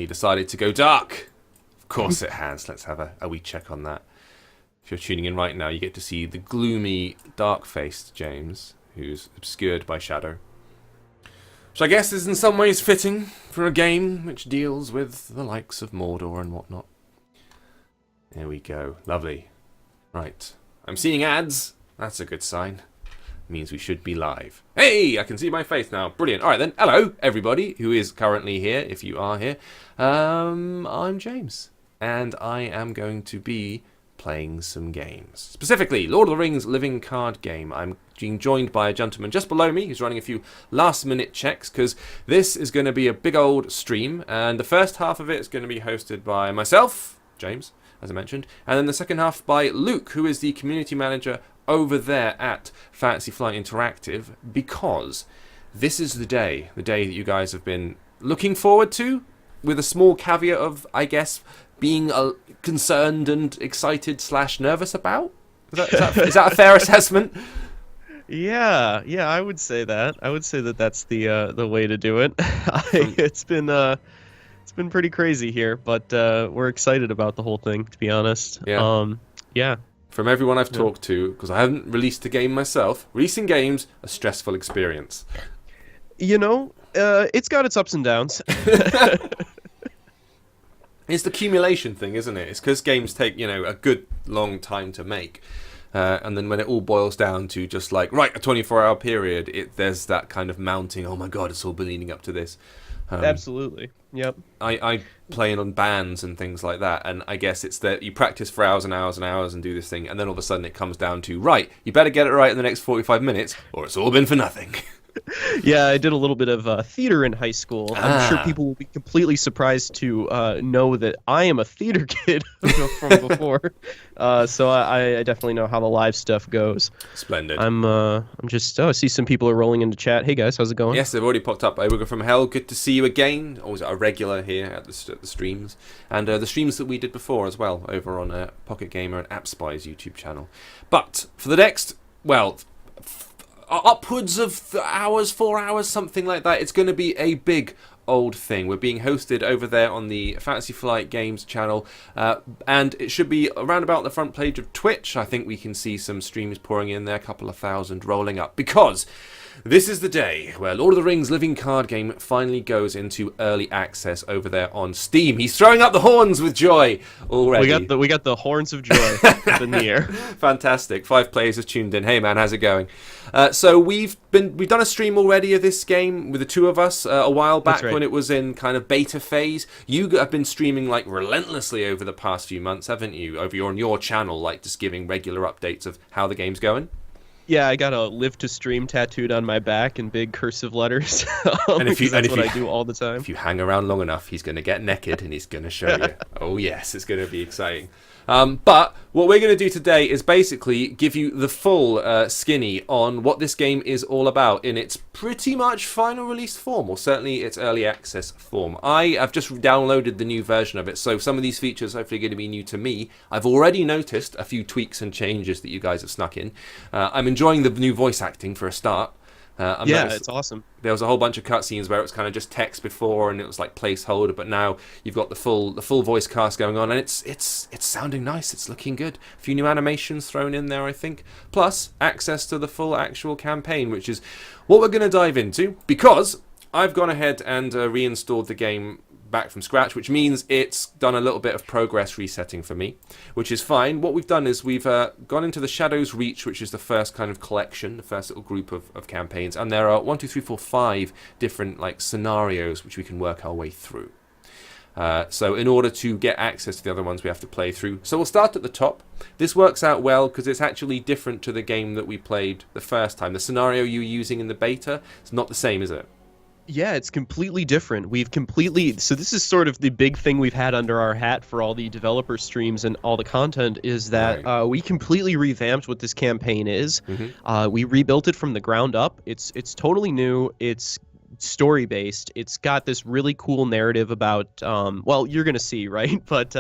apparently decided to go dark. Of course it has. Let's have a wee check on that. If you're tuning in right now, you get to see the gloomy, dark-faced James, who's obscured by shadow. Which I guess is in some ways fitting for a game which deals with the likes of Mordor and whatnot. There we go. Lovely. Right. I'm seeing ads. That's a good sign. Means we should be live. Hey, I can see my face now. Brilliant. All right then. Hello, everybody who is currently here, if you are here. I'm James, and I am going to be playing some games. Specifically, Lord of the Rings living card game. I'm being joined by a gentleman just below me who's running a few last-minute checks, because this is going to be a big old stream, and the first half of it is going to be hosted by myself, James, as I mentioned, and then the second half by Luke, who is the community manager over there at Fantasy Flight Interactive, because this is the day that you guys have been looking forward to, with a small caveat of, I guess, being concerned and excited / nervous about. Is that a fair assessment? Yeah, I would say that. I would say that that's the way to do it. It's been pretty crazy here, but we're excited about the whole thing, to be honest. Yeah. From everyone I've talked to, because I haven't released a game myself, releasing games a stressful experience. You know, it's got its ups and downs. It's the accumulation thing, isn't it? It's because games take, a good long time to make. And then when it all boils down to just like, right, a 24-hour period, there's that kind of mounting, oh my god, it's all been leading up to this. Absolutely. Yep. I play on bands and things like that, and I guess it's that you practice for hours and hours and hours and do this thing, and then all of a sudden it comes down to, right, you better get it right in the next 45 minutes, or it's all been for nothing. Yeah, I did a little bit of theater in high school. I'm sure people will be completely surprised to know that I am a theater kid from before. So I definitely know how the live stuff goes. Splendid. I'm just I see some people are rolling into chat. Hey guys, how's it going? Yes, they've already popped up. Ogre from Hell, good to see you again. Always a regular here at the streams, and the streams that we did before as well over on Pocket Gamer and AppSpy's YouTube channel. But for the next, upwards of 4 hours, something like that. It's going to be a big old thing. We're being hosted over there on the Fantasy Flight Games channel, and it should be around about the front page of Twitch. I think we can see some streams pouring in there, a couple of thousand rolling up, because this is the day where Lord of the Rings living card game finally goes into early access over there on Steam. He's throwing up the horns with joy already. We got the horns of joy up in the air. Fantastic. 5 players have tuned in. Hey man, how's it going? So we've done a stream already of this game with the two of us a while back. Right. When it was in kind of beta phase. You have been streaming like relentlessly over the past few months, haven't you? On your channel, like just giving regular updates of how the game's going. Yeah, I got a live to stream tattooed on my back in big cursive letters. And that's what I do all the time. If you hang around long enough, he's going to get naked and he's going to show you. Oh yes, it's going to be exciting. But what we're going to do today is basically give you the full skinny on what this game is all about in its pretty much final release form, or certainly its early access form. I have just downloaded the new version of it, so some of these features hopefully are going to be new to me. I've already noticed a few tweaks and changes that you guys have snuck in. I'm enjoying the new voice acting for a start. It's awesome. There was a whole bunch of cutscenes where it was kind of just text before, and it was like placeholder. But now you've got the full voice cast going on, and it's sounding nice. It's looking good. A few new animations thrown in there, I think. Plus access to the full actual campaign, which is what we're going to dive into, because I've gone ahead and reinstalled the game back from scratch, which means it's done a little bit of progress resetting for me, which is fine. What we've done is we've gone into the Shadow's Reach, which is the first kind of collection, the first little group of campaigns, and there are 1, 2, 3, 4, 5 different like scenarios which we can work our way through. So in order to get access to the other ones, we have to play through. So we'll start at the top. This works out well because it's actually different to the game that we played the first time. The scenario you were using in the beta is not the same, is it? Yeah, it's completely different. So this is sort of the big thing we've had under our hat for all the developer streams and all the content, is that we completely revamped what this campaign is. Mm-hmm. We rebuilt it from the ground up. It's totally new. It's story based. It's got this really cool narrative about you're gonna see, right? But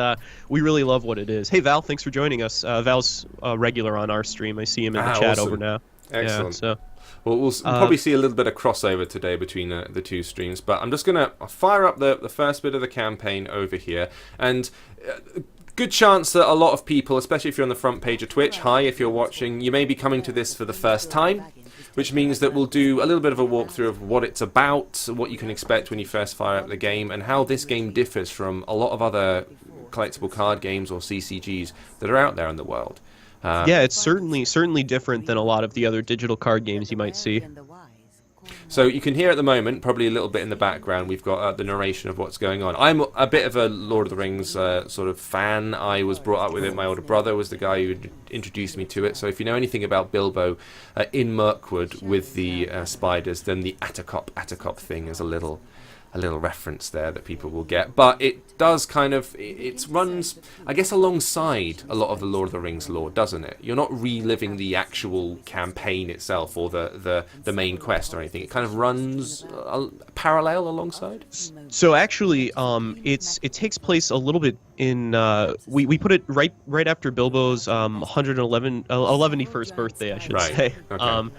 we really love what it is. Hey Val, thanks for joining us. Val's regular on our stream. I see him in the chat awesome. over now. Excellent. Yeah, so Well, we'll probably see a little bit of crossover today between the two streams, but I'm just going to fire up the first bit of the campaign over here, and good chance that a lot of people, especially if you're on the front page of Twitch, hi, if you're watching, you may be coming to this for the first time, which means that we'll do a little bit of a walkthrough of what it's about, what you can expect when you first fire up the game, and how this game differs from a lot of other collectible card games or CCGs that are out there in the world. Yeah, it's certainly different than a lot of the other digital card games you might see. So you can hear at the moment, probably a little bit in the background, we've got the narration of what's going on. I'm a bit of a Lord of the Rings sort of fan. I was brought up with it. My older brother was the guy who introduced me to it. So if you know anything about Bilbo in Mirkwood with the spiders, then the Attercop thing is a little reference there that people will get, but it does kind of, it runs, I guess, alongside a lot of the Lord of the Rings lore, doesn't it? You're not reliving the actual campaign itself or the main quest or anything. It kind of runs parallel alongside. So actually, it takes place a little bit in we put it right after Bilbo's 111st birthday, I should say. Okay.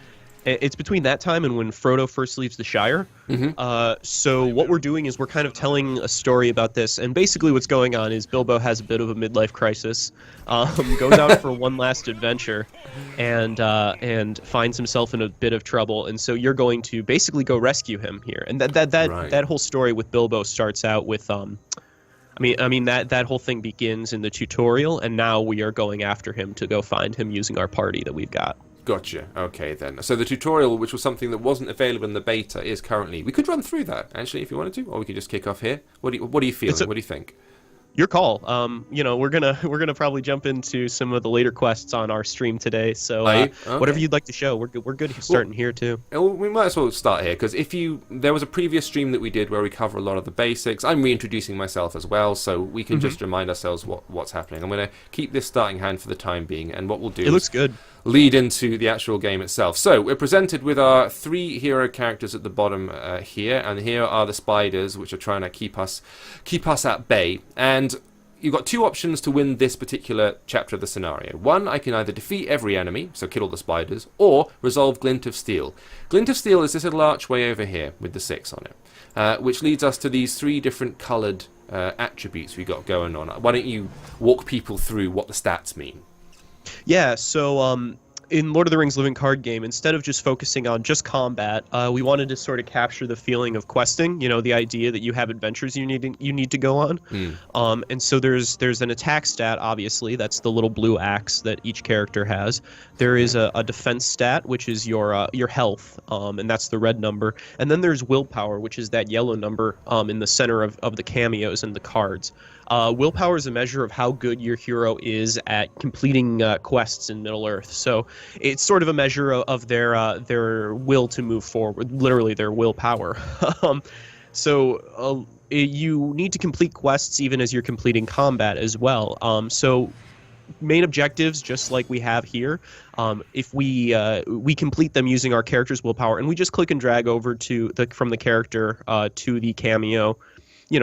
It's between that time and when Frodo first leaves the Shire. So what we're doing is we're kind of telling a story about this, and basically what's going on is Bilbo has a bit of a midlife crisis, goes out for one last adventure, and finds himself in a bit of trouble, and so you're going to basically go rescue him here, and that whole story with Bilbo starts out with I mean that whole thing begins in the tutorial, and now we are going after him to go find him using our party that we've got. Gotcha. Okay, then. So the tutorial, which was something that wasn't available in the beta, is currently... We could run through that, actually, if you wanted to, or we could just kick off here. What are you feeling? What do you think? Your call. We're gonna probably jump into some of the later quests on our stream today. So okay. Whatever you'd like to show, we're good starting here too. Well, we might as well start here because there was a previous stream that we did where we cover a lot of the basics. I'm reintroducing myself as well, so we can just remind ourselves what's happening. I'm going to keep this starting hand for the time being, and what we'll do. It looks good. Lead into the actual game itself. So we're presented with our 3 hero characters at the bottom here, and here are the spiders, which are trying to keep us at bay. And you've got 2 options to win this particular chapter of the scenario. One, I can either defeat every enemy, so kill all the spiders, or resolve Glint of Steel. Glint of Steel is this little archway over here with the 6 on it, which leads us to these 3 different coloured attributes we got going on. Why don't you walk people through what the stats mean? Yeah, so in Lord of the Rings Living Card Game, instead of just focusing on just combat, we wanted to sort of capture the feeling of questing, the idea that you have adventures you need to go on. And so there's an attack stat, obviously, that's the little blue axe that each character has. There is a defense stat, which is your health, and that's the red number. And then there's willpower, which is that yellow number in the center of the cameos and the cards. Willpower is a measure of how good your hero is at completing quests in Middle-earth. So it's sort of a measure of their will to move forward, literally their willpower. So you need to complete quests even as you're completing combat as well. So main objectives, just like we have here, if we complete them using our character's willpower, and we just click and drag over from the character to the cameo,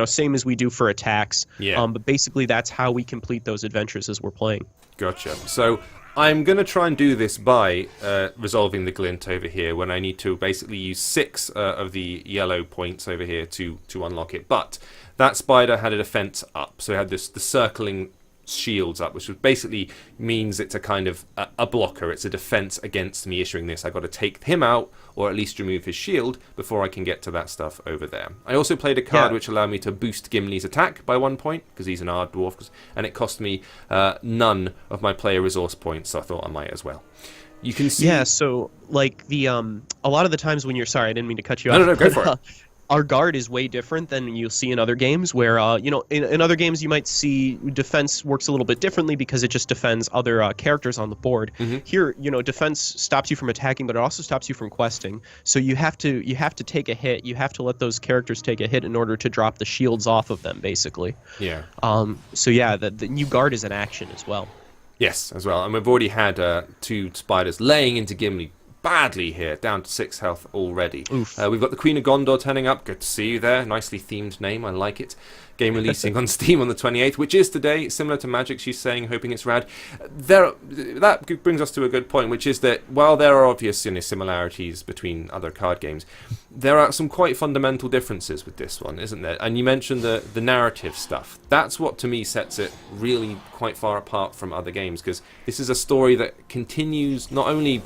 same as we do for attacks. Yeah. But basically, that's how we complete those adventures as we're playing. Gotcha. So I'm going to try and do this by resolving the glint over here when I need to basically use 6 of the yellow points over here to unlock it. But that spider had a defense up, so it had the circling shields up, which basically means it's a kind of a blocker. It's a defense against me issuing this. I've got to take him out, or at least remove his shield, before I can get to that stuff over there. I also played a card which allowed me to boost Gimli's attack by 1 point, because he's an Ard Dwarf, and it cost me none of my player resource points, so I thought I might as well. You can see... Yeah, so, like, a lot of the times when you're... Sorry, I didn't mean to cut you off. No, go for it. Our guard is way different than you'll see in other games where, in other games you might see defense works a little bit differently because it just defends other characters on the board. Here, defense stops you from attacking, but it also stops you from questing. So you have to take a hit. You have to let those characters take a hit in order to drop the shields off of them, basically. Yeah. So yeah, the new guard is an action as well. Yes, as well. And we've already had 2 spiders laying into Gimli badly here, down to 6 health already. Oof. We've got the Queen of Gondor turning up. Good to see you there. Nicely themed name. I like it. Game releasing on Steam on the 28th, which is today, similar to Magic, she's saying, hoping it's rad. That brings us to a good point, which is that while there are obvious similarities between other card games, there are some quite fundamental differences with this one, isn't there? And you mentioned the narrative stuff. That's what, to me, sets it really quite far apart from other games, because this is a story that continues not only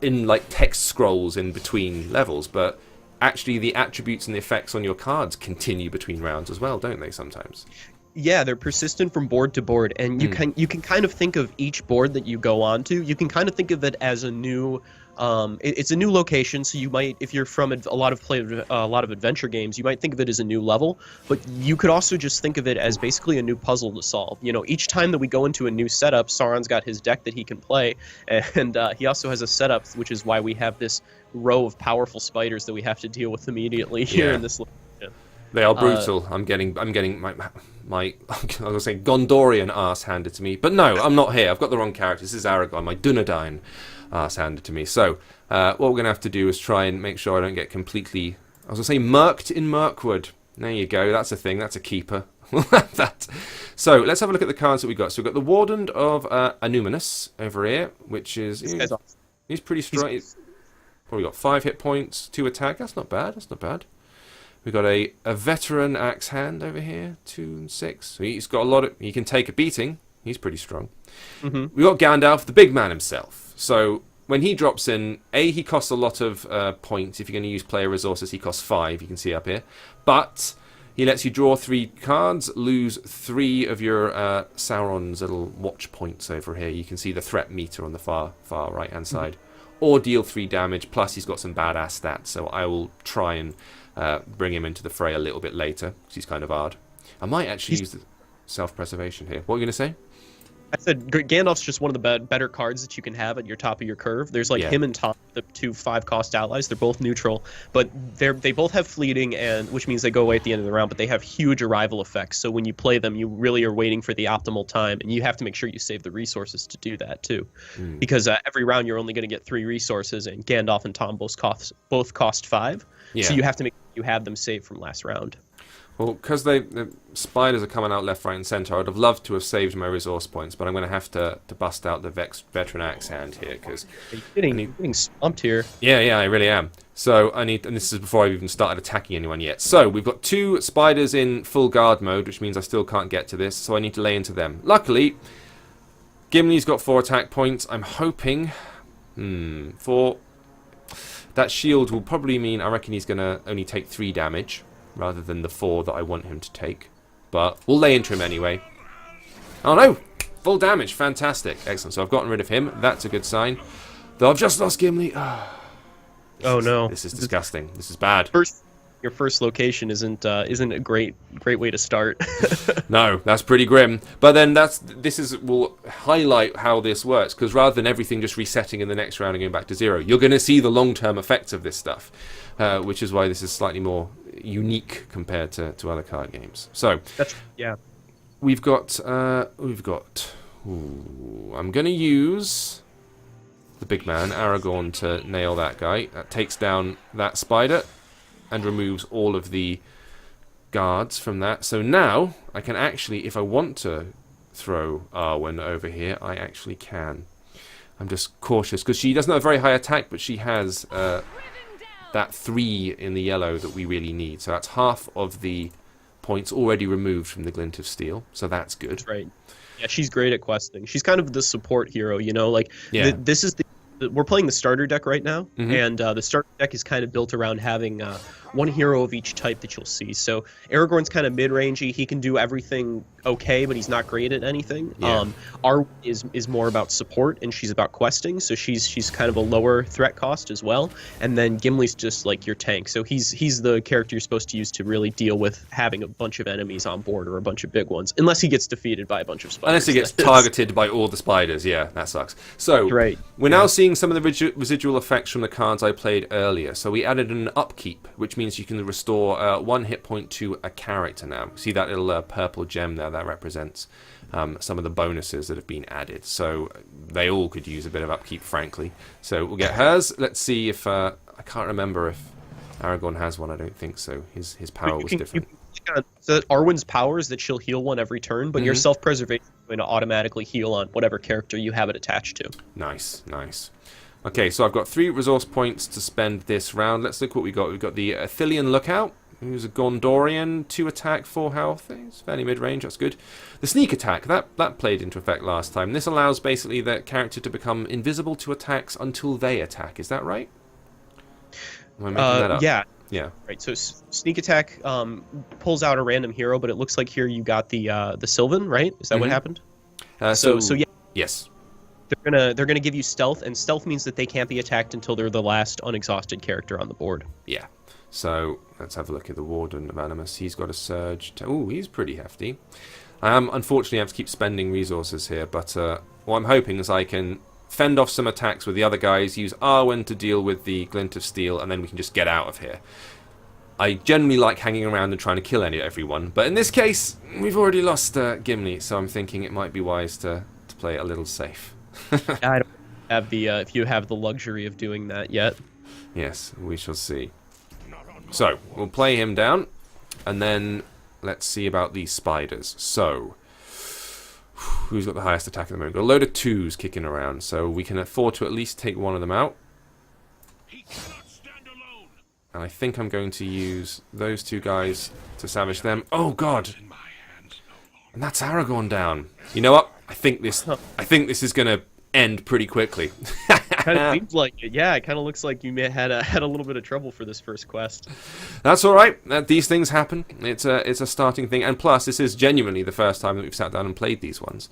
in like text scrolls in between levels, but actually the attributes and the effects on your cards continue between rounds as well, don't they, sometimes? Yeah, they're persistent from board to board, and you can kind of think of each board that you go onto. You can kind of think of it as a new, it's a new location. So you might, if you're from a lot of adventure games, you might think of it as a new level. But you could also just think of it as basically a new puzzle to solve. You know, each time that we go into a new setup, Sauron's got his deck that he can play, and he also has a setup, which is why we have this row of powerful spiders that we have to deal with immediately here in this location. They are brutal. I'm getting my I was going to say Gondorian arse handed to me, but no, I'm not here. I've got the wrong character. This is Aragorn, my Dunedain arse handed to me. So what we're going to have to do is try and make sure I don't get completely, I was going to say, murked in Mirkwood. There you go. That's a thing. That's a keeper. That. So let's have a look at the cards that we got. So we've got the Warden of Anuminous over here, which is he's pretty strong. He's probably got 5 hit points, 2 attack. That's not bad. That's not bad. We've got a veteran axe hand over here, 2 and 6. So he's got a lot of. He can take a beating. He's pretty strong. We've got Gandalf, the big man himself. So when he drops in, he costs a lot of points. If you're going to use player resources, he costs 5. You can see up here, but he lets you draw 3 cards, lose 3 of your Sauron's little watch points over here. You can see the threat meter on the far right hand side, or deal 3 damage. Plus, he's got some badass stats. So I will try and bring him into the fray a little bit later, because he's kind of hard. I might actually use the self-preservation here. What were you going to say? I said Gandalf's just one of the better cards that you can have at your top of your curve. There's like him and Tom, the 2 5-cost allies. They're both neutral, but they both have fleeting, and which means they go away at the end of the round, but they have huge arrival effects. So when you play them, you really are waiting for the optimal time, and you have to make sure you save the resources to do that too. Because every round you're only going to get 3 resources, and Gandalf and Tom both cost 5. So you have to make sure you have them saved from last round. Well, because the spiders are coming out left, right, and centre, I'd have loved to have saved my resource points, but I'm going to have to bust out the veteran axe hand here, because you're getting swamped here. Yeah, I really am. So I need, and this is before I've even started attacking anyone yet. So we've got 2 spiders in full guard mode, which means I still can't get to this, so I need to lay into them. Luckily, Gimli's got 4 attack points. I'm hoping for that shield will probably mean I reckon he's going to only take 3 damage. Rather than the 4 that I want him to take. But we'll lay into him anyway. Oh no! Full damage. Fantastic. Excellent. So I've gotten rid of him. That's a good sign. Though I've just lost Gimli. Oh no. This is disgusting. This is bad. Your first location isn't a great way to start. No, that's pretty grim. But then will highlight how this works, because rather than everything just resetting in the next round and going back to 0, you're going to see the long-term effects of this stuff, which is why this is slightly more unique compared to other card games. So we've got I'm going to use the big man Aragorn to nail that guy. That takes down that spider and removes all of the guards from that. So now I can actually, if I want to throw Arwen over here, I actually can. I'm just cautious because she doesn't have a very high attack, but she has that 3 in the yellow that we really need. So that's half of the points already removed from the Glint of Steel. So that's good. That's right. Yeah, she's great at questing. She's kind of the support hero, you know. Like this is we're playing the starter deck right now, and the starter deck is kind of built around having 1 hero of each type that you'll see. So Aragorn's kind of mid-rangey. He can do everything okay, but he's not great at anything. Arwen is more about support, and she's about questing, so she's kind of a lower threat cost as well. And then Gimli's just like your tank. So he's the character you're supposed to use to really deal with having a bunch of enemies on board, or a bunch of big ones, unless he gets defeated by a bunch of spiders. Unless he gets targeted by all the spiders, yeah, that sucks. So we're now seeing some of the residual effects from the cards I played earlier. So we added an upkeep, which means means you can restore 1 hit point to a character now. See that little purple gem there? That represents some of the bonuses that have been added. So they all could use a bit of upkeep, frankly. So we'll get hers. Let's see if... I can't remember if Aragorn has one. I don't think so. His power was different. So Arwen's power is that she'll heal one every turn, but your self-preservation is going to automatically heal on whatever character you have it attached to. Nice, nice. Okay, so I've got 3 resource points to spend this round. Let's look what we got. We've got the Athelian Lookout, who's a Gondorian, 2 attack, 4 health. It's fairly mid-range, that's good. The Sneak Attack, that played into effect last time. This allows basically the character to become invisible to attacks until they attack. Is that right? Am I making that up? Yeah. Yeah. Right. So Sneak Attack pulls out a random hero, but it looks like here you got the Sylvan, right? Is that what happened? So yeah. Yes. They're gonna give you stealth, and stealth means that they can't be attacked until they're the last unexhausted character on the board. Yeah. So let's have a look at the Warden of Animus. He's got a surge. Oh, he's pretty hefty. Unfortunately, I have to keep spending resources here, but what I'm hoping is I can fend off some attacks with the other guys, use Arwen to deal with the Glint of Steel, and then we can just get out of here. I generally like hanging around and trying to kill everyone, but in this case, we've already lost Gimli, so I'm thinking it might be wise to play it a little safe. I don't have the if you have the luxury of doing that yet. Yes, we shall see. So, we'll play him down, and then let's see about these spiders. So, who's got the highest attack at the moment? Got a load of 2s kicking around, so we can afford to at least take one of them out. And I think I'm going to use those 2 guys to savage them. Oh god! And that's Aragorn down. You know what? I think this is going to end pretty quickly. Kind of seems like it. Yeah, it kind of looks like you may had a little bit of trouble for this first quest. That's all right. These things happen. It's a starting thing, and plus, this is genuinely the first time that we've sat down and played these ones.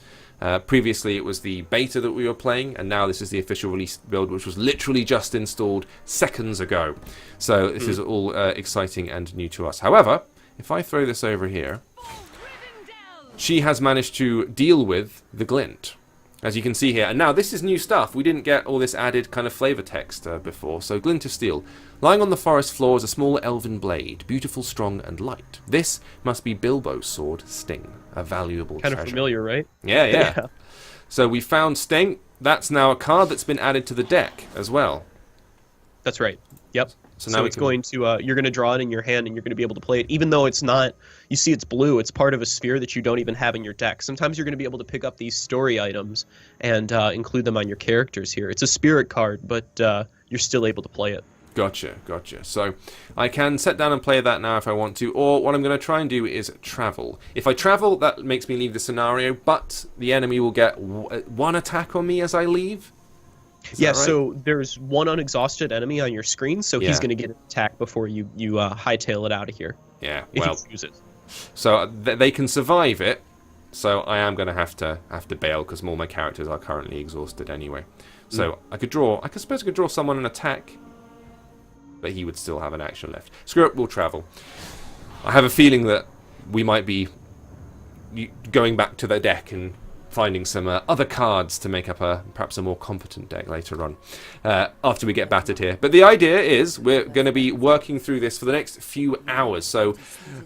Previously, it was the beta that we were playing, and now this is the official release build, which was literally just installed seconds ago. So this is all exciting and new to us. However, if I throw this over here, she has managed to deal with the glint, as you can see here. And now this is new stuff. We didn't get all this added kind of flavor text before. So Glint of Steel. Lying on the forest floor is a small elven blade, beautiful, strong, and light. This must be Bilbo's sword, Sting, a valuable treasure. Kind of familiar, right? Yeah. So we found Sting. That's now a card that's been added to the deck as well. That's right. Yep. So now it's going to you're going to draw it in your hand, and you're going to be able to play it, even though it's not. You see, it's blue. It's part of a sphere that you don't even have in your deck. Sometimes you're going to be able to pick up these story items and include them on your characters here. It's a spirit card, but you're still able to play it. Gotcha. So I can set down and play that now if I want to, or what I'm going to try and do is travel. If I travel, that makes me leave the scenario, but the enemy will get 1 attack on me as I leave. Yeah, right? So there's 1 unexhausted enemy on your screen, so he's going to get an attack before you hightail it out of here. Yeah, if well, you use it. So they can survive it. So I am going to have to bail because all my characters are currently exhausted anyway. So I suppose I could draw someone an attack, but he would still have an action left. Screw it, we'll travel. I have a feeling that we might be going back to the deck and finding some other cards to make up perhaps a more competent deck later on after we get battered here. But the idea is we're going to be working through this for the next few hours. So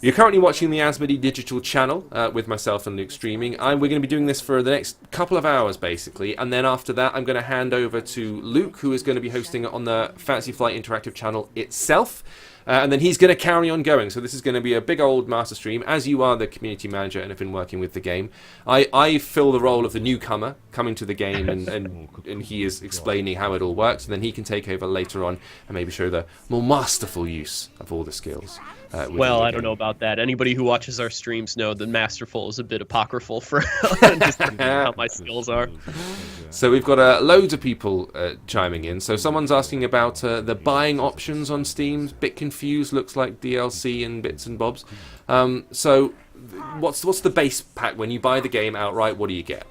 you're currently watching the Asmodee Digital channel with myself and Luke streaming. We're going to be doing this for the next couple of hours basically, and then after that I'm going to hand over to Luke, who is going to be hosting it on the Fantasy Flight Interactive channel itself. And then he's going to carry on going. So this is going to be a big old master stream, as you are the community manager and have been working with the game. I fill the role of the newcomer coming to the game, and he is explaining how it all works. And then he can take over later on and maybe show the more masterful use of all the skills. Well, I don't know about that. Anybody who watches our streams know that masterful is a bit apocryphal for just how my skills are. So we've got loads of people chiming in. So someone's asking about the buying options on Steam. Bit confused, looks like DLC and bits and bobs. So what's the base pack when you buy the game outright? What do you get?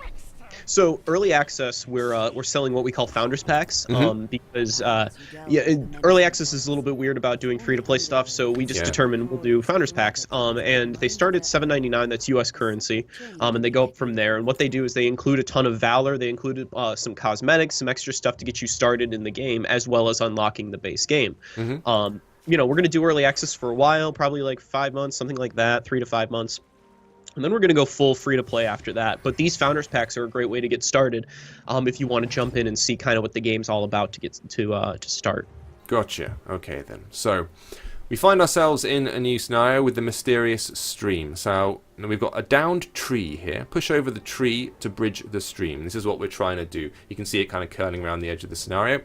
So early access, we're selling what we call founders packs, because early access is a little bit weird about doing free to play stuff. So we just determined we'll do founders packs, and they start at $7.99. That's U.S. currency, and they go up from there. And what they do is they include a ton of valor. They included some cosmetics, some extra stuff to get you started in the game, as well as unlocking the base game. we're going to do early access for a while, probably like 5 months, something like that, 3 to 5 months. And then we're going to go full free to play after that. But these Founders Packs are a great way to get started if you want to jump in and see kind of what the game's all about to get to start. Gotcha. Okay, then. So we find ourselves in a new scenario with the mysterious stream. So we've got a downed tree here. Push over the tree to bridge the stream. This is what we're trying to do. You can see it kind of curling around the edge of the scenario.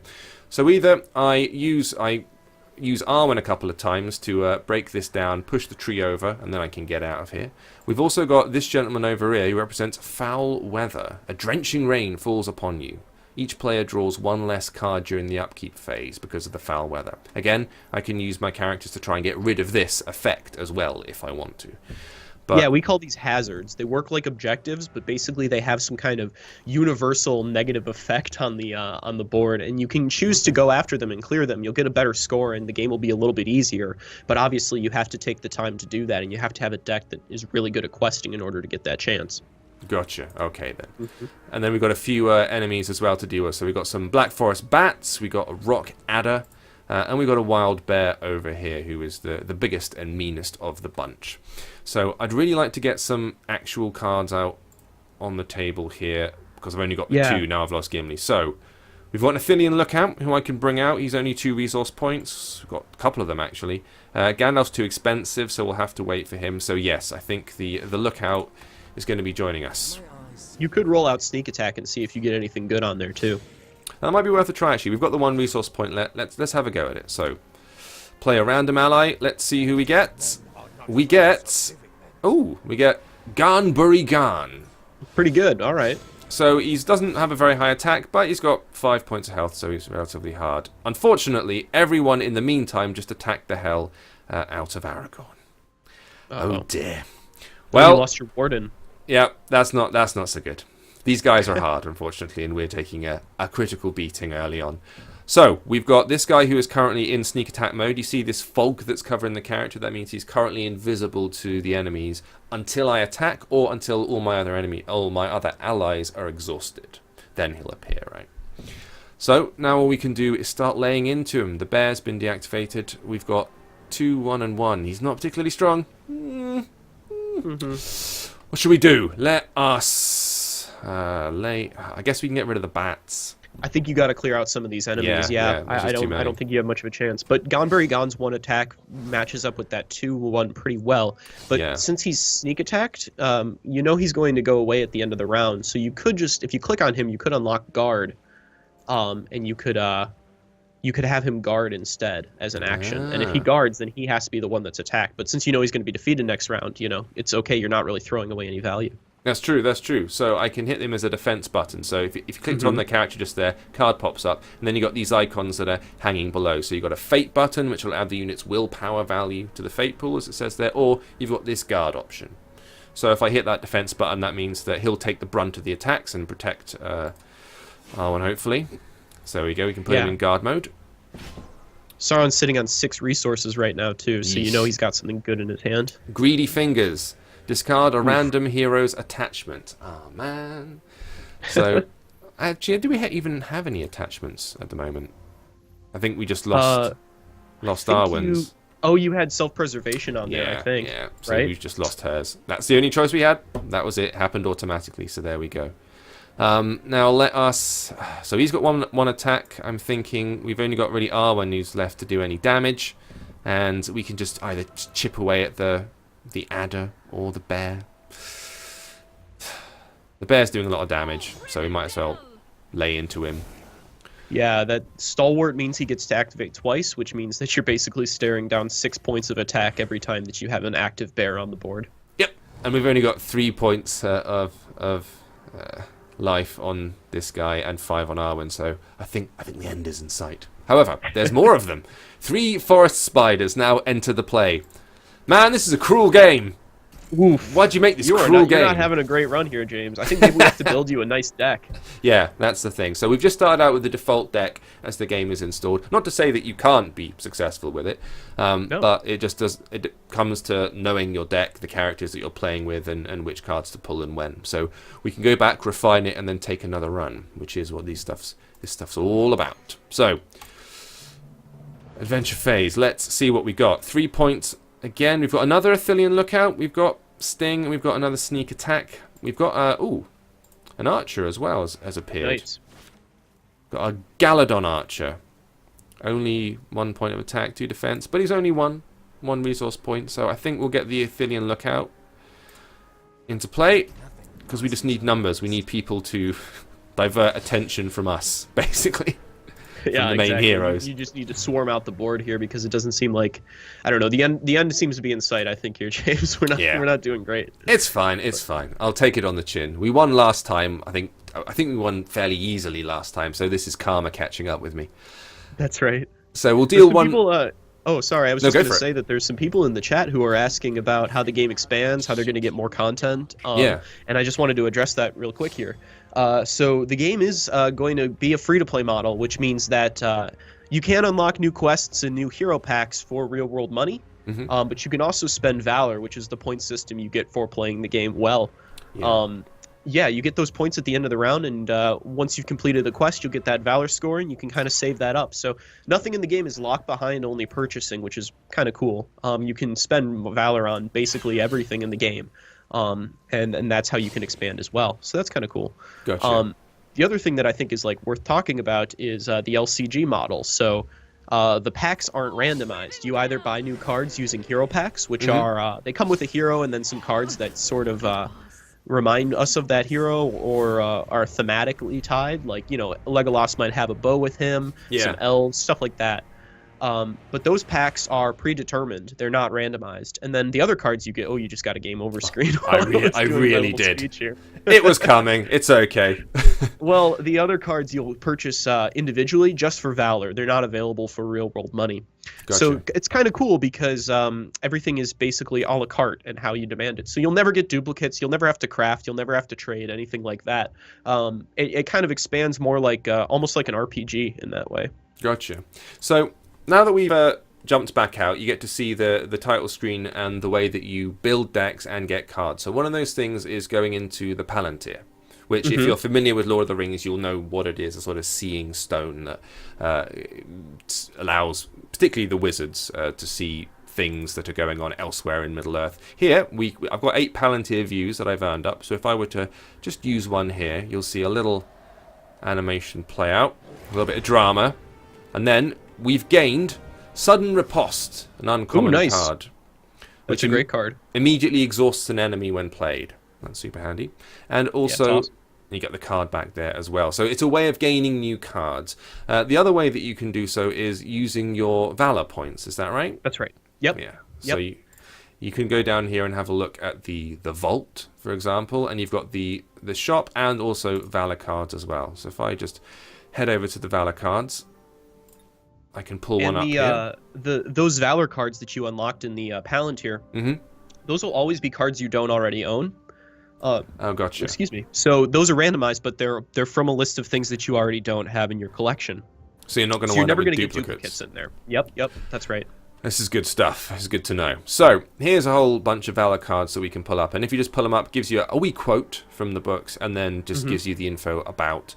So either I use Arwen a couple of times to break this down, push the tree over, and then I can get out of here. We've also got this gentleman over here who represents foul weather. A drenching rain falls upon you. Each player draws one less card during the upkeep phase because of the foul weather. Again, I can use my characters to try and get rid of this effect as well if I want to. But yeah, we call these hazards. They work like objectives, but basically they have some kind of universal negative effect on the board, and you can choose to go after them and clear them. You'll get a better score, and the game will be a little bit easier. But obviously, you have to take the time to do that, and you have to have a deck that is really good at questing in order to get that chance. Gotcha. Okay, then. And then we've got a few enemies as well to deal with. So we've got some Black Forest Bats, we've got a Rock Adder, and we've got a Wild Bear over here, who is the biggest and meanest of the bunch. So I'd really like to get some actual cards out on the table here, because I've only got the two, now I've lost Gimli. So we've got an Athenian Lookout, who I can bring out. He's only 2 resource points. We've got a couple of them, actually. Gandalf's too expensive, so we'll have to wait for him. So yes, I think the Lookout is going to be joining us. You could roll out Sneak Attack and see if you get anything good on there, too. That might be worth a try, actually. We've got the 1 resource point. Let's have a go at it. So, play a random ally. Let's see who we get. We get Garnbury Garn. Pretty good, all right. So, he doesn't have a very high attack, but he's got 5 points of health, so he's relatively hard. Unfortunately, everyone in the meantime just attacked the hell out of Aragorn. Oh dear. Well, you lost your warden. Yeah, that's not so good. These guys are hard, unfortunately, and we're taking a critical beating early on. So, we've got this guy who is currently in sneak attack mode. You see this fog that's covering the character? That means he's currently invisible to the enemies until I attack or until all my other allies are exhausted. Then he'll appear, right? So, now all we can do is start laying into him. The bear's been deactivated. We've got 2, 1, and 1. He's not particularly strong. What should we do? Let us I guess we can get rid of the bats. I think you got to clear out some of these enemies. Yeah. I don't think you have much of a chance. But Gonberry Gon's 1 attack matches up with that 2-1 pretty well. But since he's sneak attacked, he's going to go away at the end of the round. So you could just, if you click on him, you could unlock guard, and you could have him guard instead as an action. And if he guards, then he has to be the one that's attacked. But since he's going to be defeated next round, it's okay. You're not really throwing away any value. That's true. So I can hit him as a defense button. So if you clicked on the character just there, card pops up, and then you've got these icons that are hanging below. So you've got a fate button, which will add the unit's willpower value to the fate pool, as it says there, or you've got this guard option. So if I hit that defense button, that means that he'll take the brunt of the attacks and protect Arwen, hopefully. So there we go, we can put him in guard mode. Sauron's sitting on 6 resources right now, too, so he's got something good in his hand. Greedy Fingers. Discard a random hero's attachment. Oh, man. So, actually, do we even have any attachments at the moment? I think we just lost Arwen's. You had self-preservation on there, I think. Yeah, so we've just lost hers. That's the only choice we had. That was it. Happened automatically, so there we go. Now let us... So he's got one attack. I'm thinking we've only got really Arwen who's left to do any damage. And we can just either chip away at the adder or the bear. The bear's doing a lot of damage, so we might as well lay into him. Yeah, that Stalwart means he gets to activate twice, which means that you're basically staring down 6 points of attack every time that you have an active bear on the board. Yep, and we've only got 3 points of life on this guy and 5 on Arwen, so I think the end is in sight. However, there's more of them. 3 forest spiders now enter the play. Man, this is a cruel game. Oof. Why'd you make this cruel game? You're not having a great run here, James. I think maybe we have to build you a nice deck. Yeah, that's the thing. So we've just started out with the default deck as the game is installed. Not to say that you can't be successful with it, but it just does. It comes to knowing your deck, the characters that you're playing with, and which cards to pull and when. So we can go back, refine it, and then take another run, which is what this stuff's all about. So Adventure phase. Let's see what we got. 3 points again. We've got another Athelian lookout. We've got Sting. And we've got another sneak attack. We've got an archer as well has appeared. Nice. Got a Galadon archer. Only 1 point of attack, 2 defense, but he's only one resource point. So I think we'll get the Athelian lookout into play because we just need numbers. We need people to divert attention from us, basically. From the main heroes. You just need to swarm out the board here because it doesn't seem like, I don't know, the end seems to be in sight. I think here, James. We're not doing great. It's fine. It's fine. I'll take it on the chin. We won last time. I think we won fairly easily last time. So this is karma catching up with me. That's right. So we'll deal one. Oh, sorry. I was just going to say that there's some people in the chat who are asking about how the game expands, how they're going to get more content. And I just wanted to address that real quick here. So the game is going to be a free-to-play model, which means that you can unlock new quests and new hero packs for real-world money, but you can also spend Valor, which is the point system you get for playing the game well. You get those points at the end of the round, and once you've completed the quest, you'll get that Valor score, and you can kind of save that up. So nothing in the game is locked behind only purchasing, which is kind of cool. You can spend Valor on basically everything in the game. And that's how you can expand as well. So that's kind of cool. Gotcha. The other thing that I think is like worth talking about is the LCG model. So the packs aren't randomized. You either buy new cards using hero packs, which are they come with a hero and then some cards that sort of remind us of that hero or are thematically tied. Like, you know, Legolas might have a bow with him, some elves, stuff like that. But those packs are predetermined. They're not randomized. And then the other cards you get, you just got a game over screen. I really did. It was coming. It's okay. Well, the other cards you'll purchase individually just for Valor. They're not available for real-world money. Gotcha. So it's kind of cool because everything is basically a la carte and how you demand it. So you'll never get duplicates. You'll never have to craft. You'll never have to trade, anything like that. It kind of expands more like almost like an RPG in that way. Gotcha. So now that we've jumped back out, you get to see the title screen and the way that you build decks and get cards. So one of those things is going into the Palantir, which if you're familiar with Lord of the Rings, you'll know what it is, a sort of seeing stone that allows particularly the wizards to see things that are going on elsewhere in Middle-earth. Here, I've got 8 Palantir views that I've earned up, so if I were to just use one here, you'll see a little animation play out, a little bit of drama, and then we've gained Sudden Riposte, an uncommon card. That's a great card. Immediately exhausts an enemy when played. That's super handy. And also, you get the card back there as well. So it's a way of gaining new cards. The other way that you can do so is using your Valor points. Is that right? That's right. Yep. Yeah. So you can go down here and have a look at the vault, for example, and you've got the shop and also Valor cards as well. So if I just head over to the Valor cards, I can pull one up here. Those Valor cards that you unlocked in the Palantir, those will always be cards you don't already own. Oh, gotcha. Excuse me. So those are randomized, but they're from a list of things that you already don't have in your collection. So you're not going to wind up with duplicates. Get duplicates in there. Yep, that's right. This is good stuff. This is good to know. So here's a whole bunch of Valor cards that we can pull up, and if you just pull them up, it gives you a wee quote from the books, and then just gives you the info about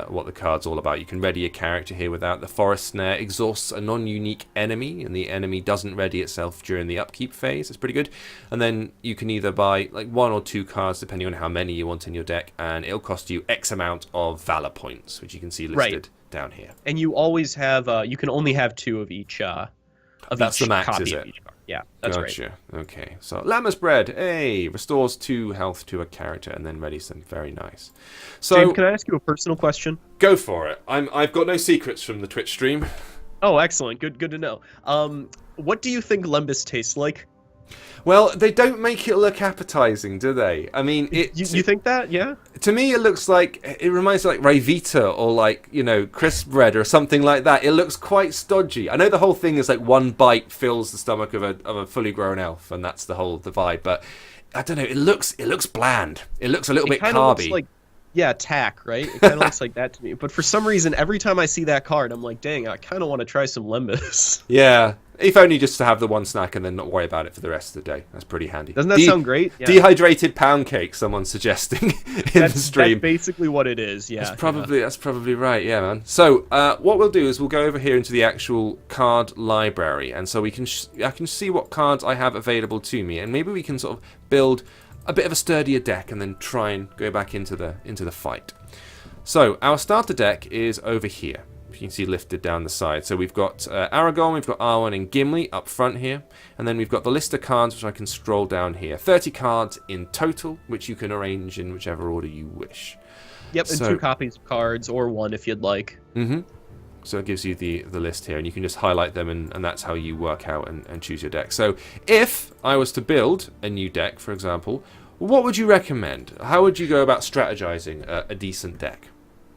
what the card's all about. You can ready a character here without the Forest Snare, exhausts a non-unique enemy, and the enemy doesn't ready itself during the upkeep phase. It's pretty good. And then you can either buy like 1 or 2 cards, depending on how many you want in your deck, and it'll cost you X amount of Valor points, which you can see listed down here. And you always have, you can only have 2 of each. That's the max, is it? Yeah, that's right. Gotcha. Okay, so Lammas Bread, restores 2 health to a character and then readies them. Very nice. So, James, can I ask you a personal question? Go for it. I've got no secrets from the Twitch stream. Oh, excellent. Good to know. What do you think lembas tastes like? Well, they don't make it look appetizing, do they? I mean, you think that? Yeah. To me, it looks like it reminds me of like Ryvita or like crisp bread or something like that. It looks quite stodgy. I know the whole thing is like one bite fills the stomach of a fully grown elf, and that's the vibe. But I don't know. It looks bland. It looks a little bit carby. Looks like, tack, right? It kind of looks like that to me. But for some reason, every time I see that card, I'm like, dang, I kind of want to try some lembas. Yeah. If only just to have the one snack and then not worry about it for the rest of the day. That's pretty handy. Doesn't that sound great? Yeah. Dehydrated pound cake, someone's suggesting in the stream. That's basically what it is, yeah. That's probably right, yeah, man. So, what we'll do is we'll go over here into the actual card library, and so I can see what cards I have available to me, and maybe we can sort of build a bit of a sturdier deck and then try and go back into the fight. So, our starter deck is over here. You can see lifted down the side. So we've got Aragorn, we've got Arwen and Gimli up front here. And then we've got the list of cards, which I can scroll down here. 30 cards in total, which you can arrange in whichever order you wish. Yep, and 2 copies of cards, or 1 if you'd like. Mm-hmm. So it gives you the list here, and you can just highlight them, and that's how you work out and choose your deck. So if I was to build a new deck, for example, what would you recommend? How would you go about strategizing a decent deck?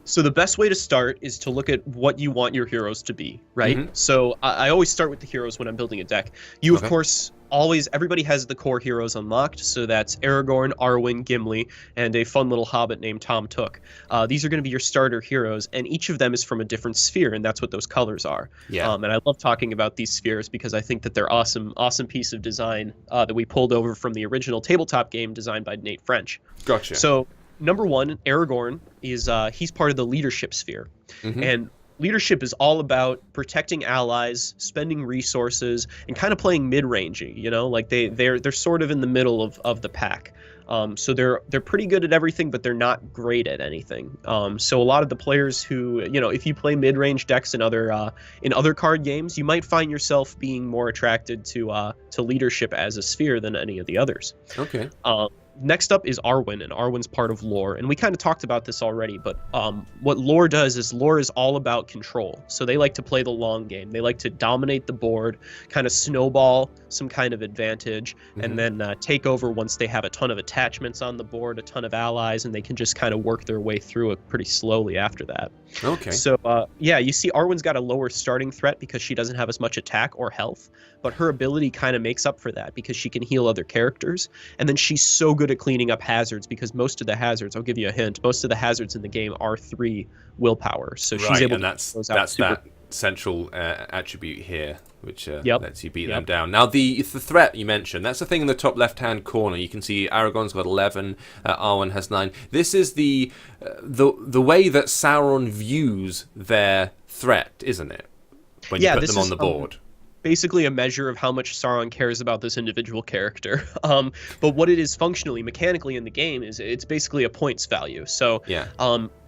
So the best way to start is to look at what you want your heroes to be, right? Mm-hmm. So I always start with the heroes when I'm building a deck. You, of course, everybody has the core heroes unlocked. So that's Aragorn, Arwen, Gimli, and a fun little hobbit named Tom Took. These are going to be your starter heroes, and each of them is from a different sphere, and that's what those colors are. Yeah. And I love talking about these spheres because I think that they're awesome piece of design that we pulled over from the original tabletop game designed by Nate French. Gotcha. So number 1, Aragorn is he's part of the leadership sphere, and leadership is all about protecting allies, spending resources, and kind of playing mid-rangey. You know, like they're sort of in the middle of the pack. So they're pretty good at everything, but they're not great at anything. So a lot of the players who, you know, if you play mid-range decks in other card games, you might find yourself being more attracted to leadership as a sphere than any of the others. Okay. Next up is Arwen, and Arwen's part of lore. And we kind of talked about this already, but what lore does is lore is all about control. So they like to play the long game. They like to dominate the board, kind of snowball some kind of advantage, and then take over once they have a ton of attachments on the board, a ton of allies, and they can just kind of work their way through it pretty slowly after that. Okay. So, yeah, you see Arwen's got a lower starting threat because she doesn't have as much attack or health, but her ability kind of makes up for that because she can heal other characters. And then she's so good at cleaning up hazards because most of the hazards, I'll give you a hint, most of the hazards in the game are 3 willpower. So she's able to close out that's that central attribute here, which Yep. lets you beat them down. Now, the threat you mentioned, that's the thing in the top left-hand corner. You can see Aragorn's got 11, Arwen has 9. This is the way that Sauron views their threat, isn't it? When you put them on the board. Basically a measure of how much Sauron cares about this individual character. But what it is functionally, mechanically in the game is it's basically a points value. So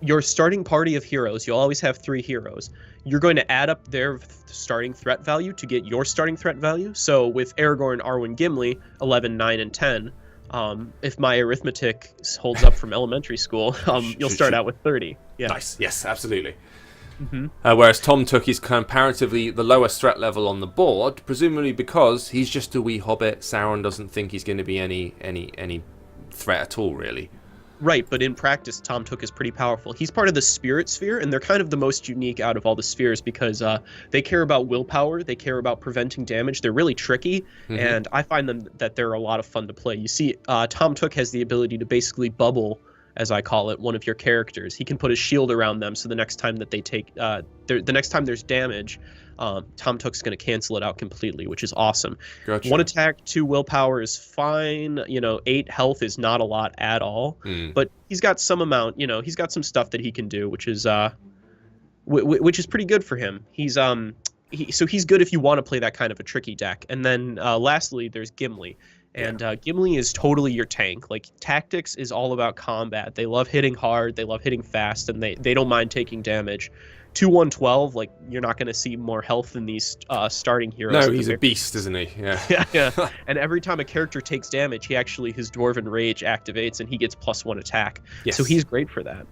your starting party of heroes, you'll always have 3 heroes. You're going to add up their starting threat value to get your starting threat value. So with Aragorn, Arwen, Gimli, 11, 9, and 10, if my arithmetic holds up from elementary school, you'll start out with 30. Yeah. Nice. Yes, absolutely. Whereas Tom Took is comparatively the lowest threat level on the board, presumably because he's just a wee hobbit. Sauron doesn't think he's going to be any threat at all, really. Right, but in practice, Tom Took is pretty powerful. He's part of the spirit sphere, and they're kind of the most unique out of all the spheres because they care about willpower, they care about preventing damage. They're really tricky, and I find that they're a lot of fun to play. You see, Tom Took has the ability to basically bubble, as I call it, one of your characters. He can put a shield around them, so the next time that they take, the next time there's damage, Tom Took's going to cancel it out completely, which is awesome. Gotcha. 1 attack, 2 willpower is fine. 8 health is not a lot at all, but he's got some amount. He's got some stuff that he can do, which is pretty good for him. So he's good if you want to play that kind of a tricky deck. And then lastly, there's Gimli. And Gimli is totally your tank. Like, tactics is all about combat. They love hitting hard, they love hitting fast, and they don't mind taking damage. 2-1-12, like, you're not going to see more health than these starting heroes. No, he's a beast, isn't he? Yeah. Yeah. And every time a character takes damage, his Dwarven Rage activates, and he gets +1 attack. Yes. So he's great for that.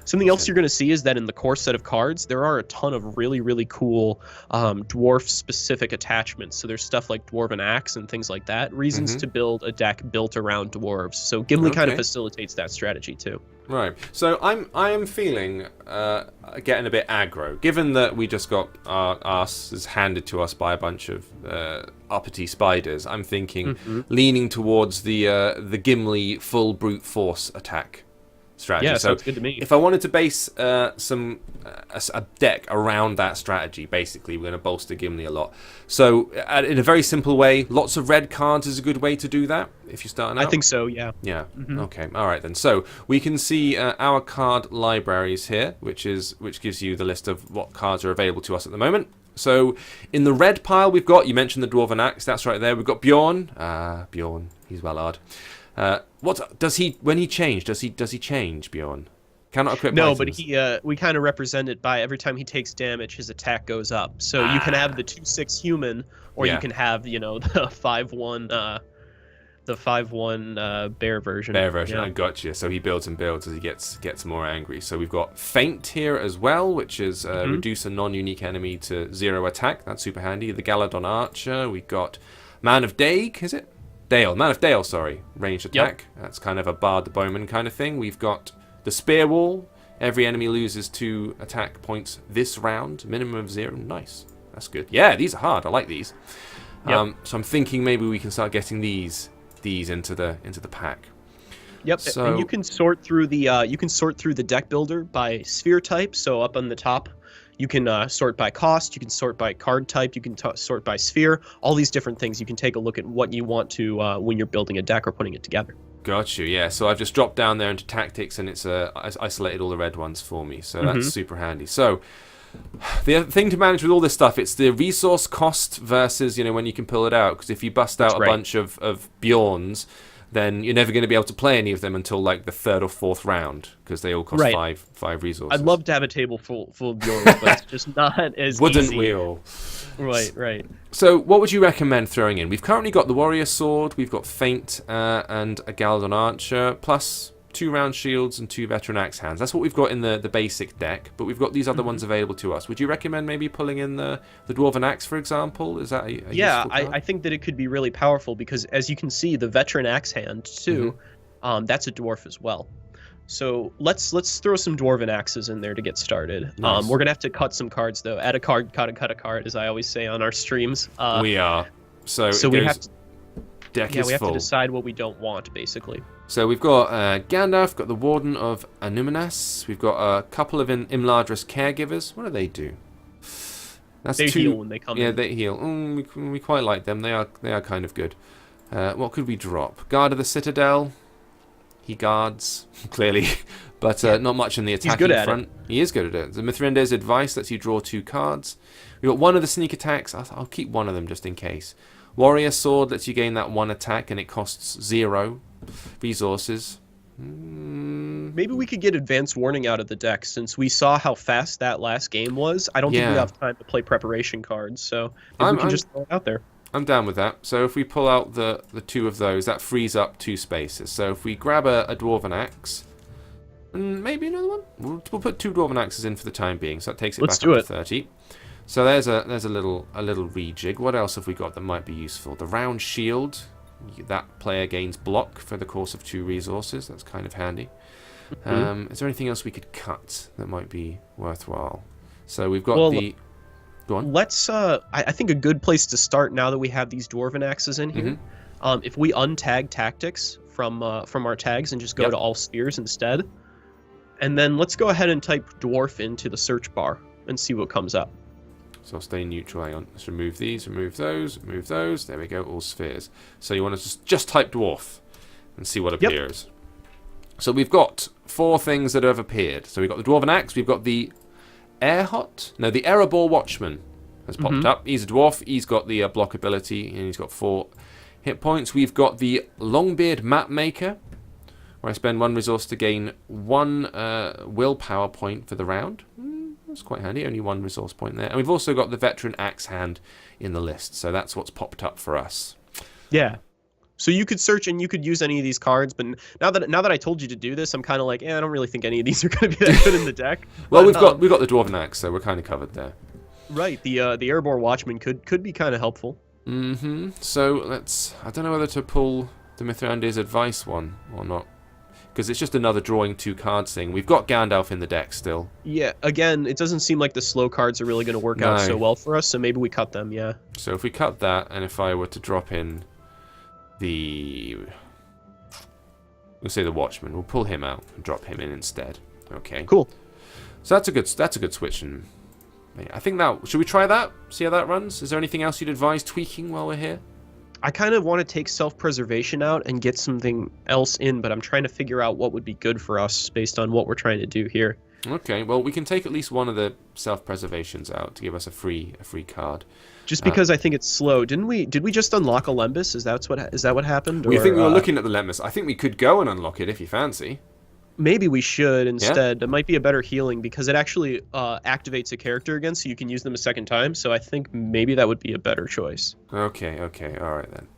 Something else you're going to see is that in the core set of cards, there are a ton of really, really cool dwarf-specific attachments. So there's stuff like Dwarven Axe and things like that. Reasons to build a deck built around dwarves. So Gimli kind of facilitates that strategy too. Right. So I am feeling getting a bit aggro, given that we just got our asses handed to us by a bunch of uppity spiders. I'm thinking leaning towards the Gimli full brute force attack. strategy. Yeah, so sounds good to me. if I wanted to base a deck around that strategy, basically, we're going to bolster Gimli a lot. So in a very simple way, lots of red cards is a good way to do that if you're starting out. I think so, yeah. Yeah. Okay. All right then. So we can see our card libraries here, which gives you the list of what cards are available to us at the moment. So in the red pile, we've got, you mentioned the Dwarven Axe. That's right there. We've got Bjorn. Bjorn. He's well hard. What does he? When he change, does he change, Bjorn? Cannot equip items. But we kind of represent it by every time he takes damage, his attack goes up. So you can have the 2/6 human, or you can have the 5/1 the 5/1 bear version. Bear version. Yeah. I got you. So he builds and builds as he gets more angry. So we've got Feint here as well, which is reduce a non-unique enemy to 0 attack. That's super handy. The Galadon Archer. We've got Man of Daeg. Is it? Man of Dale, sorry. Ranged attack. Yep. That's kind of a Bard the Bowman kind of thing. We've got the Spear Wall. Every enemy loses 2 attack points this round. Minimum of 0. Nice. That's good. Yeah, these are hard. I like these. Yep. So I'm thinking maybe we can start getting these into the pack. Yep. So, and you can sort through the deck builder by sphere type. So up on the top, you can sort by cost, you can sort by card type, you can sort by sphere, all these different things. You can take a look at what you want to when you're building a deck or putting it together. Got you, yeah. So I've just dropped down there into tactics, and it's isolated all the red ones for me. So that's super handy. So the other thing to manage with all this stuff, it's the resource cost versus, when you can pull it out. Because if you bust out a bunch of Bjorns, then you're never going to be able to play any of them until like the 3rd or 4th round, because they all cost five resources. I'd love to have a table full of Bjorns, but it's just not as Wouldn't easy. we all? Right. So what would you recommend throwing in? We've currently got the Warrior Sword, we've got Feint and a Galadon Archer, plus 2 round shields and 2 veteran axe hands. That's what we've got in the basic deck, but we've got these other ones available to us. Would you recommend maybe pulling in the Dwarven Axe, for example? Is that a useful card? I think that it could be really powerful because, as you can see, the veteran axe hand too, that's a dwarf as well. So let's throw some Dwarven Axes in there to get started. Nice. We're gonna have to cut some cards though. Add a card, cut a card, as I always say on our streams. We are. So we have to. Deck yeah, is we have full. to decide what we don't want, basically. So we've got Gandalf, got the Warden of Anuminas. We've got a couple of Imladris caregivers. What do they do? They heal when they come in. Yeah, they heal. We quite like them. They are kind of good. What could we drop? Guard of the Citadel. He guards, clearly, but not much in the attacking front. He is good at it. The Mithrinda's Advice lets you draw 2 cards. We've got one of the sneak attacks. I'll keep one of them just in case. Warrior Sword lets you gain that 1 attack, and it costs 0 resources. Maybe we could get Advanced Warning out of the deck, since we saw how fast that last game was. I don't think we have time to play preparation cards, so maybe we can just throw it out there. I'm down with that. So if we pull out the 2 of those, that frees up 2 spaces. So if we grab a Dwarven Axe, and maybe another one, we'll put 2 Dwarven Axes in for the time being. So that takes it back up to 30. So there's a little rejig. What else have we got that might be useful? The Round Shield. That player gains block for the course of 2 resources. That's kind of handy. Is there anything else we could cut that might be worthwhile? So we've got Go on. Let's. I think a good place to start, now that we have these Dwarven Axes in here, if we untag tactics from our tags and just go to all spheres instead, and then let's go ahead and type dwarf into the search bar and see what comes up. So I'll stay neutral. Hang on. Let's remove these, remove those, remove those. There we go. All spheres. So you want to just type dwarf and see what appears. So we've got 4 things that have appeared. So we've got the Dwarven Axe. We've got the the Erebor Watchman has popped up. He's a dwarf. He's got the block ability, and he's got 4 hit points. We've got the Longbeard Mapmaker, where I spend 1 resource to gain 1 willpower point for the round. That's quite handy. Only 1 resource point there. And we've also got the Veteran Axe Hand in the list. So that's what's popped up for us. Yeah. So you could search and you could use any of these cards, but now that I told you to do this, I'm kind of like, I don't really think any of these are going to be that good in the deck. Well, we've got the Dwarven Axe, so we're kind of covered there. Right. The Erebor Watchman could be kind of helpful. So I don't know whether to pull the Mithrandir's Advice one or not, because it's just another drawing 2 cards thing. We've got Gandalf in the deck still. Yeah. Again, it doesn't seem like the slow cards are really going to work out so well for us, so maybe we cut them. Yeah. So if we cut that, and if I were to drop in the We'll say the Watchman. We'll pull him out and drop him in instead. Okay. Cool. So that's a good switch. And I think that... Should we try that? See how that runs? Is there anything else you'd advise tweaking while we're here? I kind of want to take self-preservation out and get something else in, but I'm trying to figure out what would be good for us based on what we're trying to do here. Okay, well, we can take at least one of the self-preservations out to give us a free card. Just because I think it's slow. Did we just unlock a Lembas? Is that what happened? We think we were looking at the Lembas. I think we could go and unlock it if you fancy. Maybe we should instead. Yeah? It might be a better healing because it actually activates a character again, so you can use them a second time. So I think maybe that would be a better choice. Okay, all right then.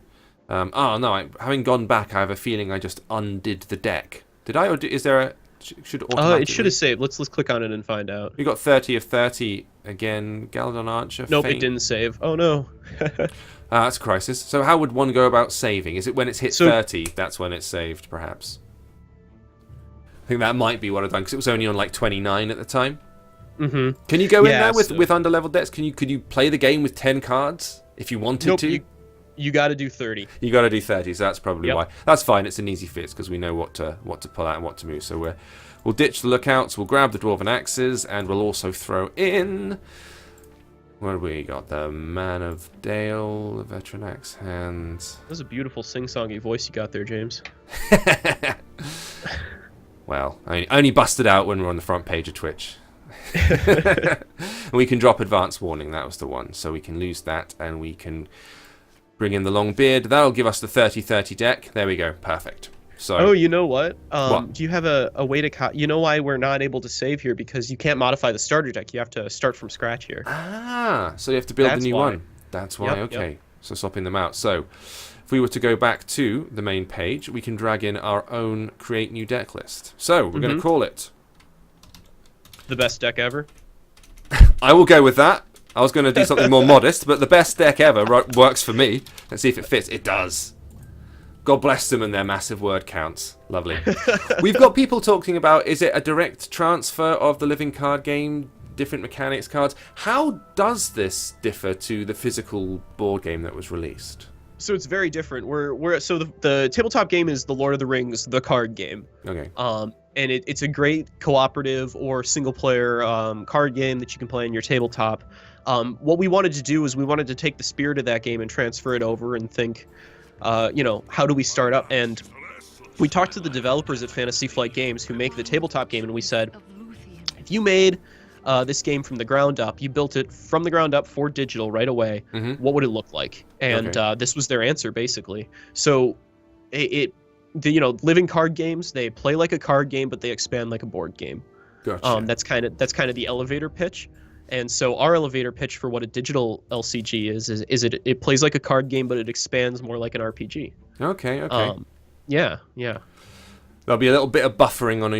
Oh no, having gone back, I have a feeling I just undid the deck. Did I, or is there a... Should it should have saved. Let's click on it and find out. We got 30 of 30 again. Galadon Archer. Nope, Fate. it didn't save. Oh no. That's a crisis. So how would one go about saving? Is it when it's hit 30? That's when it's saved, perhaps. I think that might be what I've done because it was only on like 29 at the time. Mm-hmm. Can you go in there with underleveled decks? Can you play the game with 10 cards if you wanted to? You got to do 30. You got to do 30, so that's probably why. That's fine. It's an easy fix because we know what to pull out and what to move. So we'll ditch the lookouts. We'll grab the dwarven axes, and we'll also throw in. What have we got? The Man of Dale, the veteran axe hands. That was a beautiful sing-songy voice you got there, James. Well, I only busted out when we're on the front page of Twitch. And we can drop advance warning. That was the one. So we can lose that, and we can bring in the long beard. That'll give us the 30-30 deck. There we go. Perfect. So. Oh, you know what? What? Do you have a way to... You know why we're not able to save here? Because you can't modify the starter deck. You have to start from scratch here. Ah, so you have to build a new one. That's why. Okay. Yep. So swapping them out. So if we were to go back to the main page, we can drag in our own create new deck list. So we're going to call it... The best deck ever? I will go with that. I was going to do something more modest, but the best deck ever works for me. Let's see if it fits. It does. God bless them and their massive word counts. Lovely. We've got people talking about, is it a direct transfer of the living card game, different mechanics cards? How does this differ to the physical board game that was released? So it's very different. So the tabletop game is the Lord of the Rings, the card game. Okay. And it's a great cooperative or single player card game that you can play on your tabletop. What we wanted to do is we wanted to take the spirit of that game and transfer it over and think, how do we start up? And we talked to the developers at Fantasy Flight Games who make the tabletop game, and we said, if you made this game from the ground up, you built it from the ground up for digital right away, what would it look like? And this was their answer, basically. So living card games, they play like a card game, but they expand like a board game. Gotcha. That's kind of the elevator pitch. And so our elevator pitch for what a digital LCG is it plays like a card game, but it expands more like an RPG. Okay. Yeah. There'll be a little bit of buffering on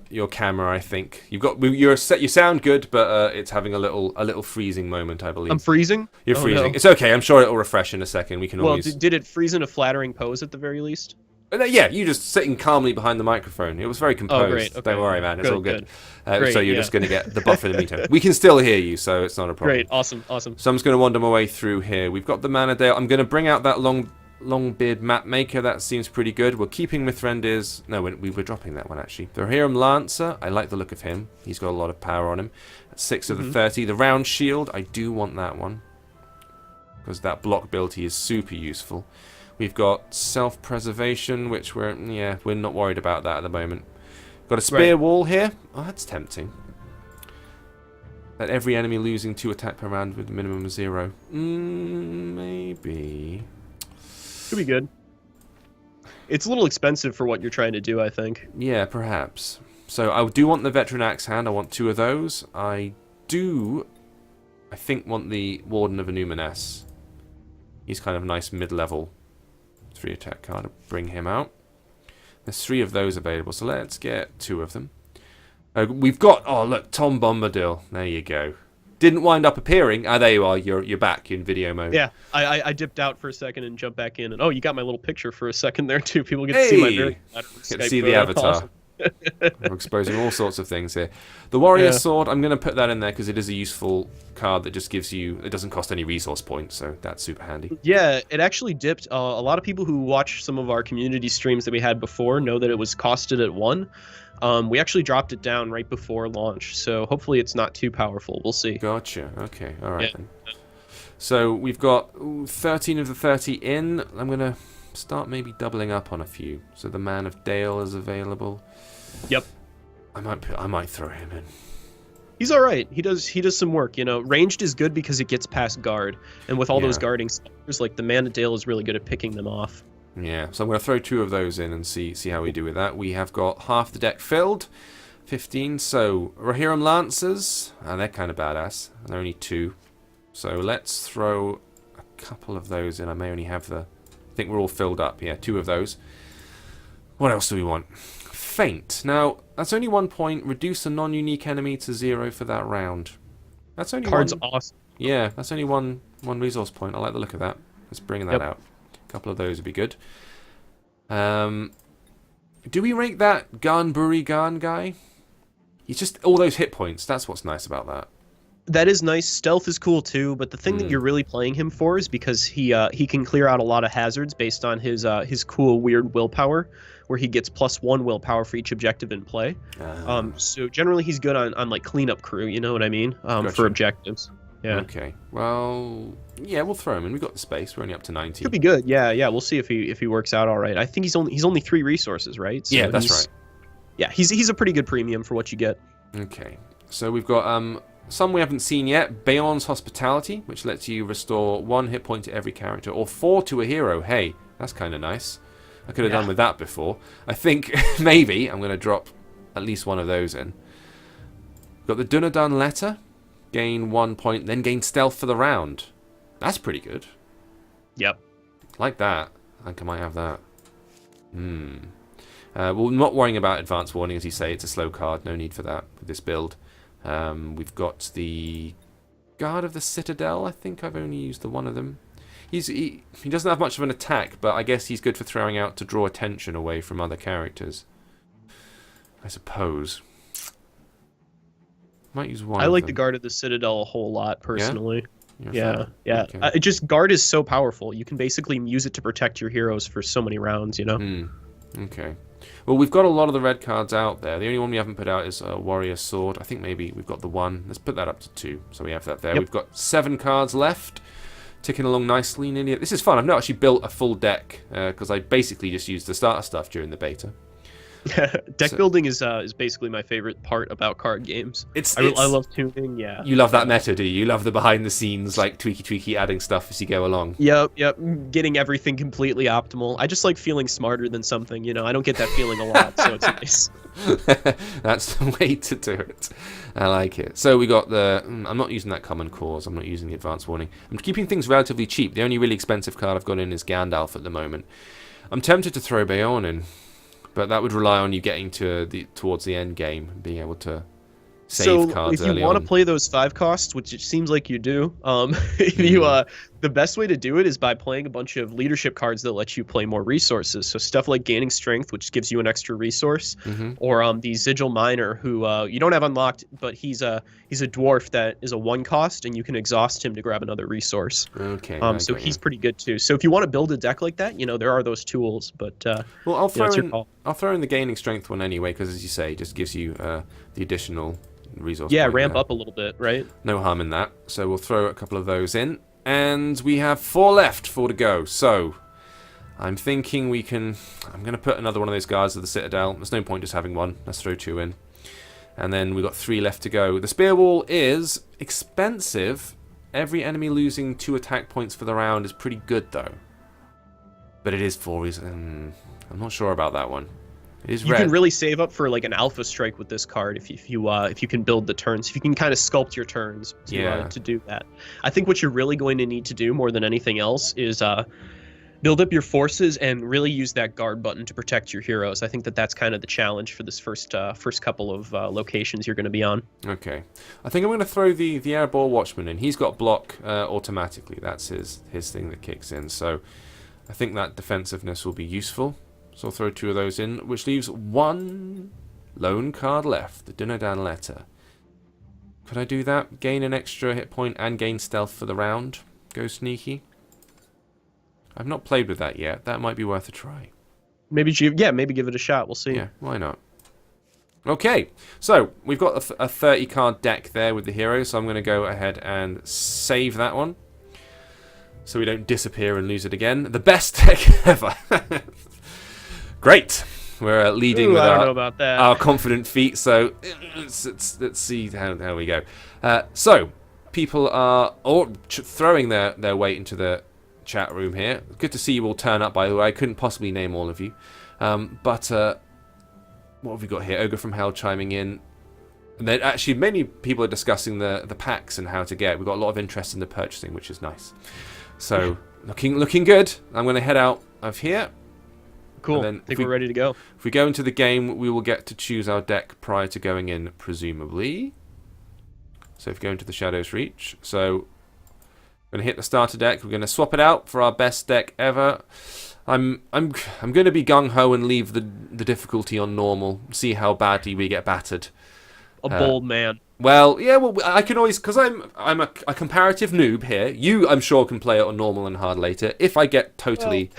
your camera, I think. You sound good, but it's having a little freezing moment, I believe. I'm freezing? You're freezing. No. It's okay. I'm sure it'll refresh in a second. We can always... did it freeze in a flattering pose at the very least? Yeah, you just sitting calmly behind the microphone. It was very composed. Oh, great. Okay. Don't worry, man. It's all good. Great, so you're just going to get the buffer in the meantime. We can still hear you, so it's not a problem. Great. Awesome. So I'm just going to wander my way through here. We've got the Manadale. I'm going to bring out that Longbeard map maker. That seems pretty good. We're keeping Mithrandir's... No, we were dropping that one, actually. The Rohirrim Lancer. I like the look of him. He's got a lot of power on him. That's 6 of the 30. The Round Shield. I do want that one, because that block ability is super useful. We've got self-preservation, which we're not worried about that at the moment. Got a spear wall here. Oh, that's tempting. Let every enemy losing 2 attack per round with a minimum of 0. Maybe. Could be good. It's a little expensive for what you're trying to do, I think. Yeah, perhaps. So I do want the veteran axe hand. I want 2 of those. I think, want the Warden of Anuminas. He's kind of a nice mid-level 3 attack card. I'll bring him out. There's 3 of those available, so let's get 2 of them. We've got... Oh, look, Tom Bombadil. There you go. Didn't wind up appearing. There you are. You're back in video mode. Yeah, I dipped out for a second and jumped back in. And you got my little picture for a second there, too. People get to see my very... Get to see the avatar. We're exposing all sorts of things here. The Warrior Yeah. Sword, I'm going to put that in there because it is a useful card that just gives you... It doesn't cost any resource points, so that's super handy. Yeah, it actually dipped. A lot of people who watch some of our community streams that we had before know that it was costed at 1. We actually dropped it down right before launch, so hopefully it's not too powerful. We'll see. Gotcha. Okay, all right Yeah. then. So we've got 13 of the 30 in. I'm going to start maybe doubling up on a few. So the Man of Dale is available. Yep. I might throw him in. He's all right. He does some work. Ranged is good because it gets past guard, and with all those Yeah. guarding spells, like the Man of Dale is really good at picking them off. Yeah, so I'm going to throw 2 of those in and see how we do with that. We have got half the deck filled, 15. So Rohirrim Lancers, they're kind of badass. And they're only 2. So let's throw a couple of those in. I may only have I think we're all filled up. Yeah, 2 of those. What else do we want? Feint. Now, that's only 1 point. Reduce a non-unique enemy to 0 for that round. That's only Card's one. awesome. Yeah, that's only one resource point. I like the look of that. Let's bring that Yep. out. A couple of those would be good. Do we rank that Garnbury Garn guy? He's just all those hit points. That's what's nice about that. That is nice. Stealth is cool too, but the thing that you're really playing him for is because he can clear out a lot of hazards based on his cool weird willpower, where he gets +1 willpower for each objective in play. So generally he's good on like cleanup crew. You know what I mean? Gotcha. For objectives. Yeah. Okay. Well, yeah, we'll throw him in. We've got the space. We're only up to 90. Could be good. Yeah. We'll see if he works out all right. I think he's only 3 resources, right? So Yeah, that's right. Yeah, he's a pretty good premium for what you get. Okay. So we've got some we haven't seen yet. Beorn's Hospitality, which lets you restore 1 hit point to every character, or 4 to a hero. Hey, that's kind of nice. I could have done with that before. I think maybe I'm going to drop at least 1 of those in. We've got the Dunedain Letter. Gain 1 point, then gain stealth for the round. That's pretty good. Yep. Like that. I think I might have that. Well, not worrying about advanced warning, as you say. It's a slow card. No need for that with this build. We've got the Guard of the Citadel. I think I've only used the one of them. He doesn't have much of an attack, but I guess he's good for throwing out to draw attention away from other characters. I suppose. Might use one. I like of the them. Guard of the Citadel a whole lot personally. You're a Yeah, fan? yeah. Okay. It just Guard is so powerful. You can basically use it to protect your heroes for so many rounds. Okay. Well, we've got a lot of the red cards out there. The only one we haven't put out is Warrior Sword. I think maybe we've got the 1. Let's put that up to 2. So we have that there. Yep. We've got 7 cards left. Ticking along nicely. Nearly. This is fun. I've not actually built a full deck because I basically just used the starter stuff during the beta. Deck building is basically my favorite part about card games. I love tuning. Yeah. You love that meta, do you? You love the behind the scenes, like tweaky, adding stuff as you go along. Yep. Getting everything completely optimal. I just like feeling smarter than something. I don't get that feeling a lot, so it's nice. That's the way to do it. I like it. So we got the... I'm not using that Common Cause. I'm not using the Advanced Warning. I'm keeping things relatively cheap. The only really expensive card I've got in is Gandalf at the moment. I'm tempted to throw Beorn in, but that would rely on you getting towards the end game and being able to save cards if you early want on. to play those 5 costs, which it seems like you do, the best way to do it is by playing a bunch of leadership cards that let you play more resources. So stuff like Gaining Strength, which gives you an extra resource, or the Sigil Miner, who you don't have unlocked, but he's a dwarf that is a 1 cost, and you can exhaust him to grab another resource. Okay. So he's pretty good too. So if you want to build a deck like that, there are those tools, but Well, I'll it's your call. I'll throw in the Gaining Strength one anyway, because as you say, it just gives you the additional resource. Yeah, point ramp there. up a little bit, right? No harm in that. So we'll throw a couple of those in. And we have 4 left, 4 to go. So I'm thinking I'm going to put another one of those guards of the Citadel. There's no point just having 1. Let's throw 2 in. And then we've got 3 left to go. The Spear Wall is expensive. Every enemy losing 2 attack points for the round is pretty good, though. But it is 4 reasons. I'm not sure about that one. It is You red. can really save up for like an alpha strike with this card if you can build the turns. If you can kind of sculpt your turns to do that. I think what you're really going to need to do more than anything else is build up your forces and really use that guard button to protect your heroes. I think that's kind of the challenge for this first couple of locations you're going to be on. Okay. I think I'm going to throw the Airball Watchman in. He's got block automatically. That's his thing that kicks in. So I think that defensiveness will be useful. So I'll throw 2 of those in, which leaves 1 Lone card left. The Dunedain letter. Could I do that? Gain an extra hit point and gain stealth for the round. Go sneaky. I've not played with that yet. That might be worth a try. Maybe give it a shot. We'll see. Yeah, why not? Okay, so we've got a 30 card deck there with the heroes, so I'm going to go ahead and save that one so we don't disappear and lose it again. The best deck ever. Great. We're leading with I don't know about that. our confident feet, so let's see how we go. So, people are all throwing their weight into the chat room here. Good to see you all turn up, by the way. I couldn't possibly name all of you. But what have we got here? Ogre from Hell chiming in. And then actually many people are discussing the packs and how to get. We've got a lot of interest in the purchasing, which is nice. So, looking good. I'm going to head out of here. Cool. I think we're ready to go. If we go into the game, we will get to choose our deck prior to going in, presumably. So if we go into the Shadow's Reach. So we're going to hit the starter deck. We're going to swap it out for our best deck ever. I'm going to be gung-ho and leave the difficulty on normal. See how badly we get battered. A bold man. Well, yeah, well, I can always, because I'm a comparative noob here. You, I'm sure, can play it on normal and hard later. If I get totally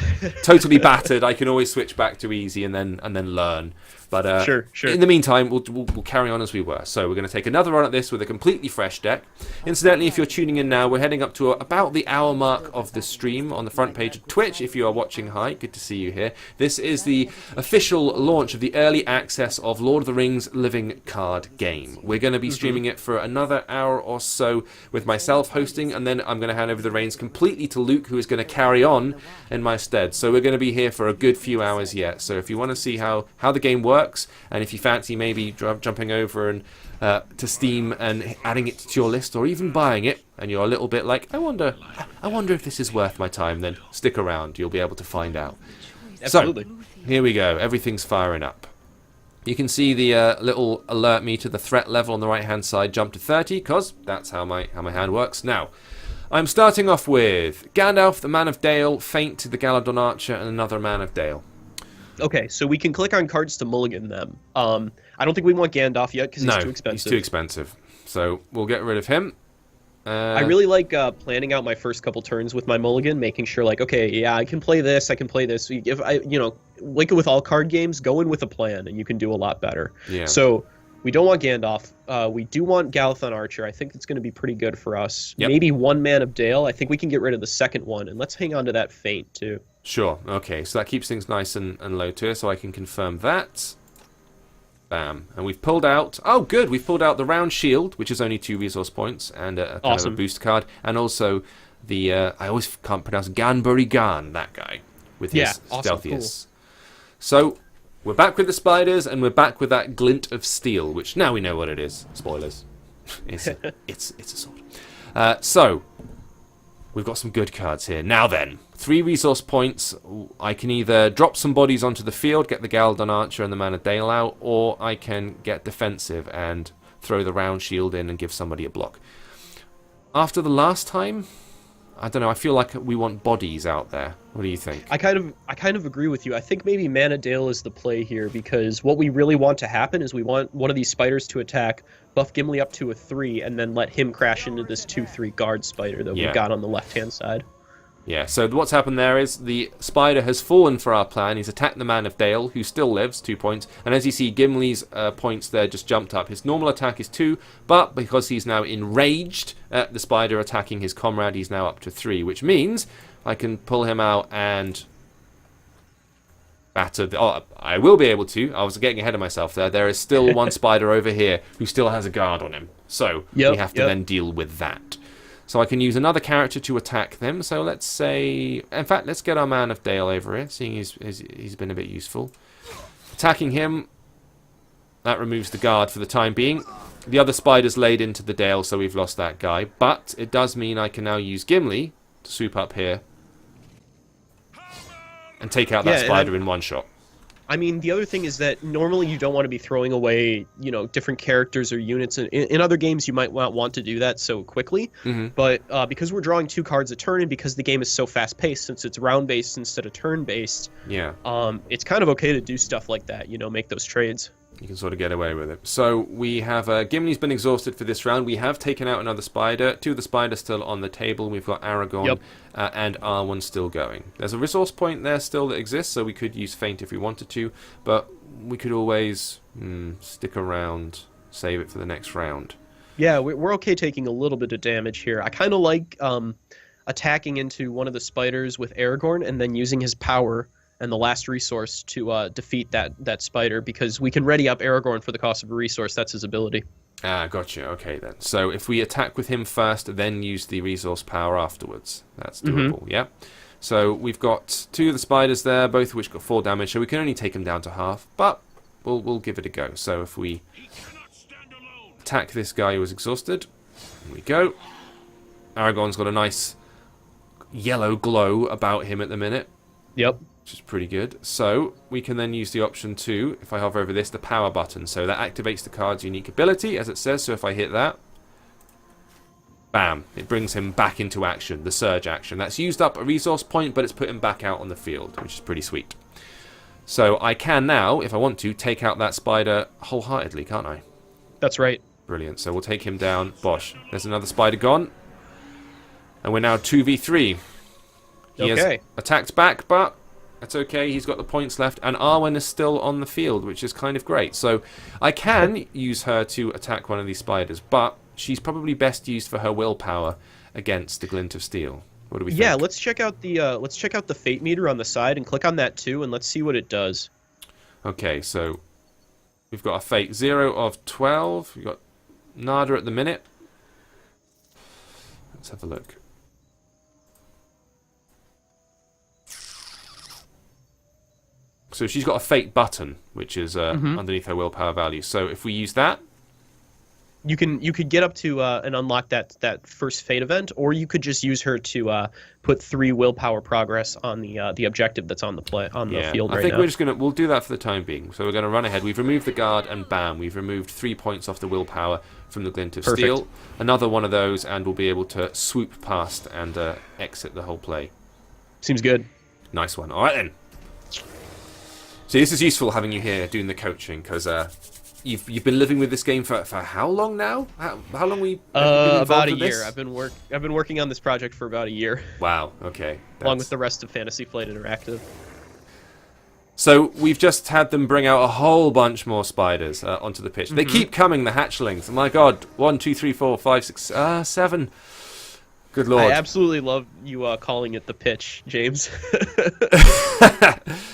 battered, I can always switch back to easy and then learn. But sure. In the meantime, we'll carry on as we were. So we're going to take another run at this with a completely fresh deck. Incidentally, if you're tuning in now, we're heading up to about the hour mark of the stream on the front page of Twitch. If you are watching, hi, good to see you here. This is the official launch of the early access of Lord of the Rings Living Card Game. We're going to be streaming it for another hour or so with myself hosting, and then I'm going to hand over the reins completely to Luke, who is going to carry on in my stead. So we're going to be here for a good few hours yet. So if you want to see how the game works, and if you fancy maybe jumping over and to Steam and adding it to your list, or even buying it, and you're a little bit like, I wonder if this is worth my time, then stick around. You'll be able to find out. Absolutely. So, here we go. Everything's firing up. You can see the little alert me to the threat level on the right-hand side jump to 30, because that's how my hand works. Now, I'm starting off with Gandalf, the Man of Dale, Feint, the Galadon Archer, and another Man of Dale. Okay, so we can click on cards to mulligan them. I don't think we want Gandalf yet because he's too expensive. He's too expensive. So we'll get rid of him. I really like planning out my first couple turns with my mulligan, making sure like, okay, yeah, I can play this. If like with all card games, go in with a plan, and you can do a lot better. Yeah. So we don't want Gandalf. We do want Galadon Archer. I think it's going to be pretty good for us. Yep. Maybe one Man of Dale. I think we can get rid of the second one, and let's hang on to that Feint too. Sure, okay, so that keeps things nice and low tier, so I can confirm that. Bam. And we've pulled out... Oh, good! We've pulled out the Round Shield, which is only 2 resource points, and a kind of a boost card. And also the... I always can't pronounce Ganbury Gan, that guy, with his stealthiest. Cool. So, we're back with the spiders, and we're back with that glint of steel, which now we know what it is. Spoilers. It's a sword. So... We've got some good cards here. Now then, 3 resource points. I can either drop some bodies onto the field, get the Galadon Archer and the Man of Dale out, or I can get defensive and throw the Round Shield in and give somebody a block. After the last time, I don't know, I feel like we want bodies out there. What do you think? I kind of agree with you. I think maybe Man of Dale is the play here, because what we really want to happen is we want one of these spiders to attack, buff Gimli up to a 3, and then let him crash into this 2/3 guard spider that we've got on the left-hand side. Yeah, so what's happened there is the spider has fallen for our plan. He's attacked the Man of Dale, who still lives, 2 points. And as you see, Gimli's points there just jumped up. His normal attack is 2, but because he's now enraged at the spider attacking his comrade, he's now up to 3, which means I can pull him out and batter the... Oh, I will be able to. I was getting ahead of myself there. There is still one spider over here who still has a guard on him. So we have to then deal with that. So I can use another character to attack them. So let's say... In fact, let's get our Man of Dale over here, seeing he's been a bit useful. Attacking him, that removes the guard for the time being. The other spider's laid into the Dale, so we've lost that guy. But it does mean I can now use Gimli to swoop up here and take out that spider in one shot. I mean, the other thing is that normally you don't want to be throwing away, different characters or units. In other games, you might not want to do that so quickly. Mm-hmm. But because we're drawing 2 cards a turn, and because the game is so fast-paced, since it's round-based instead of turn-based, it's kind of okay to do stuff like that, make those trades. You can sort of get away with it. So we have Gimli's been exhausted for this round. We have taken out another spider. 2 of the spiders still on the table. We've got Aragorn and R1 still going. There's a resource point there still that exists, so we could use Feint if we wanted to, but we could always stick around, save it for the next round. Yeah, we're okay taking a little bit of damage here. I kind of like attacking into one of the spiders with Aragorn and then using his power and the last resource to defeat that spider, because we can ready up Aragorn for the cost of a resource. That's his ability. Ah, gotcha. Okay, then. So if we attack with him first, then use the resource power afterwards. That's doable, yeah? So we've got 2 of the spiders there, both of which got 4 damage, so we can only take them down to half, but we'll give it a go. So if we attack this guy who was exhausted, here we go. Aragorn's got a nice yellow glow about him at the minute. Yep. Which is pretty good. So we can then use the option to, if I hover over this, the power button. So that activates the card's unique ability, as it says. So if I hit that, bam, it brings him back into action, the surge action. That's used up a resource point, but it's put him back out on the field, which is pretty sweet. So I can now, if I want to, take out that spider wholeheartedly, can't I? That's right. Brilliant. So we'll take him down. Bosh. There's another spider gone. And we're now 2v3. He has attacked back, but that's okay. He's got the points left. And Arwen is still on the field, which is kind of great. So I can use her to attack one of these spiders, but she's probably best used for her willpower against the Glint of Steel. What do we think? Yeah, let's check out the fate meter on the side and click on that too, and let's see what it does. Okay, so we've got a fate 0 of 12. We've got Nada at the minute. Let's have a look. So she's got a fate button, which is underneath her willpower value. So if we use that, you could get up to and unlock that first fate event, or you could just use her to put 3 willpower progress on the objective that's on the field right now. I think we'll do that for the time being. So we're gonna run ahead. We've removed the guard, and bam, we've removed 3 points off the willpower from the Glint of Steel. Another one of those, and we'll be able to swoop past and exit the whole play. Seems good. Nice one. All right then. See, this is useful having you here doing the coaching, because you've been living with this game for how long now? How long we about a year. I've been working on this project for about a year. Wow. Okay. Along with the rest of Fantasy Flight Interactive. So we've just had them bring out a whole bunch more spiders onto the pitch. They keep coming, the hatchlings. My God, 1, 2, 3, 4, 5, 6, 7. Good Lord. I absolutely love you calling it the pitch, James.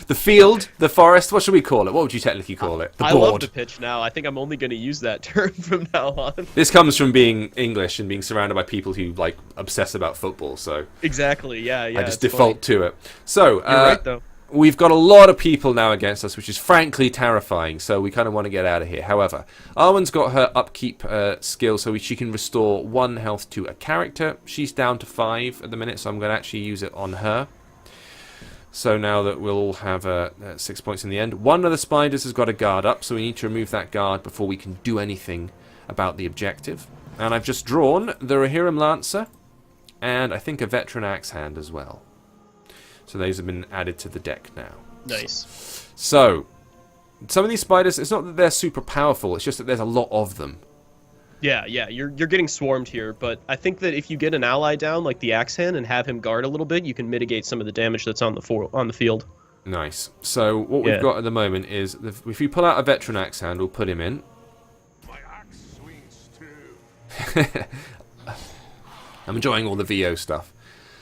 The field, the forest, what should we call it? What would you technically call it? The board. I love the pitch now. I think I'm only going to use that term from now on. This comes from being English and being surrounded by people who obsess about football, so... Exactly, yeah. I just default to it. So, you're right, though. We've got a lot of people now against us, which is frankly terrifying, so we kind of want to get out of here. However, Arwen's got her upkeep skill, so she can restore 1 health to a character. She's down to 5 at the minute, so I'm going to actually use it on her. So now that we'll all have 6 points in the end. One of the spiders has got a guard up, so we need to remove that guard before we can do anything about the objective. And I've just drawn the Rohirrim Lancer, and I think a Veteran Axe Hand as well. So those have been added to the deck now. Nice. So, some of these spiders, it's not that they're super powerful, it's just that there's a lot of them. Yeah, you're getting swarmed here, but I think that if you get an ally down, like the Axe Hand, and have him guard a little bit, you can mitigate some of the damage that's on the field. Nice. So, what we've got at the moment is, if we pull out a Veteran Axe Hand, we'll put him in. My axe swings too. I'm enjoying all the VO stuff.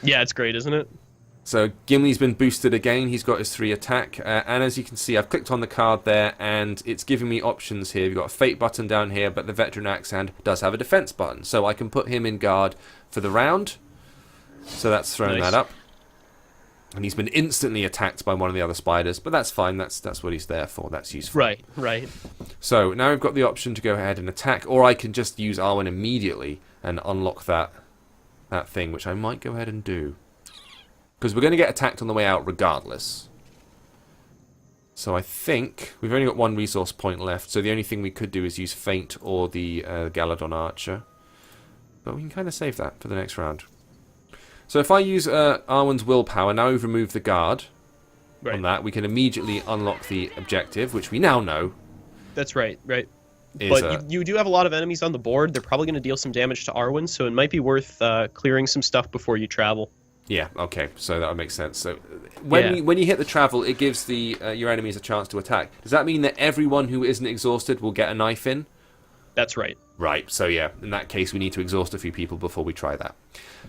Yeah, it's great, isn't it? So Gimli's been boosted again. He's got his 3 attack. And as you can see, I've clicked on the card there, and it's giving me options here. We've got a fate button down here, but the Veteran Axe Hand does have a defense button. So I can put him in guard for the round. So that's thrown that up. And he's been instantly attacked by one of the other spiders, but that's fine. That's what he's there for. That's useful. Right. So now we've got the option to go ahead and attack, or I can just use Arwen immediately and unlock that thing, which I might go ahead and do. Because we're going to get attacked on the way out regardless. So I think we've only got 1 resource point left, so the only thing we could do is use Feint or the Galadon Archer. But we can kind of save that for the next round. So if I use Arwen's willpower, now we've removed the guard on that, we can immediately unlock the objective, which we now know That's right, right. Is But you do have a lot of enemies on the board. They're probably going to deal some damage to Arwen, so it might be worth clearing some stuff before you travel. Yeah, okay, so that would make sense. So when you hit the travel, it gives the your enemies a chance to attack. Does that mean that everyone who isn't exhausted will get a knife in? That's right. Right, so yeah, in that case, we need to exhaust a few people before we try that.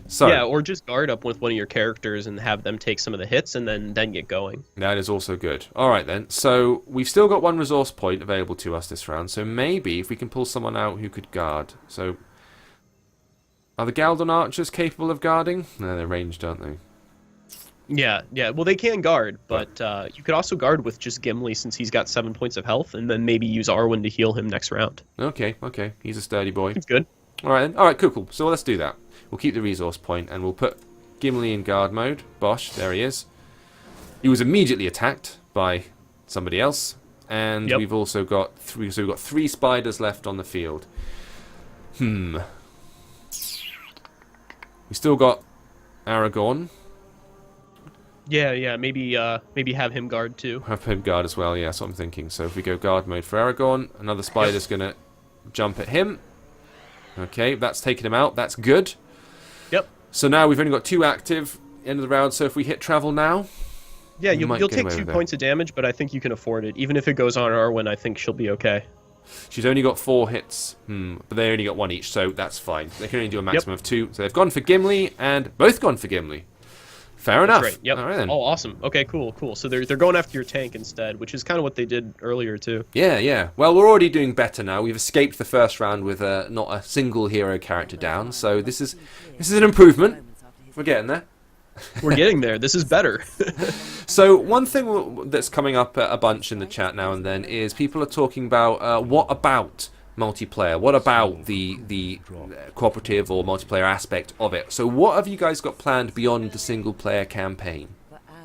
So yeah, or just guard up with one of your characters and have them take some of the hits and then get going. That is also good. All right, then. So we've still got one resource point available to us this round, so maybe if we can pull someone out who could guard. So are the Galdon archers capable of guarding? No, they're ranged, aren't they? Yeah. Well, they can guard, but you could also guard with just Gimli since he's got 7 points of health, and then maybe use Arwen to heal him next round. Okay. He's a sturdy boy. That's good. All right, then. All right, cool. So let's do that. We'll keep the resource point, and we'll put Gimli in guard mode. Bosh, there he is. He was immediately attacked by somebody else, and we've also got three. So we've got 3 spiders left on the field. We still got Aragorn. Yeah. Maybe have him guard too. Have him guard as well. Yeah, that's what I'm thinking. So if we go guard mode for Aragorn, another spider's gonna jump at him. Okay, that's taken him out. That's good. Yep. So now we've only got 2 active. End of the round. So if we hit travel now, yeah, you'll take 2 points of damage, but I think you can afford it. Even if it goes on Arwen, I think she'll be okay. She's only got 4 hits, but they only got 1 each, so that's fine. They can only do a maximum of 2. So they've gone for Gimli, and both gone for Gimli. Fair enough. Right. Yep. All right, then. Oh, awesome. Okay, cool. So they're going after your tank instead, which is kind of what they did earlier too. Yeah. Well, we're already doing better now. We've escaped the first round with not a single hero character down, so this is an improvement. We're getting there. We're getting there. This is better. So one thing that's coming up a bunch in the chat now and then is people are talking about what about multiplayer? What about the cooperative or multiplayer aspect of it? So what have you guys got planned beyond the single player campaign?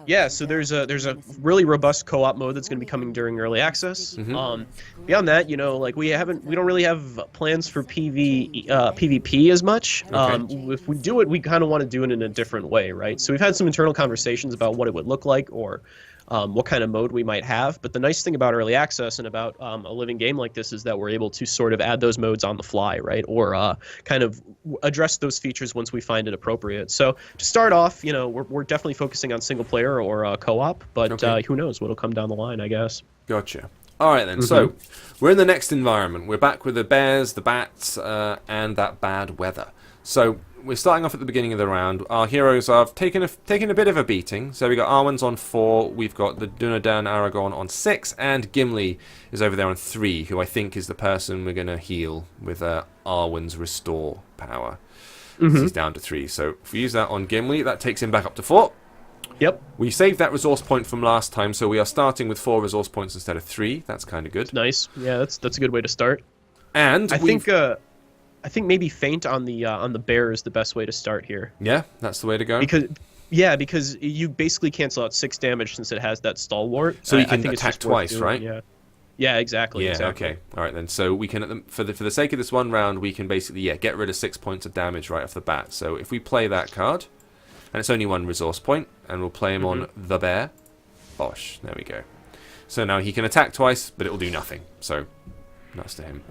Yeah, so there's a really robust co-op mode that's going to be coming during early access. Beyond that, we don't really have plans for PvP as much. Okay. If we do it, we kind of want to do it in a different way, right? So we've had some internal conversations about what it would look like or what kind of mode we might have. But the nice thing about early access and about a living game like this is that we're able to sort of add those modes on the fly, right? Or kind of address those features once we find it appropriate. So to start off, we're definitely focusing on single player or co-op, but who knows what'll come down the line, I guess. Gotcha. All right, then. So we're in the next environment. We're back with the bears, the bats, and that bad weather. So we're starting off at the beginning of the round. Our heroes have taken a bit of a beating. So we got Arwen's on 4, we've got the Dunedain Aragorn on 6, and Gimli is over there on 3, who I think is the person we're going to heal with Arwen's restore power. He's down to 3. So if we use that on Gimli, that takes him back up to 4. Yep. We saved that resource point from last time, so we are starting with 4 resource points instead of 3. That's kind of good. Nice. Yeah, that's a good way to start. And I think maybe feint on the bear is the best way to start here. Yeah, that's the way to go. Because you basically cancel out 6 damage since it has that stalwart. So you can attack twice, right? Yeah, exactly. Yeah, exactly. okay. All right then. So we can, for the sake of this one round, we can basically get rid of 6 points of damage right off the bat. So if we play that card, and it's only 1 resource point, and we'll play him on the bear. Bosh, there we go. So now he can attack twice, but it will do nothing. So nice to him.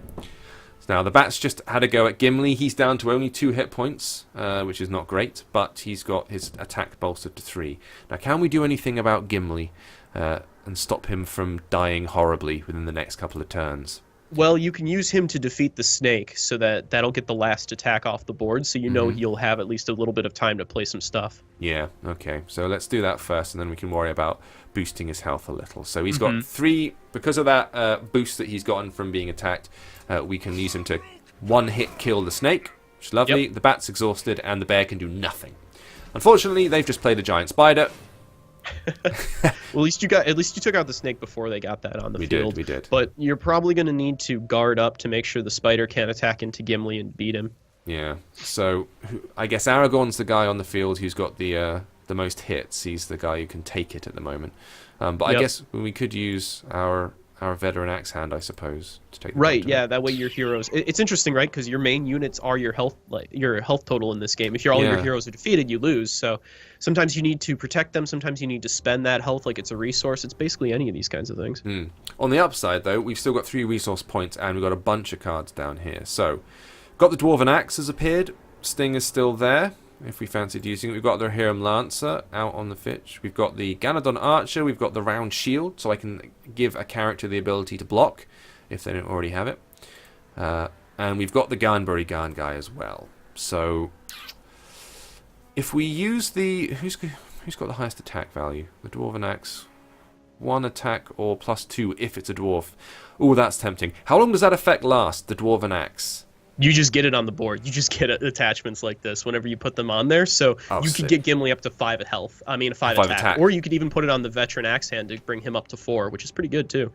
Now, the bat's just had a go at Gimli. He's down to only 2 hit points, which is not great, but he's got his attack bolstered to 3. Now, can we do anything about Gimli and stop him from dying horribly within the next couple of turns? Well, you can use him to defeat the snake, so that'll get the last attack off the board, so you'll have at least a little bit of time to play some stuff. Yeah, okay. So let's do that first, and then we can worry about boosting his health a little. So he's got 3, because of that boost that he's gotten from being attacked, we can use him to 1-hit kill the snake, which is lovely. The bat's exhausted, and the bear can do nothing. Unfortunately, they've just played a giant spider. Well, at least you took out the snake before they got that on the field. We did. But you're probably going to need to guard up to make sure the spider can't attack into Gimli and beat him. Yeah. So I guess Aragorn's the guy on the field who's got the most hits. He's the guy who can take it at the moment. But I guess we could use our our veteran axe hand, I suppose, to take the Right, brunt of yeah, it. that way your heroes... It's interesting, right? Because your main units are your health total in this game. If all your heroes are defeated, you lose. So sometimes you need to protect them. Sometimes you need to spend that health like it's a resource. It's basically any of these kinds of things. On the upside, though, we've still got 3 resource points, and we've got a bunch of cards down here. So, got the Dwarven Axe has appeared. Sting is still there, if we fancied using it. We've got the Hiram Lancer out on the pitch. We've got the Ganadon Archer. We've got the Round Shield, so I can give a character the ability to block, if they don't already have it. And we've got the Garnbury Garn guy as well. So, if we use the... Who's got the highest attack value? The Dwarven Axe. 1 attack or +2 if it's a dwarf. Ooh, that's tempting. How long does that effect last, the Dwarven Axe? You just get it on the board. You just get attachments like this whenever you put them on there. So you could get Gimli up to 5 health. I mean, 5 attack. Or you could even put it on the veteran axe hand to bring him up to 4, which is pretty good too.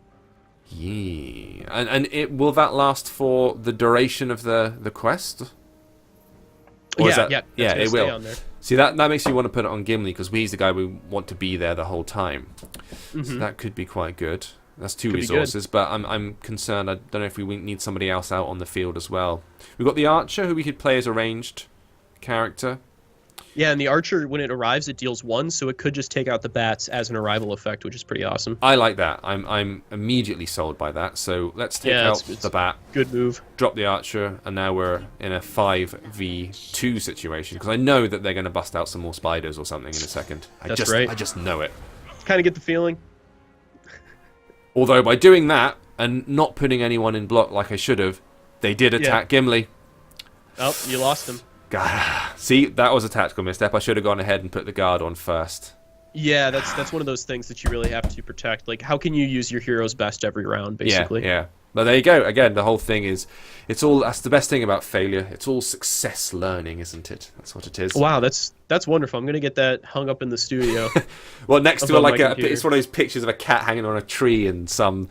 Yeah. And will that last for the duration of the quest? Or yeah, it will. On there. See, that makes you want to put it on Gimli, because he's the guy we want to be there the whole time. So that could be quite good. That's 2 resources, but I'm concerned. I don't know if we need somebody else out on the field as well. We've got the Archer, who we could play as a ranged character. Yeah, and the Archer, when it arrives, it deals 1, so it could just take out the bats as an arrival effect, which is pretty awesome. I like that. I'm immediately sold by that. So let's take out the bat. Good move. Drop the Archer, and now we're in a 5v2 situation, because I know that they're going to bust out some more spiders or something in a second. I just know it. Kind of get the feeling. Although by doing that and not putting anyone in block like I should have, they did attack Gimli. Oh, you lost him. God. See, that was a tactical misstep. I should have gone ahead and put the guard on first. Yeah, that's one of those things that you really have to protect. Like, how can you use your hero's best every round, basically? Yeah. But there you go. Again, the whole thing is, that's the best thing about failure. It's all success learning, isn't it? That's what it is. Wow, that's wonderful. I'm going to get that hung up in the studio. Well, next to it, it's one of those pictures of a cat hanging on a tree and some...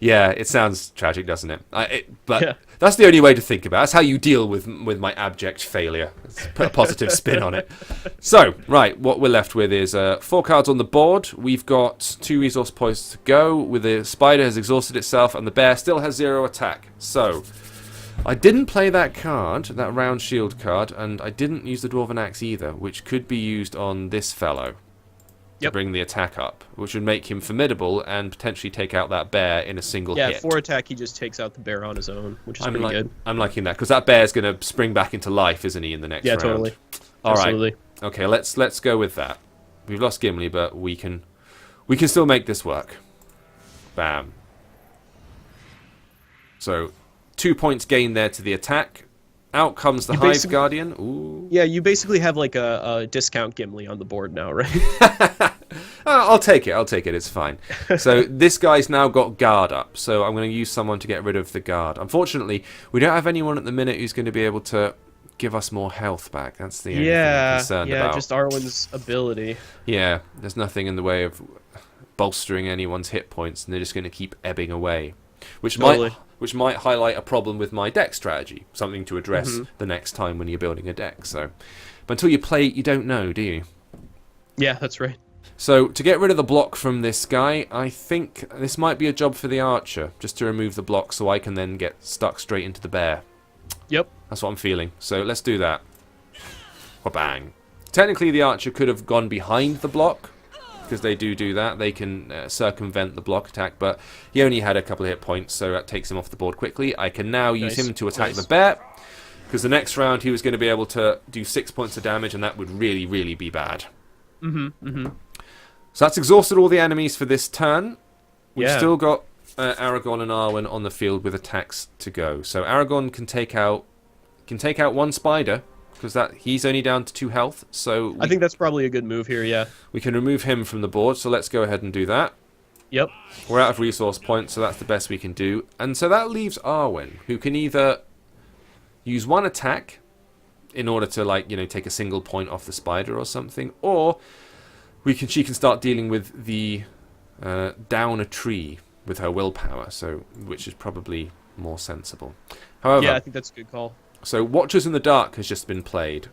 Yeah, it sounds tragic, doesn't it? That's the only way to think about it. That's how you deal with my abject failure. Let's put a positive spin on it. So, right, what we're left with is 4 cards on the board. We've got 2 resource points to go, with the spider has exhausted itself, and the bear still has 0 attack. So, I didn't play that card, that round shield card, and I didn't use the Dwarven Axe either, which could be used on this fellow. To bring the attack up, which would make him formidable and potentially take out that bear in a single hit. Yeah, 4 attack, he just takes out the bear on his own, which is pretty good. I'm liking that, because that bear's going to spring back into life, isn't he, in the next round? Yeah, totally. All Absolutely. right. Okay, let's go with that. We've lost Gimli, but we can still make this work. Bam. So, 2 points gained there to the attack. Out comes the Hive Guardian. Ooh. Yeah, you basically have like a discount Gimli on the board now, right? I'll take it. It's fine. So this guy's now got guard up. So I'm going to use someone to get rid of the guard. Unfortunately, we don't have anyone at the minute who's going to be able to give us more health back. That's the only thing I'm concerned about. Yeah, just Arwen's ability. Yeah, there's nothing in the way of bolstering anyone's hit points, and they're just going to keep ebbing away. Which might highlight a problem with my deck strategy, something to address the next time when you're building a deck. So, but until you play it, you don't know, do you? Yeah, that's right. So, to get rid of the block from this guy, I think this might be a job for the Archer, just to remove the block so I can then get stuck straight into the bear. Yep. That's what I'm feeling. So, let's do that. Bang. Technically, the Archer could have gone behind the block, because they do that. They can circumvent the block attack, but he only had a couple of hit points, so that takes him off the board quickly. I can now use him to attack the bear, because the next round he was going to be able to do 6 points of damage, and that would really, really be bad. So that's exhausted all the enemies for this turn. We've still got Aragorn and Arwen on the field with attacks to go. So Aragorn can take out 1 spider, because he's only down to 2 health. So I think that's probably a good move here, yeah. We can remove him from the board, so let's go ahead and do that. Yep. We're out of resource points, so that's the best we can do. And so that leaves Arwen, who can either use 1 attack in order to, take a single point off the spider or something, or she can start dealing with the down a tree with her willpower, which is probably more sensible. However, yeah, I think that's a good call. So Watchers in the Dark has just been played.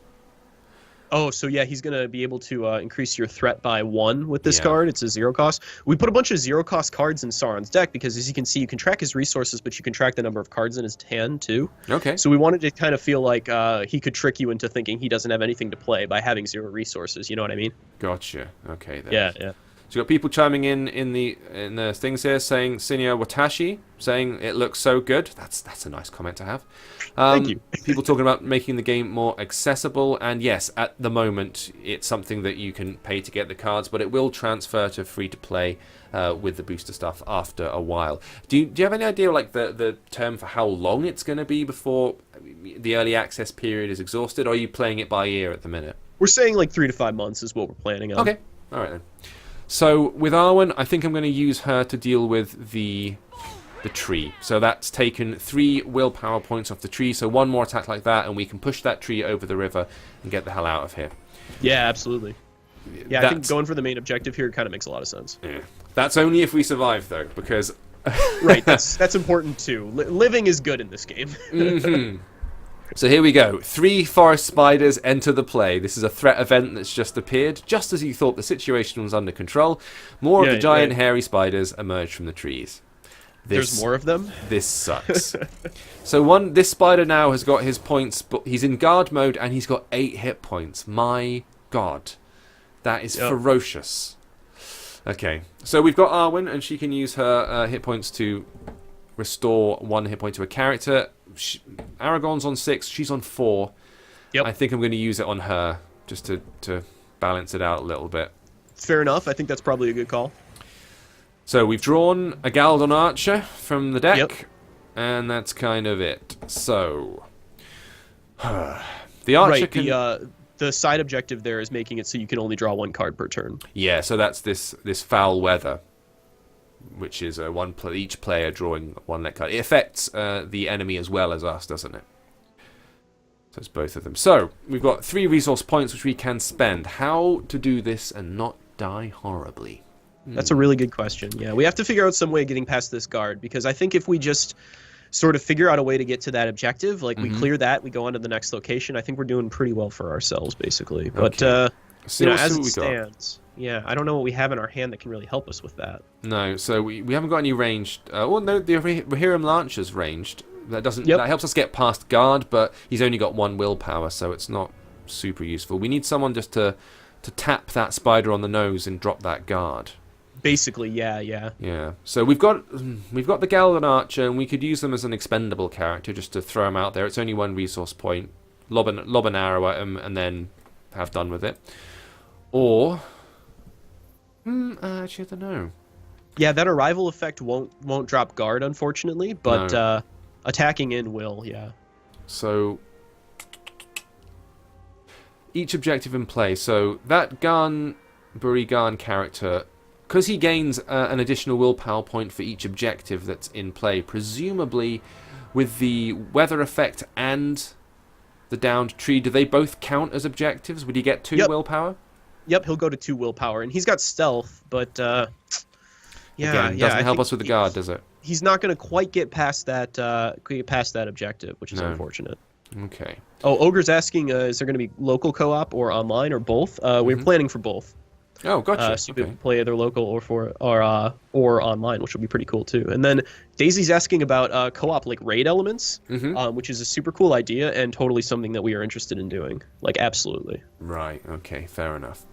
Oh, so yeah, he's gonna be able to increase your threat by 1 with this Yeah. card. It's a 0 cost. We put a bunch of 0 cost cards in Sauron's deck because, as you can see, you can track his resources, but you can track the number of cards in his hand too. Okay. So we wanted to kind of feel like he could trick you into thinking he doesn't have anything to play by having 0 resources. You know what I mean? Gotcha. Okay then. Yeah, yeah. So you've got people chiming in the things here saying Senior Watashi saying it looks so good. That's a nice comment to have. Thank you. People talking about making the game more accessible, and yes, at the moment it's something that you can pay to get the cards, but it will transfer to free to play with the booster stuff after a while. Do you have any idea like the term for how long it's going to be before the early access period is exhausted, or are you playing it by ear at the minute? We're saying like 3 to 5 months is what we're planning on. Okay. All right then. So with Arwen, I think I'm going to use her to deal with the tree. So that's taken 3 willpower points off the tree. So 1 more attack like that, and we can push that tree over the river and get the hell out of here. Yeah, absolutely. Yeah, I think going for the main objective here kind of makes a lot of sense. Yeah. That's only if we survive, though, because right, that's important too. Living is good in this game. Mm-hmm. So here we go. 3 forest spiders enter the play. This is a threat event that's just appeared. Just as you thought the situation was under control, more of the giant hairy spiders emerge from the trees. There's more of them? This sucks. So this spider now has got his points, but he's in guard mode and he's got 8 hit points. My god. That is ferocious. Okay, so we've got Arwen, and she can use her hit points to restore 1 hit point to a character. Aragorn's on 6, she's on 4. Yep. I think I'm going to use it on her, just to balance it out a little bit. Fair enough, I think that's probably a good call. So we've drawn a Galdon Archer from the deck, and that's kind of it. So, the Archer can... The side objective there is making it so you can only draw 1 card per turn. Yeah, so that's this foul weather, which is each player drawing 1 net card. It affects the enemy as well as us, doesn't it? So it's both of them. So we've got 3 resource points which we can spend. How to do this and not die horribly? That's a really good question. Yeah, we have to figure out some way of getting past this guard, because I think if we just sort of figure out a way to get to that objective, like we clear that, we go on to the next location, I think we're doing pretty well for ourselves, basically. But as it stands, I don't know what we have in our hand that can really help us with that. No, so we haven't got any ranged. Well, no, the Rohirrim Launcher's ranged. That doesn't. That helps us get past guard, but he's only got 1 willpower, so it's not super useful. We need someone just to tap that spider on the nose and drop that guard. Basically, yeah. Yeah. So we've got the Galdon Archer, and we could use them as an expendable character just to throw him out there. It's only 1 resource point. Lob an arrow at him, and then have done with it. Or, actually, I don't know. Yeah, that arrival effect won't drop guard, unfortunately, but attacking in will. Yeah. So each objective in play. So that Buri Garn character, because he gains an additional willpower point for each objective that's in play, presumably with the weather effect and the downed tree, do they both count as objectives? Would he get 2 willpower? Yep, he'll go to 2 willpower, and he's got stealth, but Again, doesn't help us with the guard, does it? He's not going to quite get past that objective, which is unfortunate. Okay. Oh, Ogre's asking, is there going to be local co-op or online or both? We're planning for both. Oh, gotcha. So you can play either local or online, which will be pretty cool too. And then Daisy's asking about co-op like raid elements, which is a super cool idea and totally something that we are interested in doing. Like, absolutely. Right. Okay. Fair enough.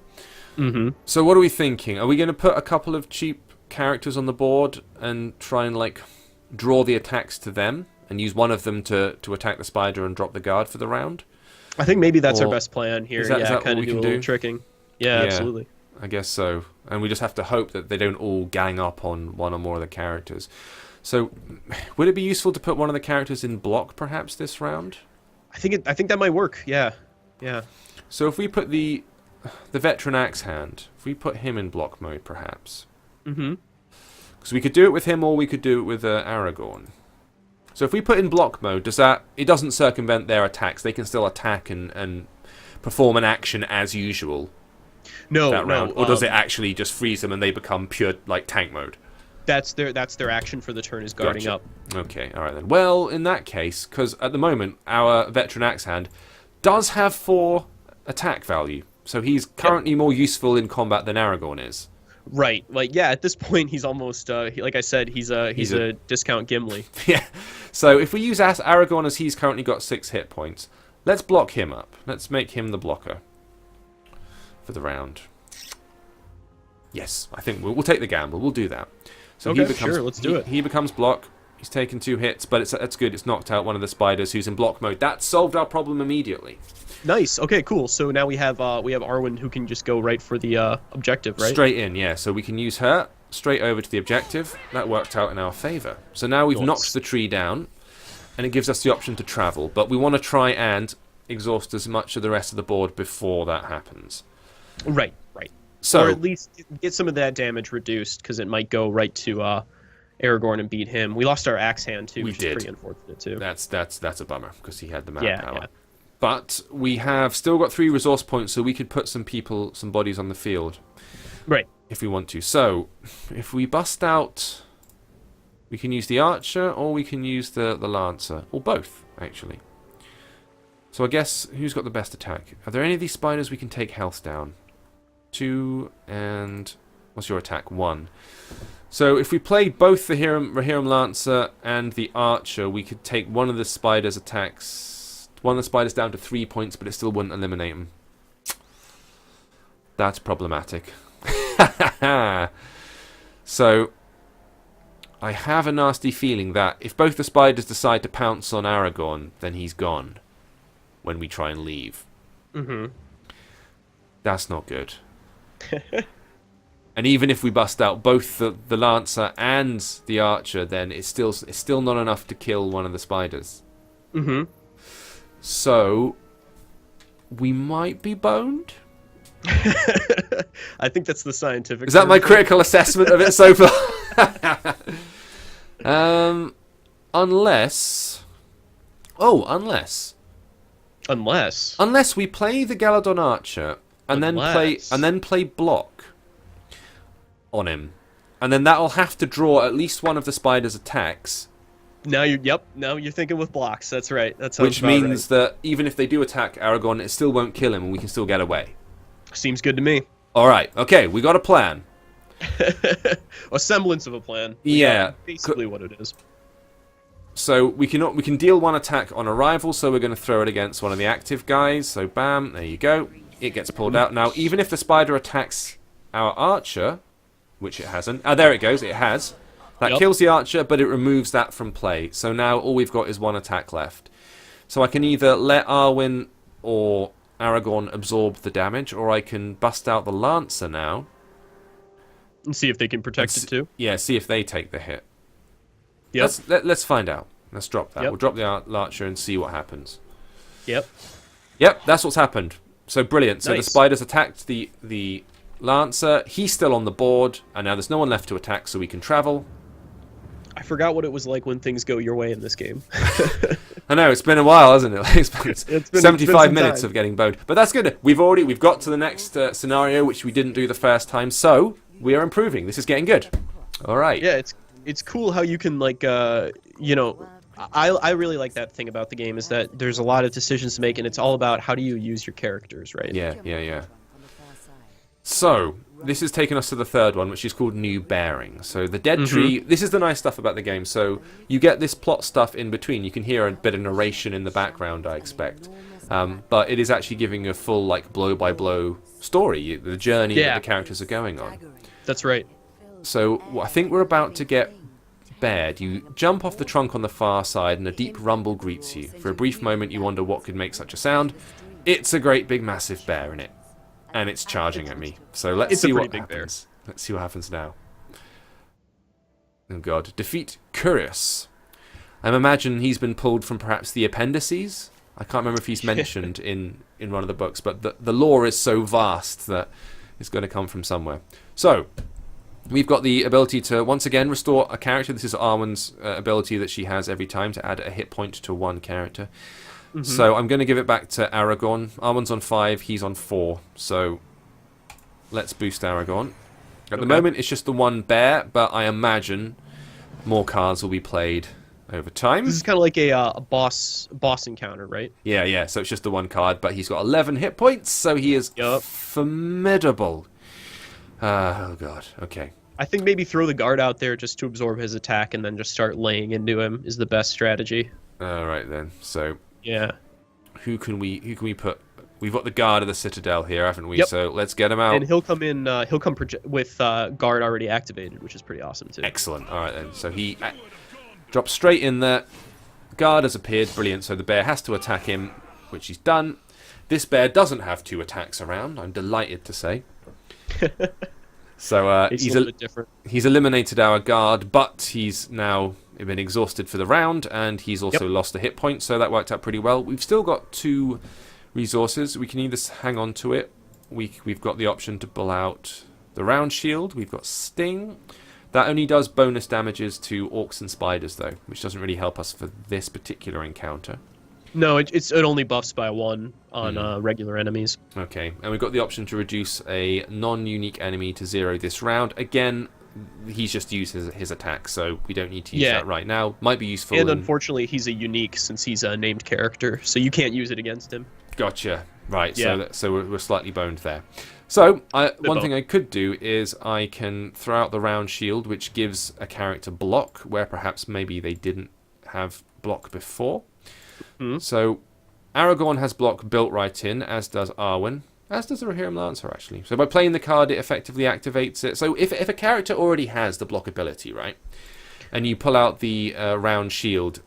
So what are we thinking? Are we going to put a couple of cheap characters on the board and try and like draw the attacks to them and use one of them to attack the spider and drop the guard for the round? I think maybe that's our best plan here. Is that kind of do a little tricking. Yeah, absolutely. I guess so. And we just have to hope that they don't all gang up on one or more of the characters. So, would it be useful to put one of the characters in block, perhaps, this round? I think that might work, yeah. So if we put the Veteran Axe Hand, if we put him in block mode, perhaps. Because we could do it with him, or we could do it with Aragorn. So if we put in block mode, it doesn't circumvent their attacks. They can still attack and perform an action as usual. That round, or does it actually just freeze them and they become pure like tank mode? That's their action for the turn is guarding up. Okay, all right then. Well, in that case, because at the moment our Veteran Axe Hand does have 4 attack value. So he's currently more useful in combat than Aragorn is. Right. Like, yeah, at this point, he's almost, like I said, he's a discount Gimli. Yeah. So if we use Aragorn as he's currently got 6 hit points, let's block him up. Let's make him the blocker for the round. Yes, I think we'll take the gamble. We'll do that. So okay, he becomes, sure, let's do it. He becomes block. He's taken 2 hits, but it's good. It's knocked out one of the spiders who's in block mode. That solved our problem immediately. Nice. Okay, cool. So now we have Arwen who can just go right for the objective, right? Straight in, yeah. So we can use her straight over to the objective. That worked out in our favour. So now we've knocked the tree down, and it gives us the option to travel. But we want to try and exhaust as much of the rest of the board before that happens. Right, right. So, or at least get some of that damage reduced, because it might go right to Aragorn and beat him. We lost our axe hand too, which is pretty unfortunate too. That's a bummer, because he had the manpower. Yeah. But we have still got 3 resource points, so we could put some bodies on the field. Right. If we want to. So, if we bust out, we can use the archer, or we can use the lancer, or both, actually. So I guess, who's got the best attack? Are there any of these spiders we can take health down? 2, and what's your attack? 1. So if we played both the Rohirrim Lancer and the Archer, we could take one of the spiders' attacks, one of the spiders down to 3 points, but it still wouldn't eliminate them. That's problematic. So I have a nasty feeling that if both the spiders decide to pounce on Aragorn, then he's gone when we try and leave. Mm-hmm. That's not good. And even if we bust out both the Lancer and the Archer, then it's still not enough to kill one of the spiders. Mm-hmm. So we might be boned? I think that's the scientific. Is that my critical assessment of it so far? Unless we play the Galadon Archer and then play block on him, and then that'll have to draw at least one of the spider's attacks. Now you're thinking with blocks. That's right. That sounds which means that even if they do attack Aragorn, it still won't kill him, and we can still get away. Seems good to me. All right. Okay, we got a plan. A semblance of a plan. Yeah. Basically what it is. So we can deal 1 attack on arrival, so we're going to throw it against one of the active guys. So bam, there you go. It gets pulled out. Now, even if the spider attacks our archer, which it hasn't. There it goes, it has. That kills the archer, but it removes that from play. So now all we've got is 1 attack left. So I can either let Arwen or Aragorn absorb the damage, or I can bust out the Lancer now. And see if they can protect it too. Yeah, see if they take the hit. Yep. Let's find out. Let's drop that. We'll drop the Archer and see what happens. Yep, that's what's happened. So brilliant. So the spiders attacked the Lancer. He's still on the board, and now there's no one left to attack, so we can travel. I forgot what it was like when things go your way in this game. I know, it's been a while, hasn't it? It's been 75 minutes of getting boned. But that's good. We've got to the next scenario, which we didn't do the first time, so we are improving. This is getting good. All right. Yeah, it's cool how you can, like, I really like that thing about the game, is that there's a lot of decisions to make, and it's all about how do you use your characters, right? Yeah. So, this has taken us to the third one, which is called New Bearing. So, the Dead Tree, this is the nice stuff about the game. So, you get this plot stuff in between. You can hear a bit of narration in the background, I expect. But it is actually giving a full, like, blow-by-blow story, the journey that the characters are going on. That's right. So, I think we're about to get bared. You jump off the trunk on the far side, and a deep rumble greets you. For a brief moment, you wonder what could make such a sound. It's a great big massive bear in it. And it's charging at me. So let's see what happens. Let's see what happens now. Oh god. Defeat Curious. I imagine he's been pulled from perhaps the appendices. I can't remember if he's mentioned in one of the books, but the lore is so vast that it's going to come from somewhere. So, we've got the ability to, once again, restore a character. This is Arwen's ability that she has every time to add a hit point to 1 character. So I'm going to give it back to Aragorn. Arwen's on 5, he's on 4. So let's boost Aragorn. At the moment, it's just the 1 bear, but I imagine more cards will be played over time. This is kind of like a boss encounter, right? Yeah, yeah. So it's just the one card, but he's got 11 hit points, so he is formidable. Oh god. Okay. I think maybe throw the guard out there just to absorb his attack, and then just start laying into him is the best strategy. All right then. So yeah, who can we put? We've got the guard of the Citadel here, haven't we? Yep. So let's get him out. And he'll come in. He'll come with guard already activated, which is pretty awesome too. Excellent. All right then. So he drops straight in there. Guard has appeared. Brilliant. So the bear has to attack him, which he's done. This bear doesn't have 2 attacks around. I'm delighted to say. So it's a little bit different. He's eliminated our guard, but he's now been exhausted for the round, and he's also lost a hit point, so that worked out pretty well. We've still got 2 resources. We can either hang on to it. We've got the option to pull out the round shield. We've got Sting. That only does bonus damages to orcs and spiders, though, which doesn't really help us for this particular encounter. No, it only buffs by 1 on regular enemies. Okay, and we've got the option to reduce a non-unique enemy to 0 this round. Again, he's just used his attack, so we don't need to use that right now. Might be useful. And unfortunately, he's a unique since he's a named character, so you can't use it against him. Gotcha. Right, Yeah. so we're slightly boned there. So, one thing I could do is I can throw out the round shield, which gives a character block, where perhaps maybe they didn't have block before. So, Aragorn has block built right in, as does Arwen, as does the Rohirrim Lancer, actually. So by playing the card, it effectively activates it. So if a character already has the block ability, right, and you pull out the round shield,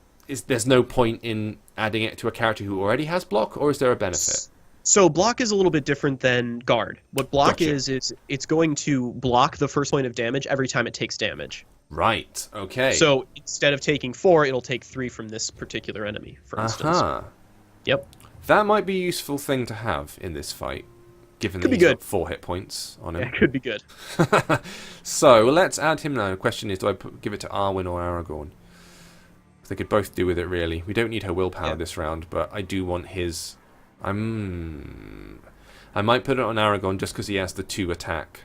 there's no point in adding it to a character who already has block, or is there a benefit? So block is a little bit different than guard. What block is it's going to block the first point of damage every time it takes damage. Right, okay. So instead of taking 4, it'll take 3 from this particular enemy, for instance. Yep. That might be a useful thing to have in this fight, given that he's got 4 hit points on him. Yeah, it could be good. So let's add him now. The question is, do I give it to Arwen or Aragorn? They could both do with it, really. We don't need her willpower this round, but I do want his... I might put it on Aragorn just because he has the 2 attack.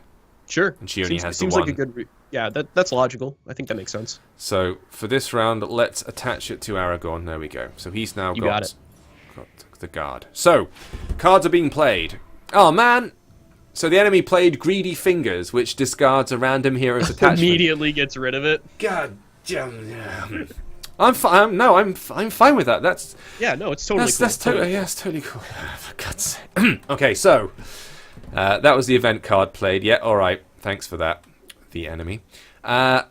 Sure. And she only has the 1. Seems like a good... Yeah, that's logical. I think that makes sense. So for this round, let's attach it to Aragorn. There we go. So he's now got the guard. So, cards are being played. Oh, man! So the enemy played Greedy Fingers, which discards a random hero's attachment. Immediately gets rid of it. God damn. I'm fine with that. That's it's totally cool. That's totally cool. For God's sake. Okay, so that was the event card played. Yeah, all right. Thanks for that, the enemy.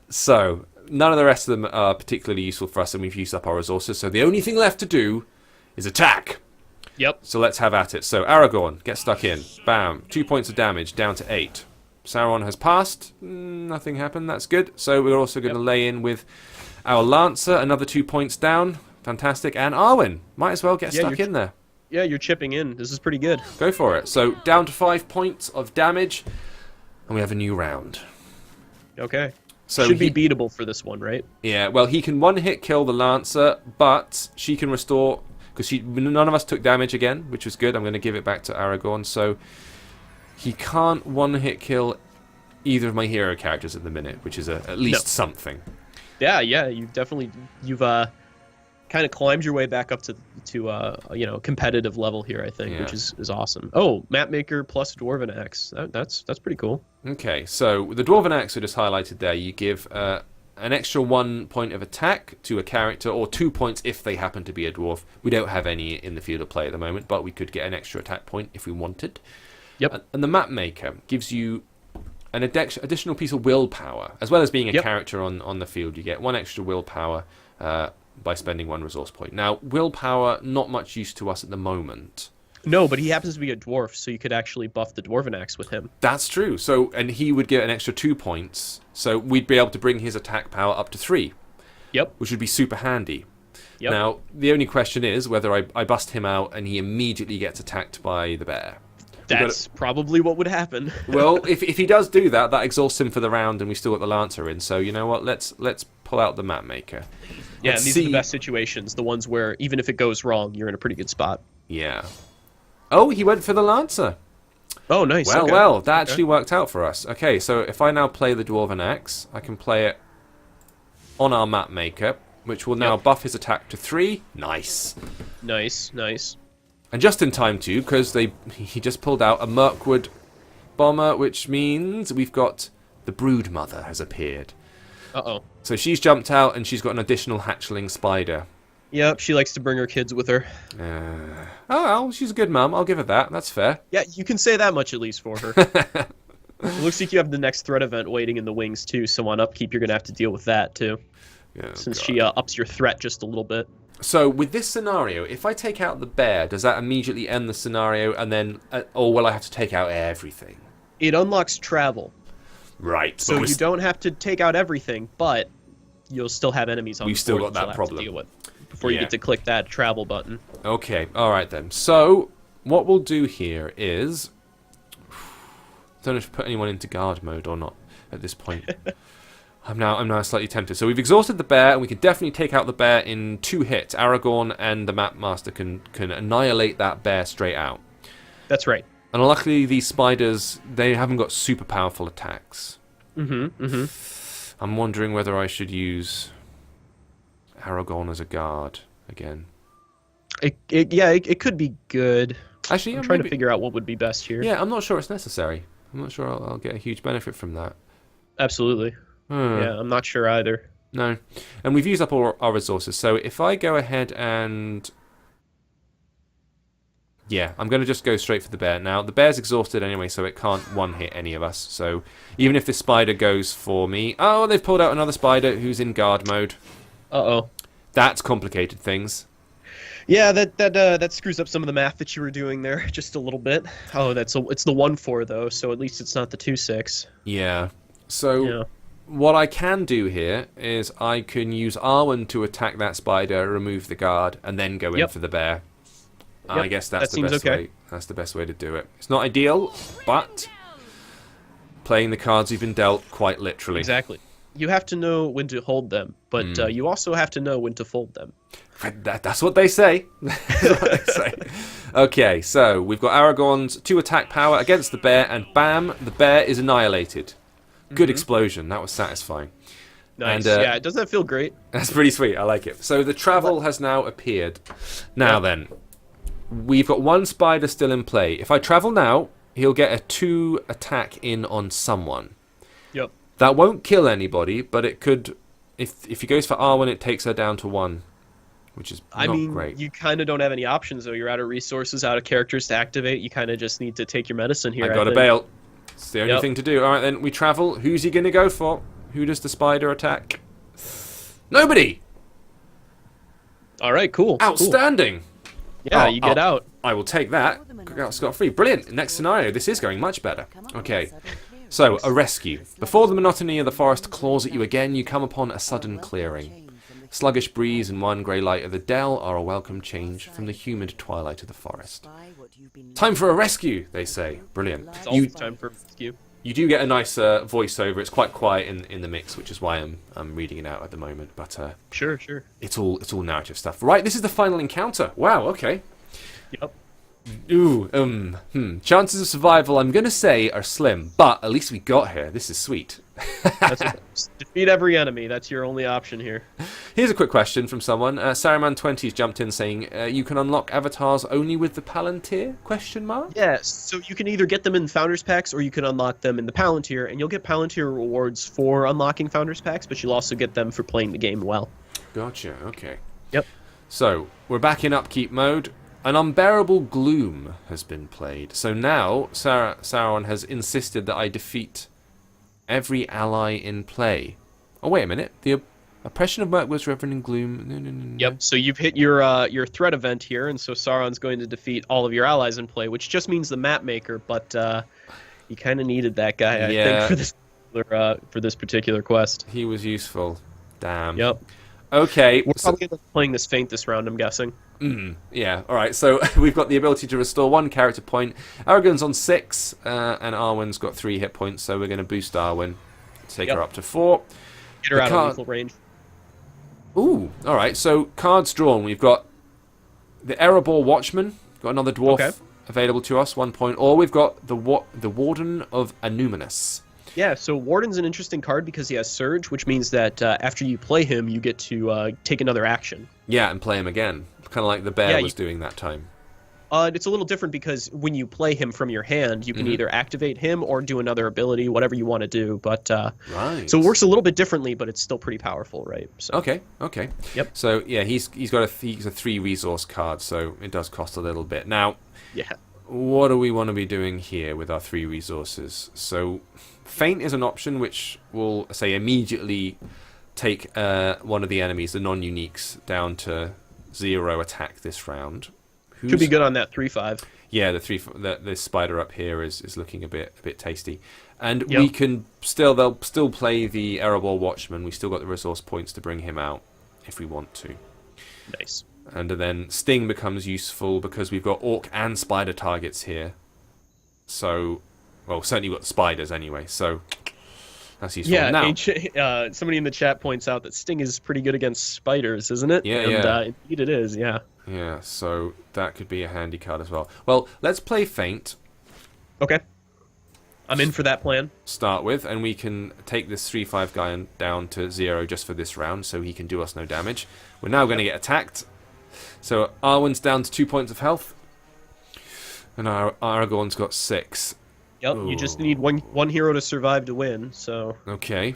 So none of the rest of them are particularly useful for us, and we've used up our resources. So the only thing left to do is attack. Yep. So let's have at it. So Aragorn, get stuck in. Bam. 2 points of damage, down to 8. Sauron has passed. Nothing happened. That's good. So we're also going to lay in with our Lancer, another 2 points down. Fantastic. And Arwen, might as well get stuck in there. Yeah, you're chipping in. This is pretty good. Go for it. So down to 5 points of damage, and we have a new round. Okay. So should be beatable for this one, right? Yeah, well, he can one-hit kill the Lancer, but she can restore... Because none of us took damage again, which was good. I'm going to give it back to Aragorn. So he can't one-hit kill either of my hero characters at the minute, which is at least something. Yeah, you've kind of climbed your way back up to competitive level here, I think, which is awesome. Oh, Mapmaker plus Dwarven Axe. That's pretty cool. Okay, so with the Dwarven Axe we just highlighted there, you give an extra 1 point of attack to a character, or 2 points if they happen to be a dwarf. We don't have any in the field of play at the moment, but we could get an extra attack point if we wanted. Yep. And the Mapmaker gives you an additional piece of willpower. As well as being a character on the field, you get 1 extra willpower by spending 1 resource point. Now, willpower, not much use to us at the moment. No, but he happens to be a dwarf, so you could actually buff the Dwarven Axe with him. That's true. So, and he would get an extra 2 points. So we'd be able to bring his attack power up to 3. Yep. Which would be super handy. Yep. Now, the only question is whether I bust him out and he immediately gets attacked by the bear. That's probably what would happen. Well, if he does do that, that exhausts him for the round, and we still got the Lancer in. So you know what? Let's pull out the Mapmaker. Yeah, and these are the best situations. The ones where even if it goes wrong, you're in a pretty good spot. Yeah. Oh, he went for the Lancer. Oh, nice. Well, that actually worked out for us. Okay, so if I now play the Dwarven Axe, I can play it on our Mapmaker. which will now buff his attack to 3. Nice. Nice. And just in time too, because he just pulled out a Mirkwood bomber, which means we've got the Broodmother has appeared. Uh-oh. So she's jumped out, and she's got an additional hatchling spider. Yep, she likes to bring her kids with her. Oh, well, she's a good mum. I'll give her that. That's fair. Yeah, you can say that much at least for her. It looks like you have the next threat event waiting in the wings, too, so on upkeep you're going to have to deal with that, too. Oh, since God. she ups your threat just a little bit. So, with this scenario, if I take out the bear, does that immediately end the scenario, and then... or will I have to take out everything? It unlocks travel. Right. So you don't have to take out everything, but you'll still have enemies on the board. We've still got that you'll problem. have to deal with before you get to click that travel button. Okay, alright then. So, what we'll do here is... don't know if to put anyone into guard mode or not at this point. I'm now slightly tempted. So we've exhausted the bear, and we can definitely take out the bear in 2 hits. Aragorn and the Map Master can annihilate that bear straight out. That's right. And luckily, these spiders, they haven't got super powerful attacks. I'm wondering whether I should use Aragorn as a guard again. It could be good. Actually, I'm trying to figure out what would be best here. Yeah, I'm not sure it's necessary. I'm not sure I'll get a huge benefit from that. Absolutely. Yeah, I'm not sure either. No. And we've used up all our resources, so if I go ahead and... yeah, I'm going to just go straight for the bear. Now, the bear's exhausted anyway, so it can't one-hit any of us. So even if this spider goes for me... oh, they've pulled out another spider who's in guard mode. Uh-oh. That's complicated things. Yeah, that screws up some of the math that you were doing there just a little bit. Oh, it's the 1/4 though, so at least it's not the 2/6. Yeah. So what I can do here is I can use Arwen to attack that spider, remove the guard, and then go in for the bear. I guess that's the best way. That's the best way to do it. It's not ideal, but playing the cards you've been dealt quite literally. Exactly. You have to know when to hold them, but you also have to know when to fold them. That's what they say. That's what they say. Okay, so we've got Aragorn's 2 attack power against the bear, and bam, the bear is annihilated. Good explosion. That was satisfying. Nice. And, yeah, doesn't that feel great? That's pretty sweet. I like it. So the travel has now appeared. Now then, we've got 1 spider still in play. If I travel now, he'll get a 2 attack in on someone. Yep. That won't kill anybody, but it could... If he goes for Arwen, it takes her down to 1. Which is not great. You kind of don't have any options, though. You're out of resources, out of characters to activate. You kind of just need to take your medicine here. I gotta bail. It's the only thing to do. Alright then, we travel. Who's he gonna go for? Who does the spider attack? Nobody! Alright, cool. Outstanding! Cool. Yeah, you get out. I will take that. Got out scot-free. Brilliant. Next scenario. This is going much better. Okay. So, a rescue. Before the monotony of the forest claws at you again, you come upon a sudden clearing. Sluggish breeze and one grey light of the dell are a welcome change from the humid twilight of the forest. Time for a rescue, they say. Brilliant. It's always time for a rescue. You do get a nice voiceover. It's quite quiet in the mix, which is why I'm reading it out at the moment. But sure. It's all narrative stuff. Right, this is the final encounter. Wow. Okay. Yep. Ooh. Chances of survival, I'm gonna say, are slim, but at least we got here. This is sweet. Defeat every enemy. That's your only option here. Here's a quick question from someone. Saruman20's jumped in saying, you can unlock avatars only with the Palantir? Question mark? Yeah, so you can either get them in Founders Packs or you can unlock them in the Palantir, and you'll get Palantir rewards for unlocking Founders Packs, but you'll also get them for playing the game well. Gotcha, okay. Yep. So, we're back in upkeep mode. An unbearable gloom has been played. So now, Sauron has insisted that I defeat every ally in play. Oh, wait a minute. The oppression of Mirkwood's Reverend in Gloom. No. Yep, so you've hit your threat event here, and so Sauron's going to defeat all of your allies in play, which just means the map maker, but you kind of needed that guy, I think, for this particular quest. He was useful. Damn. Yep. Okay. We're probably playing this Feint this round, I'm guessing. Yeah, alright, so we've got the ability to restore 1 character point. Aragorn's on 6, and Arwen's got 3 hit points, so we're going to boost Arwen. Take her up to 4. Get her out of lethal range. Ooh, alright, so cards drawn. We've got the Erebor Watchman, got another dwarf available to us, 1 point. Or we've got the Warden of Anuminus. Yeah, so Warden's an interesting card because he has Surge, which means that after you play him, you get to take another action. Yeah, and play him again. Kind of like the bear Yeah, was doing that time. It's a little different because when you play him from your hand, you can either activate him or do another ability, whatever you want to do. But right. So it works a little bit differently, but it's still pretty powerful, right? So. Okay. Yep. So yeah, he's a 3 resource card, so it does cost a little bit. Now, Yeah. what do we want to be doing here with our 3 resources? So, Feint is an option which will say immediately take one of the enemies, the non-uniques, down to 0 attack this round. Could be good on that 3/5. Yeah, the spider up here is looking a bit tasty, and we can they'll still play the Erebor Watchman. We still got the resource points to bring him out if we want to. Nice. And then Sting becomes useful because we've got orc and spider targets here. So, well, certainly we've got spiders anyway. So that's useful. Yeah, Now, somebody in the chat points out that Sting is pretty good against spiders, isn't it? Yeah, and, indeed it is, yeah. Yeah, so that could be a handy card as well. Well, let's play Feint. Okay. I'm in for that plan. Start with, and we can take this 3/5 guy down to 0 just for this round, so he can do us no damage. We're now going to get attacked. So Arwen's down to 2 points of health, and our Aragorn's got 6. Yep, Ooh. you just need one hero to survive to win, so... Okay.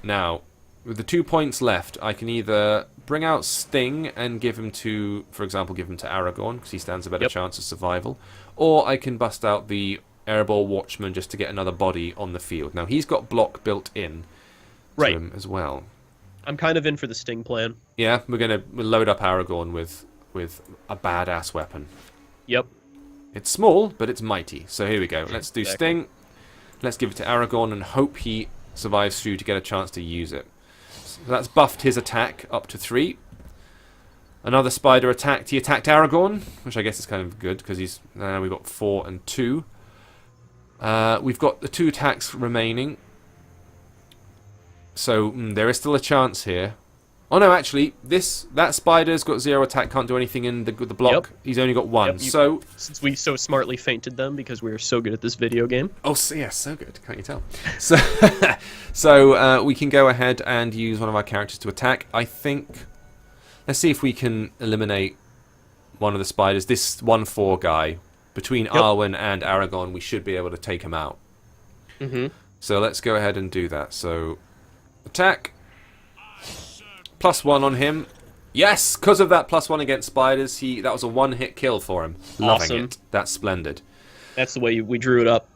Now, with the 2 points left, I can either bring out Sting and give him to, for example, give him to Aragorn, because he stands a better chance of survival, or I can bust out the Erebor Watchman just to get another body on the field. Now, he's got block built in to him as well. I'm kind of in for the Sting plan. Yeah, we'll load up Aragorn with a badass weapon. Yep. It's small, but it's mighty. So here we go. Let's do Sting. Let's give it to Aragorn and hope he survives through to get a chance to use it. So that's buffed his attack up to 3. Another spider attacked. He attacked Aragorn, which I guess is kind of good because we've got 4 and 2. We've got the 2 attacks remaining. So there is still a chance here. Oh no, actually, that spider's got 0 attack, can't do anything in the block. Yep. He's only got 1. So since we so smartly feinted them because we are so good at this video game. Oh, so good, can't you tell? So we can go ahead and use one of our characters to attack. I think. Let's see if we can eliminate one of the spiders. This 1/4 guy between Arwen and Aragorn. We should be able to take him out. So let's go ahead and do that. So attack. +1 on him. Yes, because of that +1 against spiders, that was a 1-hit kill for him. Loving it. That's splendid. That's the way we drew it up.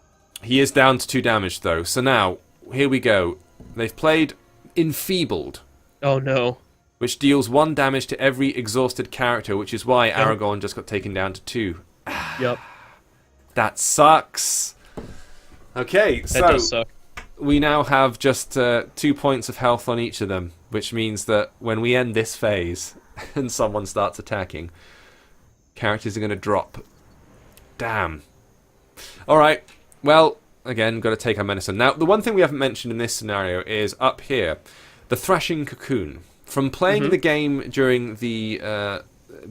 He is down to 2 damage though. So now, here we go. They've played Enfeebled. Oh no. Which deals 1 damage to every exhausted character, which is why Aragorn just got taken down to 2. Yep. That sucks. Okay, that does suck. We now have just 2 points of health on each of them, which means that when we end this phase and someone starts attacking, characters are going to drop. Damn. Alright, well, again, got to take our medicine. Now, the one thing we haven't mentioned in this scenario is up here, the Thrashing Cocoon. From playing the game during the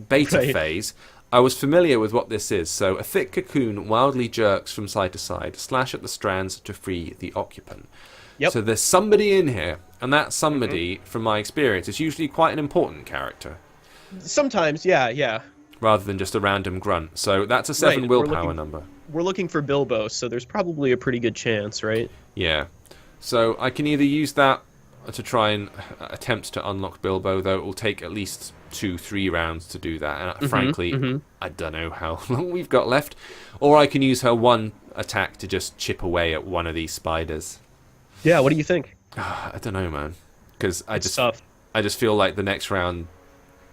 beta phase, I was familiar with what this is. So, a thick cocoon wildly jerks from side to side, slash at the strands to free the occupant. Yep. So there's somebody in here, and that somebody, from my experience, is usually quite an important character. Sometimes, yeah. Rather than just a random grunt. So that's a 7 willpower number. We're looking for Bilbo, so there's probably a pretty good chance, right? Yeah. So I can either use that to try and attempt to unlock Bilbo, though it will take at least 2-3 rounds to do that, and frankly I don't know how long we've got left. Or I can use her 1 attack to just chip away at one of these spiders. Yeah, what do you think? I don't know, man, because I just feel like the next round,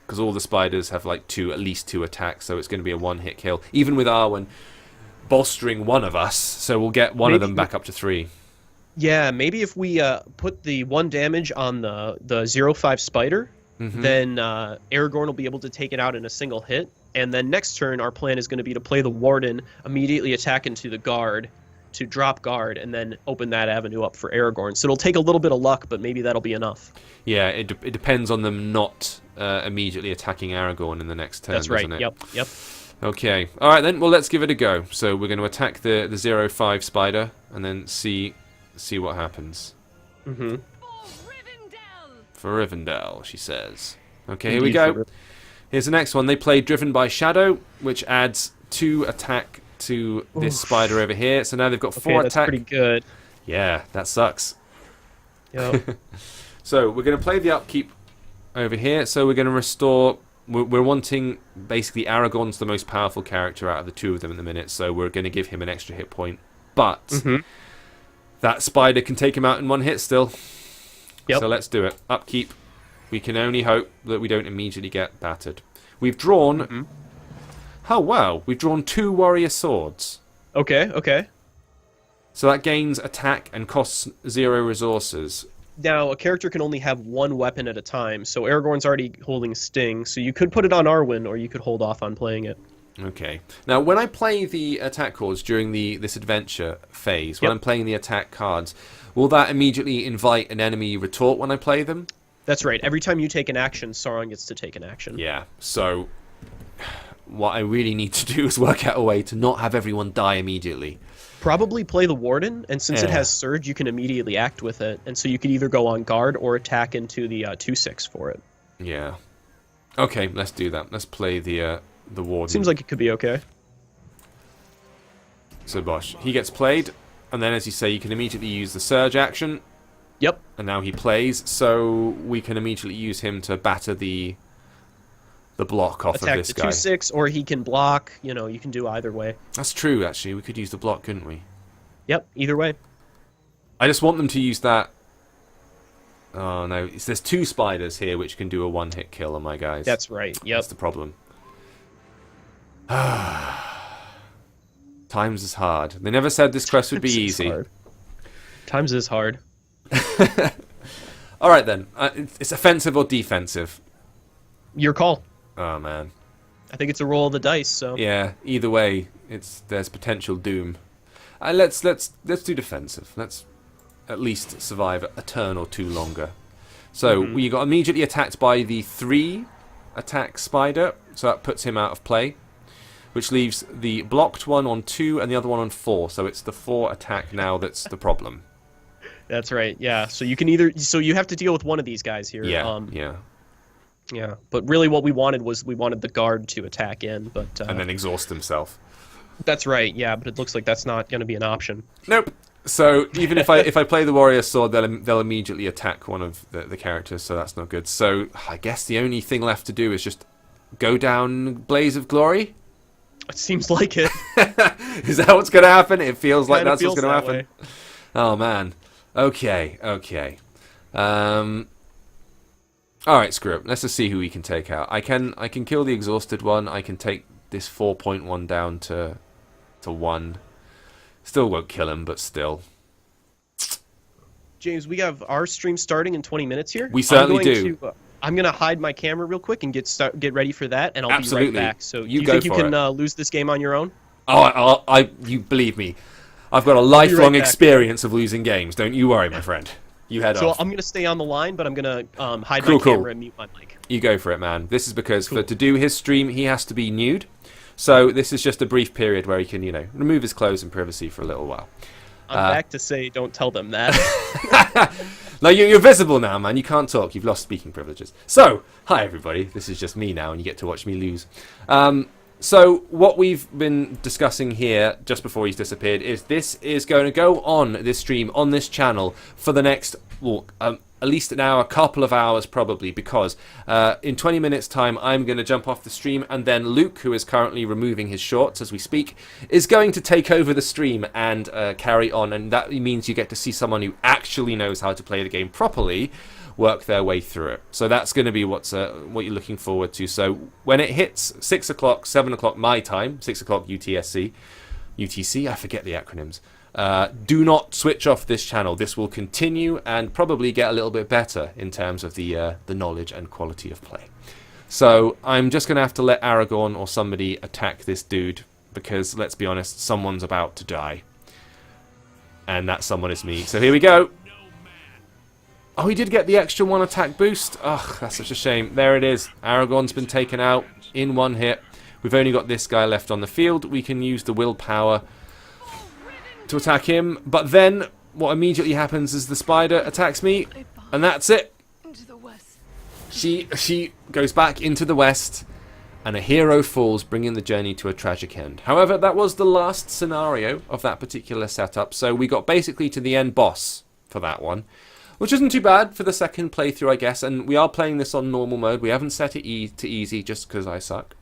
because all the spiders have like at least 2 attacks, so it's going to be a 1-hit kill, even with Arwen bolstering one of us, so we'll get one of them back up to 3. Yeah, maybe if we put the 1 damage on the 0/5 spider, then Aragorn will be able to take it out in a single hit. And then next turn, our plan is going to be to play the Warden, immediately attack into the guard to drop guard, and then open that avenue up for Aragorn. So it'll take a little bit of luck, but maybe that'll be enough. Yeah, it depends on them not immediately attacking Aragorn in the next turn, doesn't it? Yep. Okay, all right then. Well, let's give it a go. So we're going to attack the 0/5 spider, and then see see what happens. Mm-hmm. For Rivendell, she says. Okay, here we go. Here's the next one. They play Driven by Shadow, which adds 2 attack to this spider over here. So now they've got 4 that's attack. Pretty good. Yeah, that sucks. Yep. So we're going to play the upkeep over here. So we're going to restore... We're wanting... Basically, Aragorn's the most powerful character out of the 2 of them at the minute. So we're going to give him an extra hit point. But that spider can take him out in 1 hit still. Yep. So let's do it. Upkeep. We can only hope that we don't immediately get battered. We've drawn... Oh, wow. We've drawn 2 warrior swords. Okay. So that gains attack and costs 0 resources. Now, a character can only have 1 weapon at a time, so Aragorn's already holding Sting, so you could put it on Arwen, or you could hold off on playing it. Okay. Now, when I play the attack cards during this adventure phase, when I'm playing the attack cards, will that immediately invite an enemy retort when I play them? That's right. Every time you take an action, Sauron gets to take an action. Yeah, so what I really need to do is work out a way to not have everyone die immediately. Probably play the Warden, and since it has Surge, you can immediately act with it, and so you could either go on guard or attack into the 2/6 for it. Yeah. Okay, let's do that. Let's play the Warden. Seems like it could be okay. So Bosch, he gets played, and then as you say, you can immediately use the Surge action. Yep. And now he plays, so we can immediately use him to batter the block off of this guy. Attack the 2/6, or he can block. You know, you can do either way. That's true, actually. We could use the block, couldn't we? Yep, either way. I just want them to use that... Oh, no. There's 2 spiders here which can do a 1-hit kill on my guys. That's right, yep. That's the problem. Times is hard. They never said this quest would be easy. Times is hard. Alright then. It's offensive or defensive? Your call. Oh, man. I think it's a roll of the dice, so... Yeah, either way, there's potential doom. Let's do defensive. Let's at least survive a turn or 2 longer. So, we got immediately attacked by the 3 attack spider, so that puts him out of play. Which leaves the blocked one on 2 and the other one on 4, so it's the 4 attack now that's the problem. That's right, yeah. So you can either... So you have to deal with one of these guys here. Yeah. Yeah, but really what we wanted was we wanted the guard to attack in, but... and then exhaust himself. That's right, yeah, but it looks like that's not going to be an option. Nope. So even if I play the warrior sword, they'll immediately attack one of the characters, so that's not good. So I guess the only thing left to do is just go down Blaze of Glory? It seems like it. Is that what's going to happen? It feels like that's what's going to happen. Way. Oh, man. Okay. Alright, screw it. Let's just see who we can take out. I can kill the exhausted one. I can take this 4.1 down to 1. Still won't kill him, but still. James, we have our stream starting in 20 minutes here. We certainly do. I'm going to hide my camera real quick and get ready for that, and I'll be right back. So you think you can lose this game on your own? Oh, you believe me. I've got a lifelong experience of losing games. Don't you worry, my friend. You head off. So I'm going to stay on the line, but I'm going to hide my camera and mute my mic. You go for it, man. This is because to do his stream, he has to be nude. So this is just a brief period where he can, remove his clothes in privacy for a little while. I'm back to say don't tell them that. No, you're visible now, man. You can't talk. You've lost speaking privileges. So, hi, everybody. This is just me now, and you get to watch me lose. So what we've been discussing here, just before he's disappeared, is this is going to go on this stream, on this channel, for the next, at least an hour, couple of hours probably, because in 20 minutes' time, I'm going to jump off the stream, and then Luke, who is currently removing his shorts as we speak, is going to take over the stream and carry on, and that means you get to see someone who actually knows how to play the game properly work their way through it. So that's going to be what you're looking forward to. So when it hits 6 o'clock, 7 o'clock my time, 6 o'clock UTC, I forget the acronyms, do not switch off this channel. This will continue and probably get a little bit better in terms of the knowledge and quality of play. So I'm just going to have to let Aragorn or somebody attack this dude, because let's be honest, someone's about to die. And that someone is me. So here we go. Oh, he did get the extra 1 attack boost. Ugh, that's such a shame. There it is. Aragorn's been taken out in 1 hit. We've only got this guy left on the field. We can use the willpower to attack him. But then what immediately happens is the spider attacks me, and that's it. Into the west. She goes back into the west, and a hero falls, bringing the journey to a tragic end. However, that was the last scenario of that particular setup, so we got basically to the end boss for that one, which isn't too bad for the second playthrough, I guess. And we are playing this on normal mode. We haven't set it to easy just because I suck.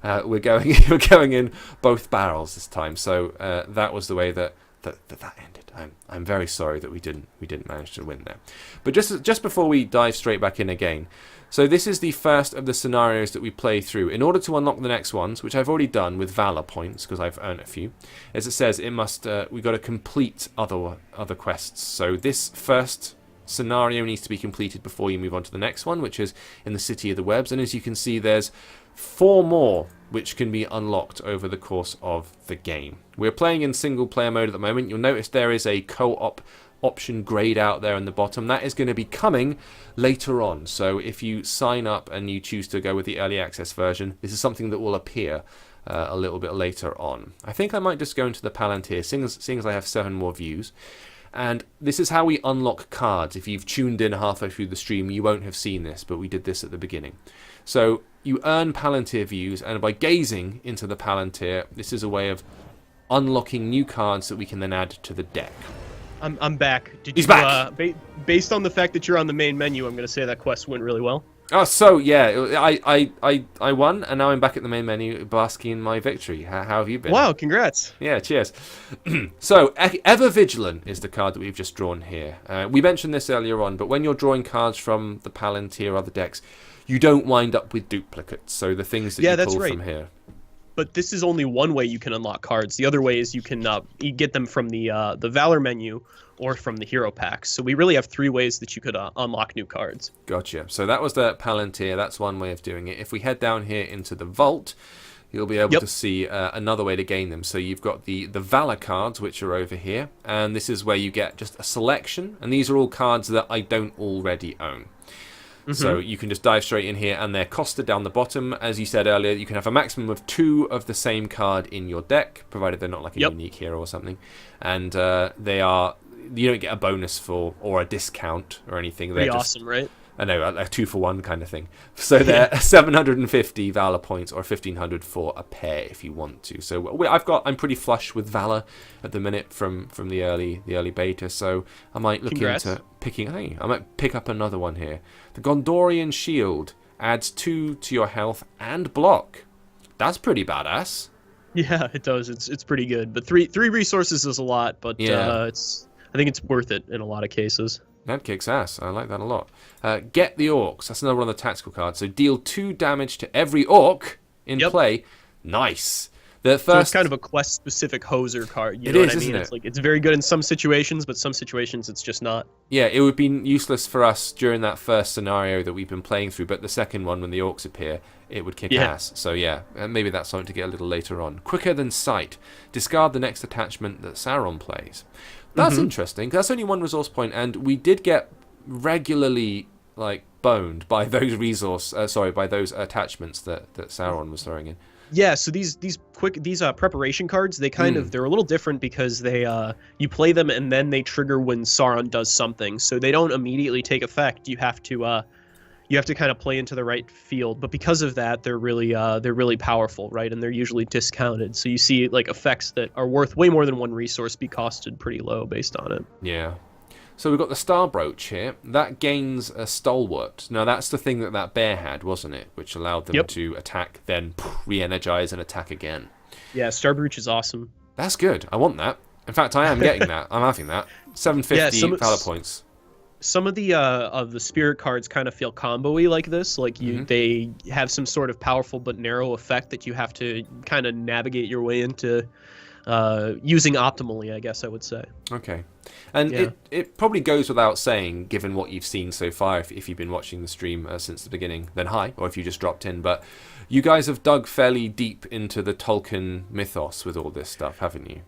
We're going in both barrels this time, so that was the way that ended. I'm very sorry that we didn't manage to win there. But just before we dive straight back in again. So this is the first of the scenarios that we play through. In order to unlock the next ones, which I've already done with Valor points, because I've earned a few, as it says, it must we got to complete other quests. So this first scenario needs to be completed before you move on to the next one, which is in the City of the Webs. And as you can see, there's 4 more which can be unlocked over the course of the game. We're playing in single player mode at the moment. You'll notice there is a co-op option grayed out there in the bottom. That is going to be coming later on. So if you sign up and you choose to go with the early access version, this is something that will appear a little bit later on. I think I might just go into the Palantir, seeing as I have 7 more views. And this is how we unlock cards. If you've tuned in halfway through the stream, you won't have seen this, but we did this at the beginning. So you earn Palantir views, and by gazing into the Palantir, this is a way of unlocking new cards that we can then add to the deck. I'm back. He's back. Based on the fact that you're on the main menu, I'm going to say that quest went really well. Oh, so yeah, I won, and now I'm back at the main menu, basking in my victory. How have you been? Wow, congrats. Yeah, cheers. So, Ever Vigilant is the card that we've just drawn here. We mentioned this earlier on, but when you're drawing cards from the Palantir or other decks, you don't wind up with duplicates. So the things that you pull from here. But this is only one way you can unlock cards. The other way is you can you get them from the Valor menu or from the hero packs. So we really have 3 ways that you could unlock new cards. Gotcha. So that was the Palantir. That's one way of doing it. If we head down here into the vault, you'll be able to see another way to gain them. So you've got the Valor cards, which are over here. And this is where you get just a selection. And these are all cards that I don't already own. Mm-hmm. So you can just dive straight in here, and they're costed down the bottom. As you said earlier, you can have a maximum of 2 of the same card in your deck, provided they're not like a unique hero or something. And you don't get a bonus for or a discount or anything. They're Pretty awesome, right? I know, a 2-for-1 kind of thing. So they're 750 Valor points or 1,500 for a pair if you want to. So I'm pretty flush with Valor at the minute from the early beta. So I might look into picking. Hey, I might pick up another one here. The Gondorian Shield adds 2 to your health and block. That's pretty badass. Yeah, it does. It's pretty good. But three resources is a lot, but I think it's worth it in a lot of cases. That kicks ass. I like that a lot. Get the Orcs. That's another one of the tactical cards. So deal 2 damage to every Orc in play. Nice. So it's kind of a quest-specific hoser card. You know what I mean? It's very good in some situations, but some situations it's just not. Yeah, it would be useless for us during that first scenario that we've been playing through, but the second one, when the Orcs appear, it would kick ass. So yeah, maybe that's something to get a little later on. Quicker than Sight. Discard the next attachment that Sauron plays. That's interesting. That's only 1 resource point, and we did get regularly boned by those by those attachments that Sauron was throwing in. Yeah, so these preparation cards, they they're a little different because they you play them and then they trigger when Sauron does something. So they don't immediately take effect. You have to kind of play into the right field, but because of that, they're really powerful, right? And they're usually discounted. So you see effects that are worth way more than 1 resource be costed pretty low based on it. Yeah. So we've got the Star Brooch here. That gains a Stalwart. Now that's the thing that bear had, wasn't it? Which allowed them to attack, then re-energize and attack again. Yeah, Star Brooch is awesome. That's good. I want that. In fact, I am getting that. I'm having that. 750 Valor points. Some of the spirit cards kind of feel combo-y like this. They have some sort of powerful but narrow effect that you have to kind of navigate your way into using optimally, I guess I would say. Okay. And it probably goes without saying, given what you've seen so far, if you've been watching the stream since the beginning, then hi, or if you just dropped in. But you guys have dug fairly deep into the Tolkien mythos with all this stuff, haven't you?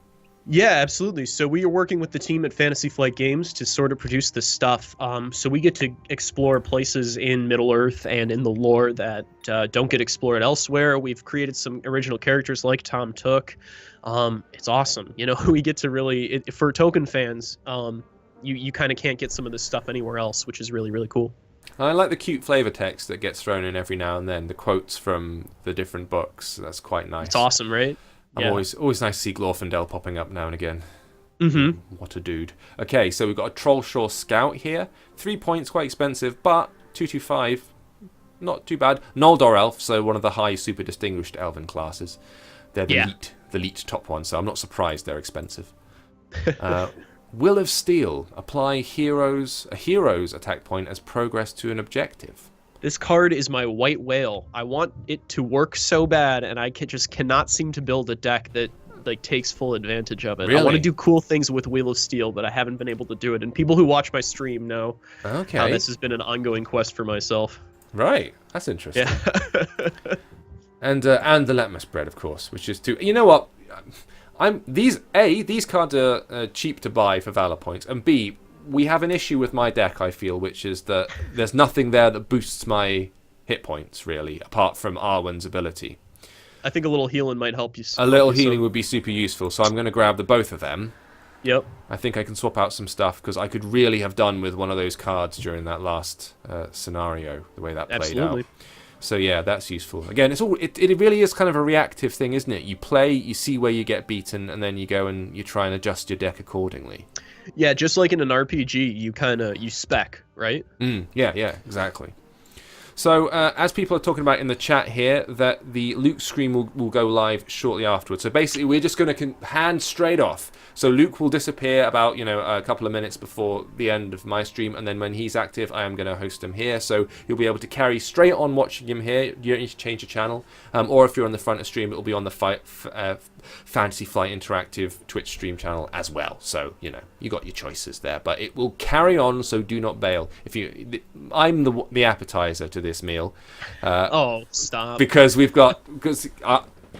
Yeah, absolutely. So we are working with the team at Fantasy Flight Games to sort of produce this stuff. So we get to explore places in Middle Earth and in the lore that don't get explored elsewhere. We've created some original characters like Tom Took. It's awesome. You know, we get to really, for Tolkien fans, you kind of can't get some of this stuff anywhere else, which is really, really cool. I like the cute flavor text that gets thrown in every now and then, the quotes from the different books. That's quite nice. It's awesome, right? I'm always nice to see Glorfindel popping up now and again. Mm-hmm. What a dude. Okay, so we've got a Trollshaw Scout here. 3 points, quite expensive, but 225, not too bad. Noldor Elf, so one of the high super distinguished elven classes. They're the elite top one, so I'm not surprised they're expensive. Will of Steel. Apply a hero's attack point as progress to an objective. This card is my white whale. I want it to work so bad, and I just cannot seem to build a deck that like takes full advantage of it. Really? I want to do cool things with Wheel of Steel, but I haven't been able to do it. And people who watch my stream know how this has been an ongoing quest for myself. Right, that's interesting. Yeah. and the Latmus bread, of course, which is too. You know what? These cards are cheap to buy for Valor points, and B, we have an issue with my deck, I feel, which is that there's nothing there that boosts my hit points, really, apart from Arwen's ability. I think a little healing might help you. A little healing would be super useful, so I'm going to grab the both of them. Yep. I think I can swap out some stuff, because I could really have done with one of those cards during that last scenario, the way that played out. So yeah, that's useful. Again, it really is kind of a reactive thing, isn't it? You play, you see where you get beaten, and then you go and you try and adjust your deck accordingly. Yeah, just like in an RPG, you spec, right? Yeah, exactly. So, as people are talking about in the chat here, that the Luke stream will go live shortly afterwards. So basically, we're just going to hand straight off. So Luke will disappear about, a couple of minutes before the end of my stream, and then when he's active, I am going to host him here. So you'll be able to carry straight on watching him here. You don't need to change your channel. Or if you're on the front of stream, it will be on the Fantasy Flight Interactive Twitch stream channel as well. So, you got your choices there. But it will carry on, so do not bail. I'm the appetizer to this meal. Stop. Because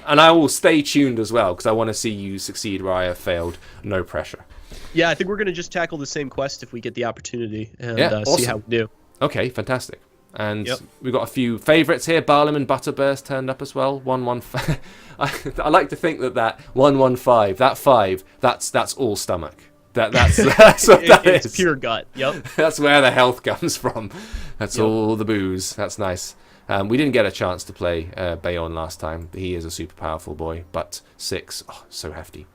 and I will stay tuned as well, because I want to see you succeed where I have failed. No pressure. Yeah, I think we're going to just tackle the same quest if we get the opportunity and awesome. see how we do. Okay, fantastic. And we've got a few favourites here. Barlam and Butterburst turned up as well. 115. I like to think that 115, that 5, that's all stomach. That's what that is. It's pure gut. Yep. That's where the health comes from. That's all the booze. That's nice. We didn't get a chance to play Bayon last time. He is a super powerful boy, but 6, so hefty.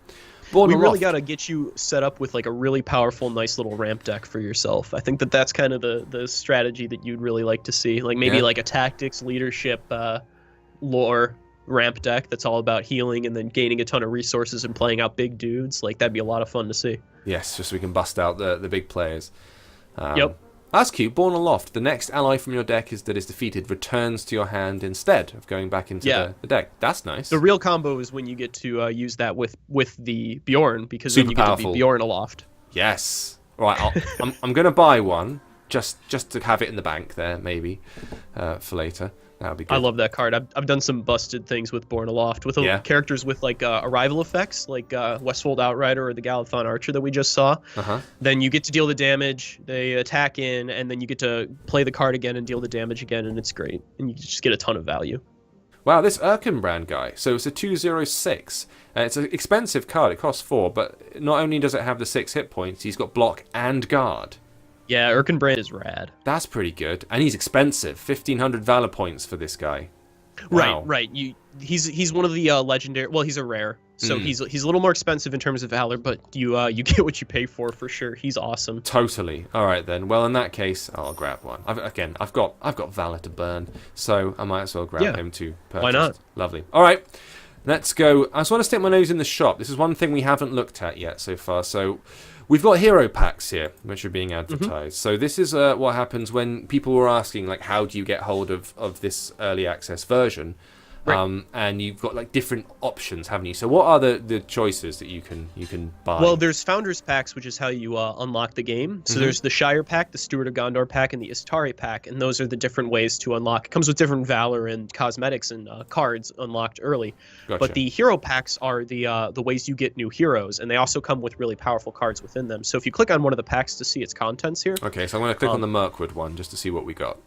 We really got to get you set up with like a really powerful, nice little ramp deck for yourself. I think that's kind of the strategy that you'd really like to see. Like maybe like a tactics, leadership, lore ramp deck that's all about healing and then gaining a ton of resources and playing out big dudes. Like that'd be a lot of fun to see. Yes, just so we can bust out the big players. That's cute. Born Aloft. The next ally from your deck that is defeated returns to your hand instead of going back into the deck. That's nice. The real combo is when you get to use that with the Bjorn, because super then you get powerful. to be Bjorn Aloft. Yes. Right. I'm going to buy one just to have it in the bank there, maybe for later. That would be good. I love that card. I've done some busted things with Born Aloft with characters with like arrival effects, like Westfold Outrider or the Galathon Archer that we just saw. Then you get to deal the damage, they attack in, and then you get to play the card again and deal the damage again, and it's great. And you just get a ton of value. Wow, this Erkenbrand guy. So it's a 206. It's an expensive card. It costs 4, but not only does it have the 6 hit points, he's got block and guard. Yeah, Erkenbrand is rad. That's pretty good. And he's expensive. 1,500 Valor points for this guy. Wow. Right. He's one of the legendary... Well, he's a rare. So he's a little more expensive in terms of Valor, but you get what you pay for sure. He's awesome. Totally. All right, then. Well, in that case, I'll grab one. I've got Valor to burn, so I might as well grab him too. Purchased. Why not? Lovely. All right. Let's go. I just want to stick my nose in the shop. This is one thing we haven't looked at yet so far. So we've got hero packs here, which are being advertised. So this is what happens when people were asking, like, how do you get hold of this early access version? Right. And you've got like different options, haven't you? So what are the choices that you can buy? Well, there's Founders Packs, which is how you unlock the game. So there's the Shire Pack, the Steward of Gondor Pack, and the Istari Pack, and those are the different ways to unlock. It comes with different Valor and cosmetics and cards unlocked early. Gotcha. But the Hero Packs are the ways you get new heroes, and they also come with really powerful cards within them. So if you click on one of the packs to see its contents here. Okay, so I'm going to click on the Mirkwood one just to see what we got.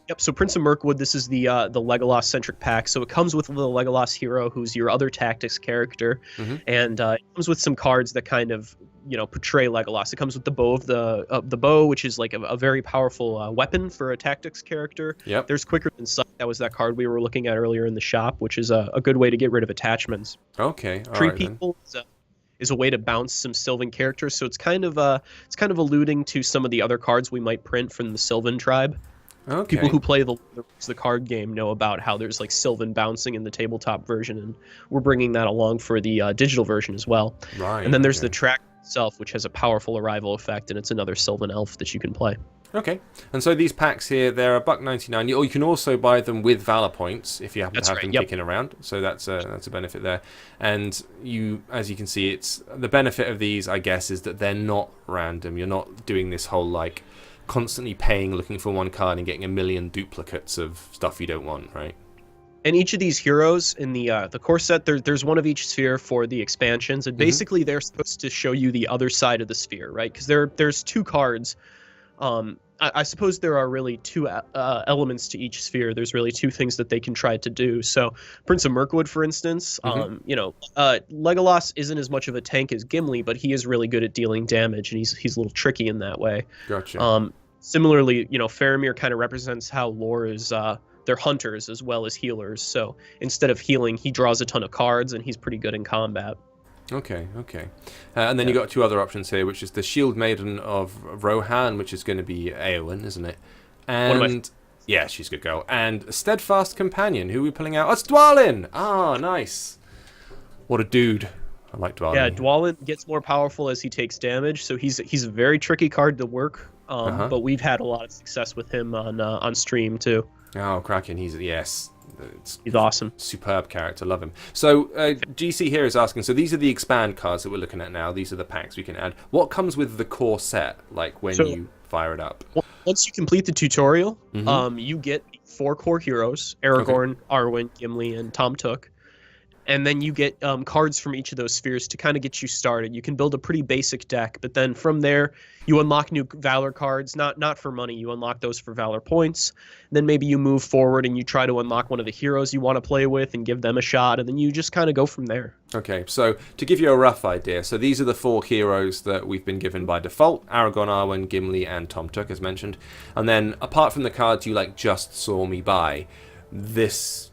Yep, so Prince of Mirkwood, this is the Legolas-centric pack. So it comes with the Legolas hero, who's your other tactics character, and it comes with some cards that kind of, portray Legolas. It comes with the bow of the bow, which is like a very powerful weapon for a tactics character. Yep. There's Quicker Than Sight. That was that card we were looking at earlier in the shop, which is a good way to get rid of attachments. Okay, all Tree right, People is a way to bounce some Sylvan characters. So it's kind of alluding to some of the other cards we might print from the Sylvan tribe. Okay. People who play the card game know about how there's like Sylvan bouncing in the tabletop version, and we're bringing that along for the digital version as well. Right. And then there's the track itself, which has a powerful arrival effect, and it's another Sylvan elf that you can play. Okay. And so these packs here, they're $1.99, or you can also buy them with Valor points if you happen to have them kicking around. So that's a benefit there. And as you can see, it's the benefit of these, I guess, is that they're not random. You're not doing this whole like constantly paying, looking for one card and getting a million duplicates of stuff you don't want, right? And each of these heroes in the core set, there's one of each sphere for the expansions, and basically they're supposed to show you the other side of the sphere, right? Because there's two cards. I suppose there are really two elements to each sphere. There's really two things that they can try to do. So Prince of Mirkwood, for instance, Legolas isn't as much of a tank as Gimli, but he is really good at dealing damage, and he's a little tricky in that way. Gotcha. Similarly, Faramir kind of represents how lore is. They're hunters as well as healers. So instead of healing, he draws a ton of cards, and he's pretty good in combat. Okay. And then you got two other options here, which is the Shield Maiden of Rohan, which is going to be Eowyn, isn't it? And yeah, she's a good girl. And a Steadfast Companion. Who are we pulling out? Oh, it's Dwalin! Ah, nice. What a dude. I like Dwalin. Yeah, Dwalin gets more powerful as he takes damage, so he's a very tricky card to work. But we've had a lot of success with him on stream too. Oh, cracking! He's awesome. Superb character, love him. So GC here is asking, so these are the expand cards that we're looking at now. These are the packs we can add. What comes with the core set, like when you fire it up? Once you complete the tutorial, you get 4 core heroes: Aragorn, Arwen, Gimli, and Tom Took. And then you get cards from each of those spheres to kind of get you started. You can build a pretty basic deck, but then from there, you unlock new Valor cards, not for money. You unlock those for Valor points. Then maybe you move forward and you try to unlock one of the heroes you want to play with and give them a shot, and then you just kind of go from there. Okay, so to give you a rough idea, so these are the 4 heroes that we've been given by default: Aragorn, Arwen, Gimli, and Tom Took, as mentioned. And then apart from the cards you just saw me buy, this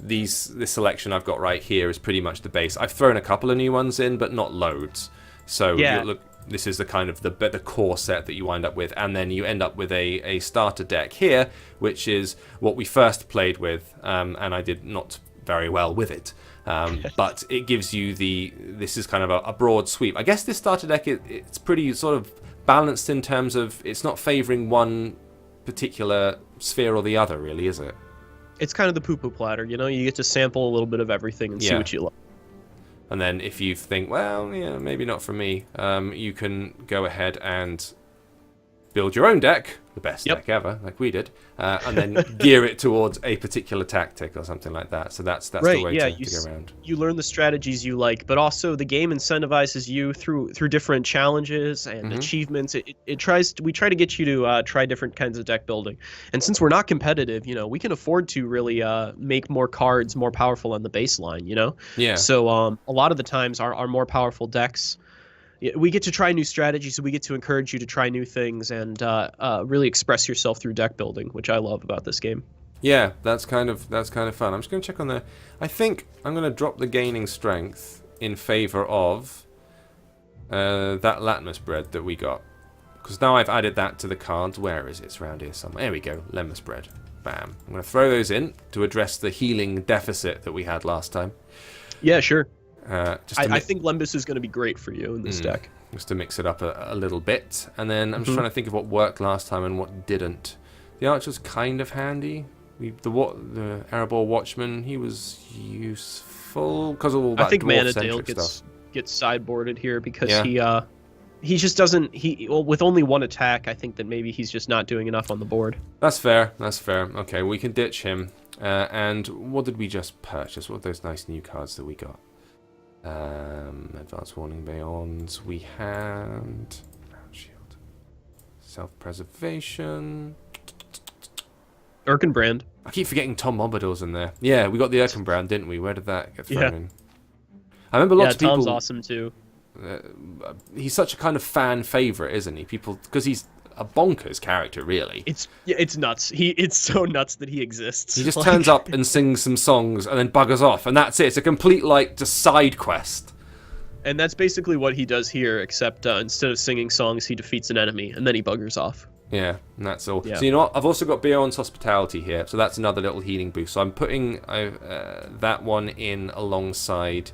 selection I've got right here is pretty much the base. I've thrown a couple of new ones in, but not loads. So look, this is the kind of the core set that you wind up with, and then you end up with a starter deck here, which is what we first played with, and I did not very well with it. But it gives you this is kind of a broad sweep. I guess this starter deck it's pretty sort of balanced in terms of it's not favouring one particular sphere or the other, really, is it? It's kind of the poo-poo platter, you get to sample a little bit of everything and see what you like. And then if you think, well, yeah, maybe not for me, you can go ahead and build your own deck, the best deck ever, like we did, and then gear it towards a particular tactic or something like that. So that's the way to go around. You learn the strategies you like, but also the game incentivizes you through different challenges and achievements. We try to get you to try different kinds of deck building. And since we're not competitive, we can afford to really make more cards more powerful on the baseline, Yeah. So a lot of the times our more powerful decks, we get to try new strategies, so we get to encourage you to try new things and really express yourself through deck building, which I love about this game. Yeah, that's kind of fun. I'm just going to check on the... I think I'm going to drop the gaining strength in favour of that Latmus bread that we got. Because now I've added that to the cards. Where is it? It's around here somewhere. There we go. Lemmus bread. Bam. I'm going to throw those in to address the healing deficit that we had last time. Yeah, sure. I think Lembus is going to be great for you in this deck. Just to mix it up a little bit. And then I'm just trying to think of what worked last time and what didn't. The Archer's kind of handy. The Erebor Watchman, he was useful because of all that I think dwarf-centric Manadale stuff. gets sideboarded here because Yeah. he just doesn't with only one attack. I think that maybe he's just not doing enough on the board. That's fair. That's fair. Okay, we can ditch him. And what did we just purchase? What are those nice new cards that we got? Advanced Warning Beyond. We had Shield, Self-Preservation. Erkenbrand. I keep forgetting Tom Bombadil's in there. Yeah, we got the Erkenbrand, didn't we? Where did that get thrown in? I remember lots of people. Tom's awesome too. He's such a kind of fan favorite, isn't he? People, because he's a bonkers character, really. It's nuts. It's so nuts that he exists. He just turns up and sings some songs and then buggers off, and that's it. It's a complete just side quest. And that's basically what he does here, except instead of singing songs, he defeats an enemy and then he buggers off. Yeah, and that's all. Yeah. So you know what? I've also got Beyond's Hospitality here, so that's another little healing boost. So I'm putting that one in alongside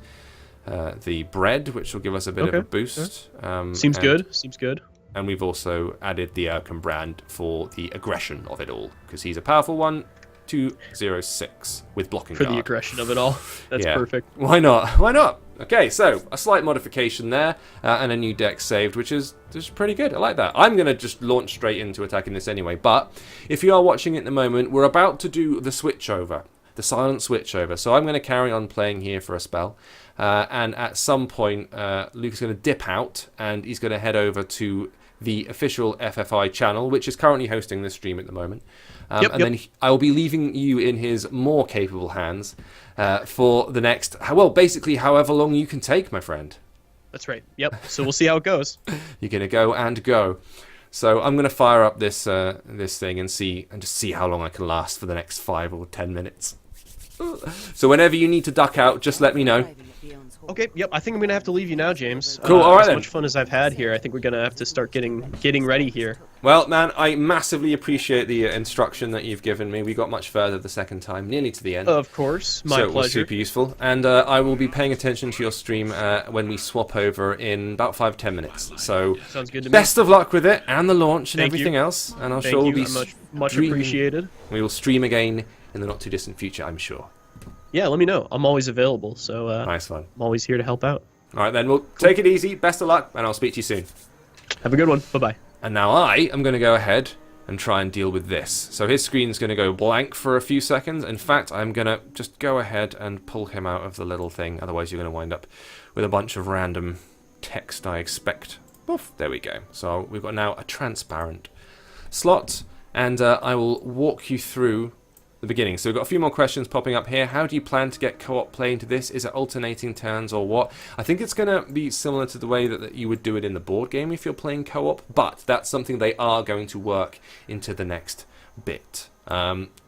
the bread, which will give us a bit of a boost. Seems good. And we've also added the Erkenbrand for the aggression of it all, because he's a powerful one. 206 with blocking for guard. the aggression of it all. That's perfect. Why not? Why not? Okay, so a slight modification there, and a new deck saved, which is just pretty good. I like that. I'm going to just launch straight into attacking this anyway, but if you are watching at the moment, we're about to do the switchover, the silent switchover. So I'm going to carry on playing here for a spell, and at some point, Luke's going to dip out, and he's going to head over to the official FFI channel, which is currently hosting this stream at the moment. Then I will be leaving you in his more capable hands for the next, well, basically however long you can take, my friend. That's right. Yep. So we'll see how it goes. You're going to go and go. So I'm going to fire up this this thing and just see how long I can last for the next 5 or 10 minutes. So whenever you need to duck out, just let me know. Okay, yep, I think I'm going to have to leave you now, James. Cool, all right as then. much fun as I've had here, I think we're going to have to start getting ready here. Well, man, I massively appreciate the instruction that you've given me. We got much further the second time, nearly to the end. Of course, my pleasure. So it was pleasure. super useful. And I will be paying attention to your stream when we swap over in about 5-10 minutes. So sounds good to me. Best of luck with it and the launch and Thank everything you. else. And I'm Thank sure we'll you. be much streaming. appreciated. We will stream again in the not too distant future, I'm sure. Yeah, let me know. I'm always available, so nice one. I'm always here to help out. All right, then. Well, take it easy. Best of luck, and I'll speak to you soon. Have a good one. Bye-bye. And now I am going to go ahead and try and deal with this. So his screen's going to go blank for a few seconds. In fact, I'm going to just go ahead and pull him out of the little thing. Otherwise, you're going to wind up with a bunch of random text, I expect. Oof, there we go. So we've got now a transparent slot, and I will walk you through the beginning. So we've got a few more questions popping up here. How do you plan to get co-op play into this? Is it alternating turns or what? I think it's going to be similar to the way that you would do it in the board game if you're playing co-op, but that's something they are going to work into the next bit.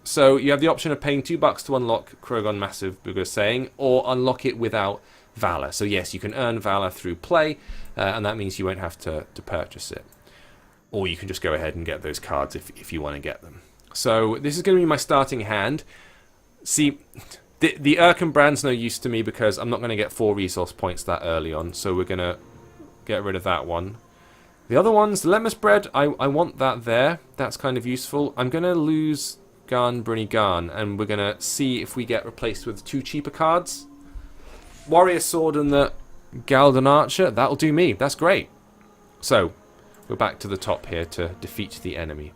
So you have the option of paying $2 to unlock Krogon Massive Booger's Saying, or unlock it without Valor. So yes, you can earn Valor through play, and that means you won't have to purchase it. Or you can just go ahead and get those cards if you want to get them. So this is going to be my starting hand. See, the Erkenbrand's no use to me because I'm not going to get 4 resource points that early on, so we're going to get rid of that one. The other ones, the Lemmus Bread, I want that there. That's kind of useful. I'm going to lose Garn Brunny Garn, and we're going to see if we get replaced with 2 cheaper cards. Warrior Sword and the Galdan Archer, that'll do me. That's great. So, we're back to the top here to defeat the enemy.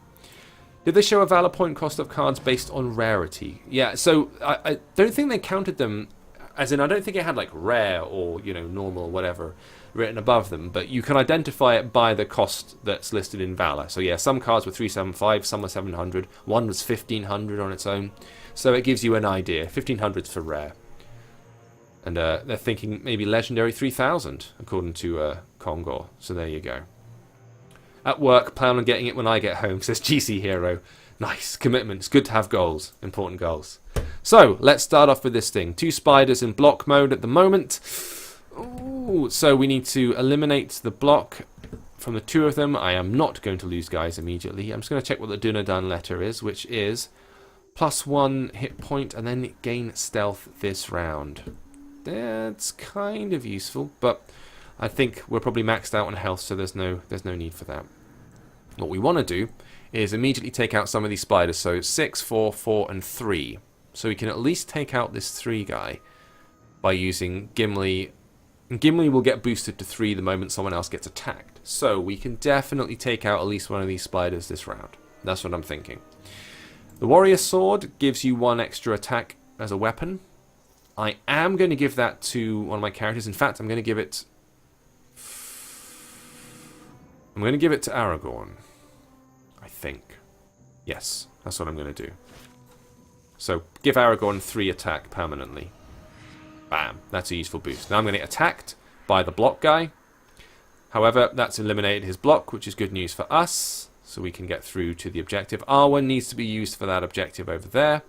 Did they show a Valor point cost of cards based on rarity? Yeah, so I don't think they counted them, as in I don't think it had like rare or, you know, normal, whatever, written above them, but you can identify it by the cost that's listed in Valor. So yeah, some cards were 375, some were 700, one was 1500 on its own, so it gives you an idea. 1500's for rare. And they're thinking maybe legendary 3000, according to Kongor, so there you go. At work, plan on getting it when I get home, says GC Hero. Nice. Commitments. Good to have goals. Important goals. So, let's start off with this thing. 2 spiders in block mode at the moment. Ooh, so we need to eliminate the block from the 2 of them. I am not going to lose guys immediately. I'm just going to check what the Dunedain letter is, which is +1 hit point and then gain stealth this round. That's kind of useful, but I think we're probably maxed out on health, so there's no need for that. What we want to do is immediately take out some of these spiders. So 6, 4, 4, and 3. So we can at least take out this 3 guy by using Gimli. And Gimli will get boosted to 3 the moment someone else gets attacked. So we can definitely take out at least one of these spiders this round. That's what I'm thinking. The warrior sword gives you 1 extra attack as a weapon. I am going to give that to one of my characters. In fact, I'm going to give it to Aragorn, I think. Yes, that's what I'm going to do. So give Aragorn 3 attack permanently. Bam, that's a useful boost. Now I'm going to get attacked by the block guy. However, that's eliminated his block, which is good news for us. So we can get through to the objective. Arwen needs to be used for that objective over there.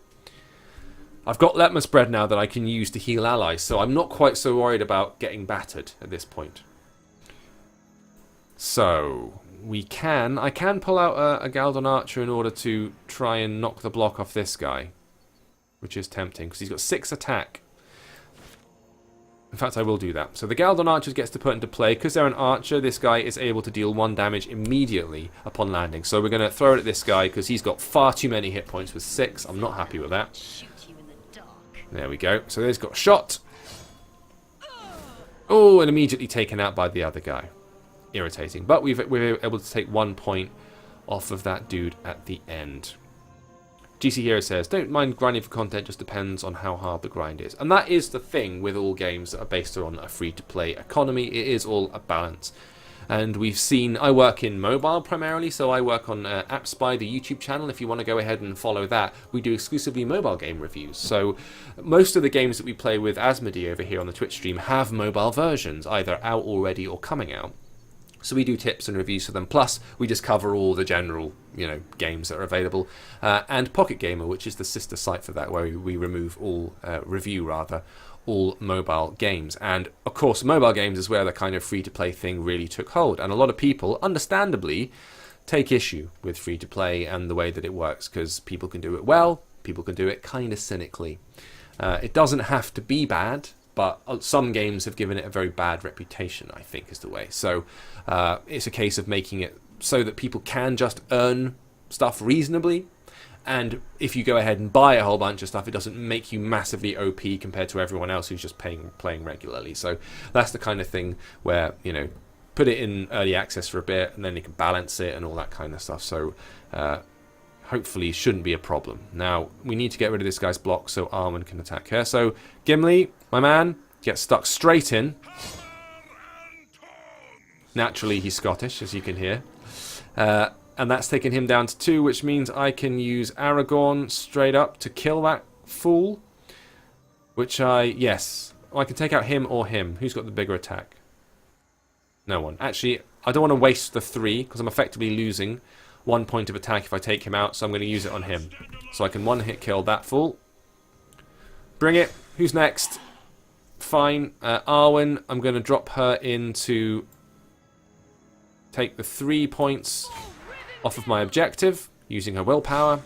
I've got Letmus bread now that I can use to heal allies, so I'm not quite so worried about getting battered at this point. So I can pull out a Galdon Archer in order to try and knock the block off this guy, which is tempting because he's got 6 attack. In fact, I will do that. So the Galdon Archer gets to put into play. Because they're an archer, this guy is able to deal 1 damage immediately upon landing. So we're going to throw it at this guy because he's got far too many hit points with 6. I'm not happy with that. There we go. So he's got shot. Oh, and immediately taken out by the other guy. Irritating. But we're able to take 1 point off of that dude at the end. GC Hero says, don't mind grinding for content, just depends on how hard the grind is. And that is the thing with all games that are based on a free-to-play economy. It is all a balance. And we've seen, I work in mobile primarily, so I work on AppSpy, the YouTube channel. If you want to go ahead and follow that, we do exclusively mobile game reviews. So most of the games that we play with Asmodee over here on the Twitch stream have mobile versions, either out already or coming out. So we do tips and reviews for them. Plus, we just cover all the general, games that are available. And Pocket Gamer, which is the sister site for that, where we remove all, all mobile games. And, of course, mobile games is where the kind of free-to-play thing really took hold. And a lot of people, understandably, take issue with free-to-play and the way that it works, because people can do it well, people can do it kind of cynically. It doesn't have to be bad, but some games have given it a very bad reputation, I think, is the way. So it's a case of making it so that people can just earn stuff reasonably. And if you go ahead and buy a whole bunch of stuff, it doesn't make you massively OP compared to everyone else who's just playing regularly. So that's the kind of thing where, put it in early access for a bit, and then you can balance it and all that kind of stuff. So hopefully shouldn't be a problem. Now, we need to get rid of this guy's block so Arwen can attack her. So Gimli, my man, gets stuck straight in. Naturally, he's Scottish, as you can hear. And that's taken him down to 2, which means I can use Aragorn straight up to kill that fool. Yes. I can take out him or him. Who's got the bigger attack? No one. Actually, I don't want to waste the 3, because I'm effectively losing 1 point of attack if I take him out, so I'm going to use it on him. So I can one-hit kill that fool. Bring it. Who's next? Fine. Arwen, I'm going to drop her in to take the 3 points off of my objective, using her willpower.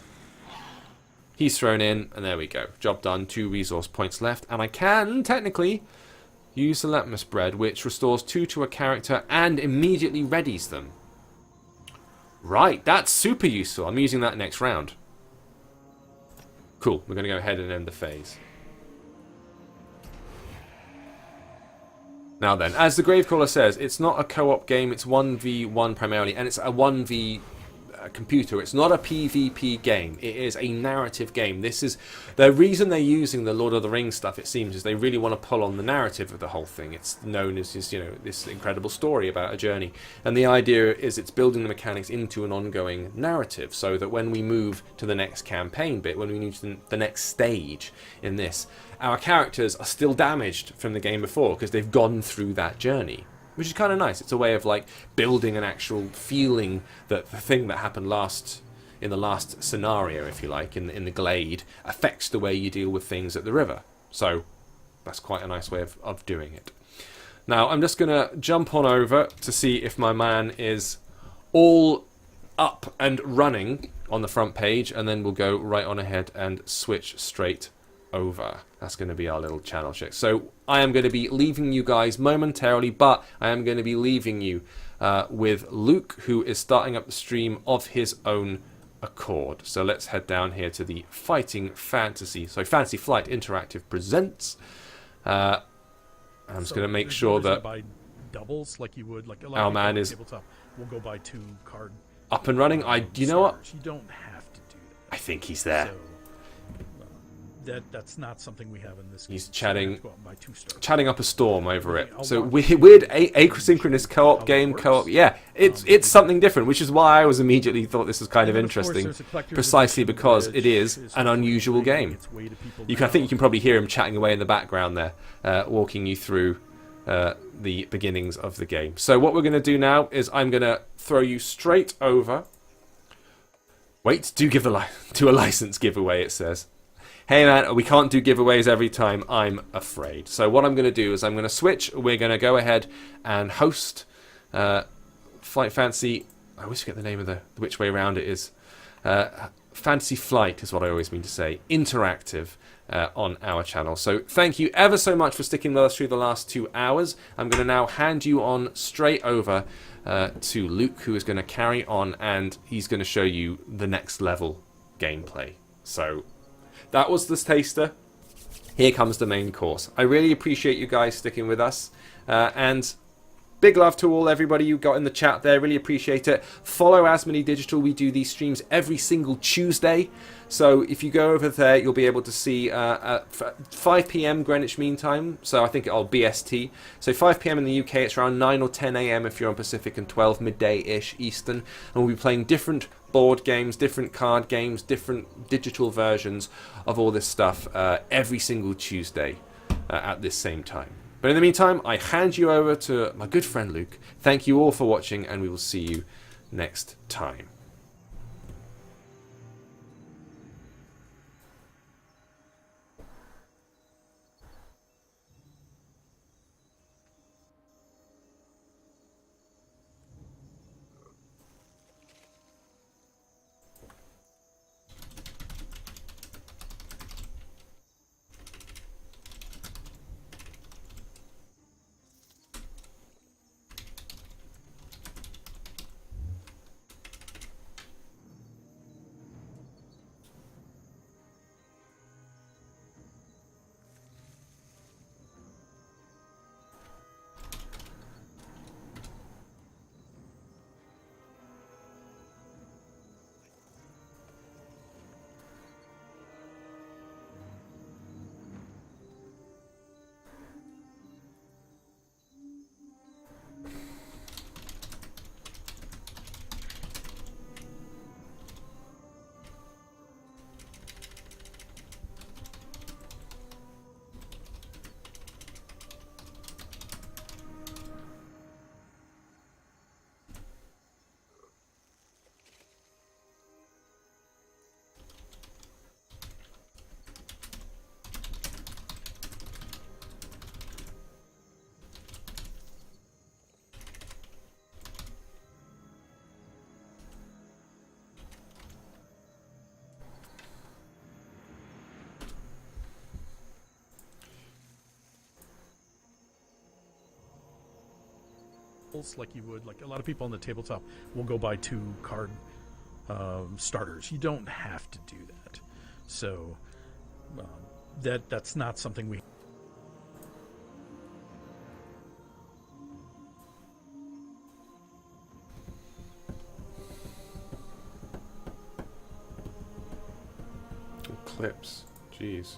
He's thrown in, and there we go. Job done. 2 resource points left. And I can, technically, use the Letmus bread, which restores 2 to a character and immediately readies them. Right, that's super useful. I'm using that next round. Cool, we're going to go ahead and end the phase. Now then, as the Gravecrawler says, it's not a co-op game, it's 1v1 primarily, and it's a 1v computer. It's not a PvP game. It is a narrative game. This is the reason they're using the Lord of the Rings stuff, it seems, is they really want to pull on the narrative of the whole thing. It's known as this, this incredible story about a journey. And the idea is it's building the mechanics into an ongoing narrative so that when we move to the next campaign bit, when we move to the next stage in this, our characters are still damaged from the game before because they've gone through that journey. Which is kind of nice. It's a way of building an actual feeling that the thing that happened in the last scenario, if you like, in the glade, affects the way you deal with things at the river. So that's quite a nice way of doing it. Now I'm just going to jump on over to see if my man is all up and running on the front page, and then we'll go right on ahead and switch straight over. That's going to be our little channel check. So I am going to be leaving you guys momentarily, but I am going to be leaving you with Luke, who is starting up the stream of his own accord. So let's head down here to the Fantasy Flight Interactive Presents. I'm just going to make sure that by doubles like you would, like a lot our of man is tabletop will go by 2 card. up and running. You know what? You don't have to do that. I think he's there. So, that's not something we have in this game. He's So chatting, we have to go out and buy 2 stars. chatting up a storm over it. I'll So walk weird asynchronous co-op how game, it co-op. works. Yeah, it's something different, which is why I was immediately thought this was kind of And then, course, interesting, there's a collector's precisely edition, because which it is an unusual making game. its way to people I think you can now. probably hear him chatting away in the background there, walking you through the beginnings of the game. So what we're going to do now is I'm going to throw you straight over. Wait, do a license giveaway, it says. Hey man, we can't do giveaways every time, I'm afraid. So what I'm going to do is I'm going to switch. We're going to go ahead and host Flight Fantasy. I always forget the name of which way around it is. Fantasy Flight is what I always mean to say. Interactive on our channel. So thank you ever so much for sticking with us through the last 2 hours. I'm going to now hand you on straight over to Luke, who is going to carry on, and he's going to show you the next level gameplay. So that was the taster. Here comes the main course. I really appreciate you guys sticking with us, and big love to everybody you got in the chat there. Really appreciate it. Follow Asmodee Digital. We do these streams every single Tuesday. So if you go over there, you'll be able to see at 5 p.m. Greenwich Mean Time. So I think it'll BST. So 5 p.m. in the UK, it's around 9 or 10 a.m. if you're on Pacific, and 12 midday-ish Eastern. And we'll be playing different board games, different card games, different digital versions of all this stuff every single Tuesday at this same time. But in the meantime, I hand you over to my good friend Luke. Thank you all for watching, and we will see you next time. Like you would, like a lot of people on the tabletop will go buy 2 card starters. You don't have to do that. So that's not something we. Clips. Jeez.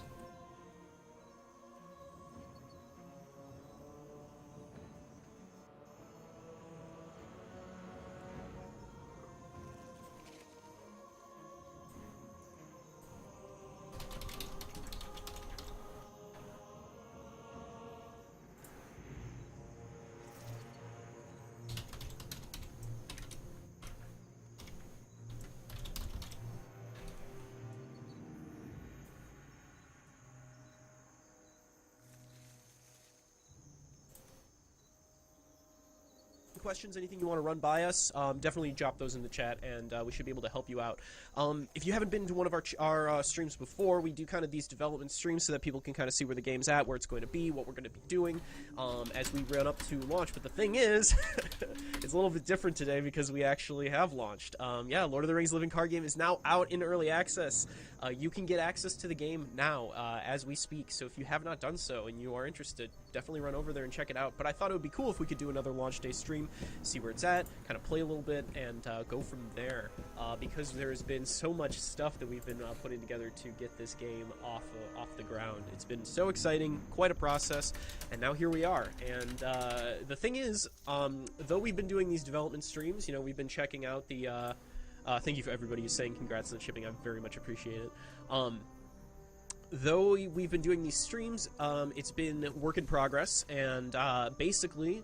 questions, anything you want to run by us, definitely drop those in the chat, and we should be able to help you out. If you haven't been to one of our streams before, we do kind of these development streams so that people can kind of see where the game's at, where it's going to be, what we're going to be doing as we run up to launch. But the thing is, it's a little bit different today because we actually have launched. Yeah, Lord of the Rings Living Card Game is now out in early access. You can get access to the game now as we speak, so if you have not done so and you are interested, definitely run over there and check it out. But I thought it would be cool if we could do another launch day stream, see where it's at, kind of play a little bit, and go from there, because there's been so much stuff that we've been putting together to get this game off the ground. It's been so exciting, quite a process, and now here we are. And the thing is, though we've been doing these development streams, you know, we've been checking out the thank you for everybody who's saying congrats on the shipping. I very much appreciate it. Though we've been doing these streams, it's been work in progress, and basically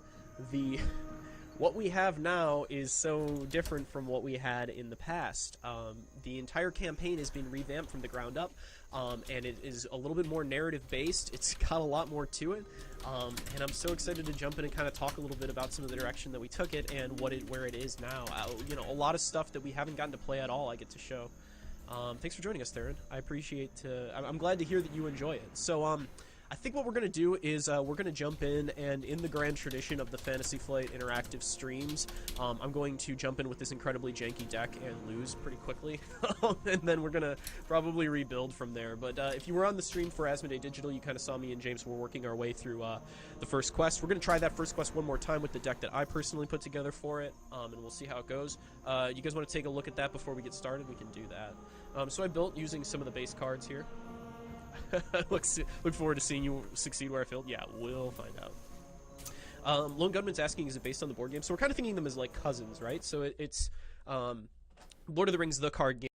what we have now is so different from what we had in the past. The entire campaign has been revamped from the ground up, and it is a little bit more narrative based. It's got a lot more to it, and I'm so excited to jump in and kind of talk a little bit about some of the direction that we took it and where it is now. You know, a lot of stuff that we haven't gotten to play at all I get to show. Thanks for joining us, Theron. I appreciate. I'm glad to hear that you enjoy it. So, I think what we're going to do is we're going to jump in, and in the grand tradition of the Fantasy Flight interactive streams, I'm going to jump in with this incredibly janky deck and lose pretty quickly, and then we're going to probably rebuild from there. But if you were on the stream for Asmodee Digital, you kind of saw me and James were working our way through the first quest. We're going to try that first quest one more time with the deck that I personally put together for it, and we'll see how it goes. You guys want to take a look at that before we get started? We can do that. So I built using some of the base cards here. Look forward to seeing you succeed where I failed. Yeah, we'll find out. Lone Gunman's asking, is it based on the board game? So we're kind of thinking of them as like cousins, right? So it's Lord of the Rings, the card game.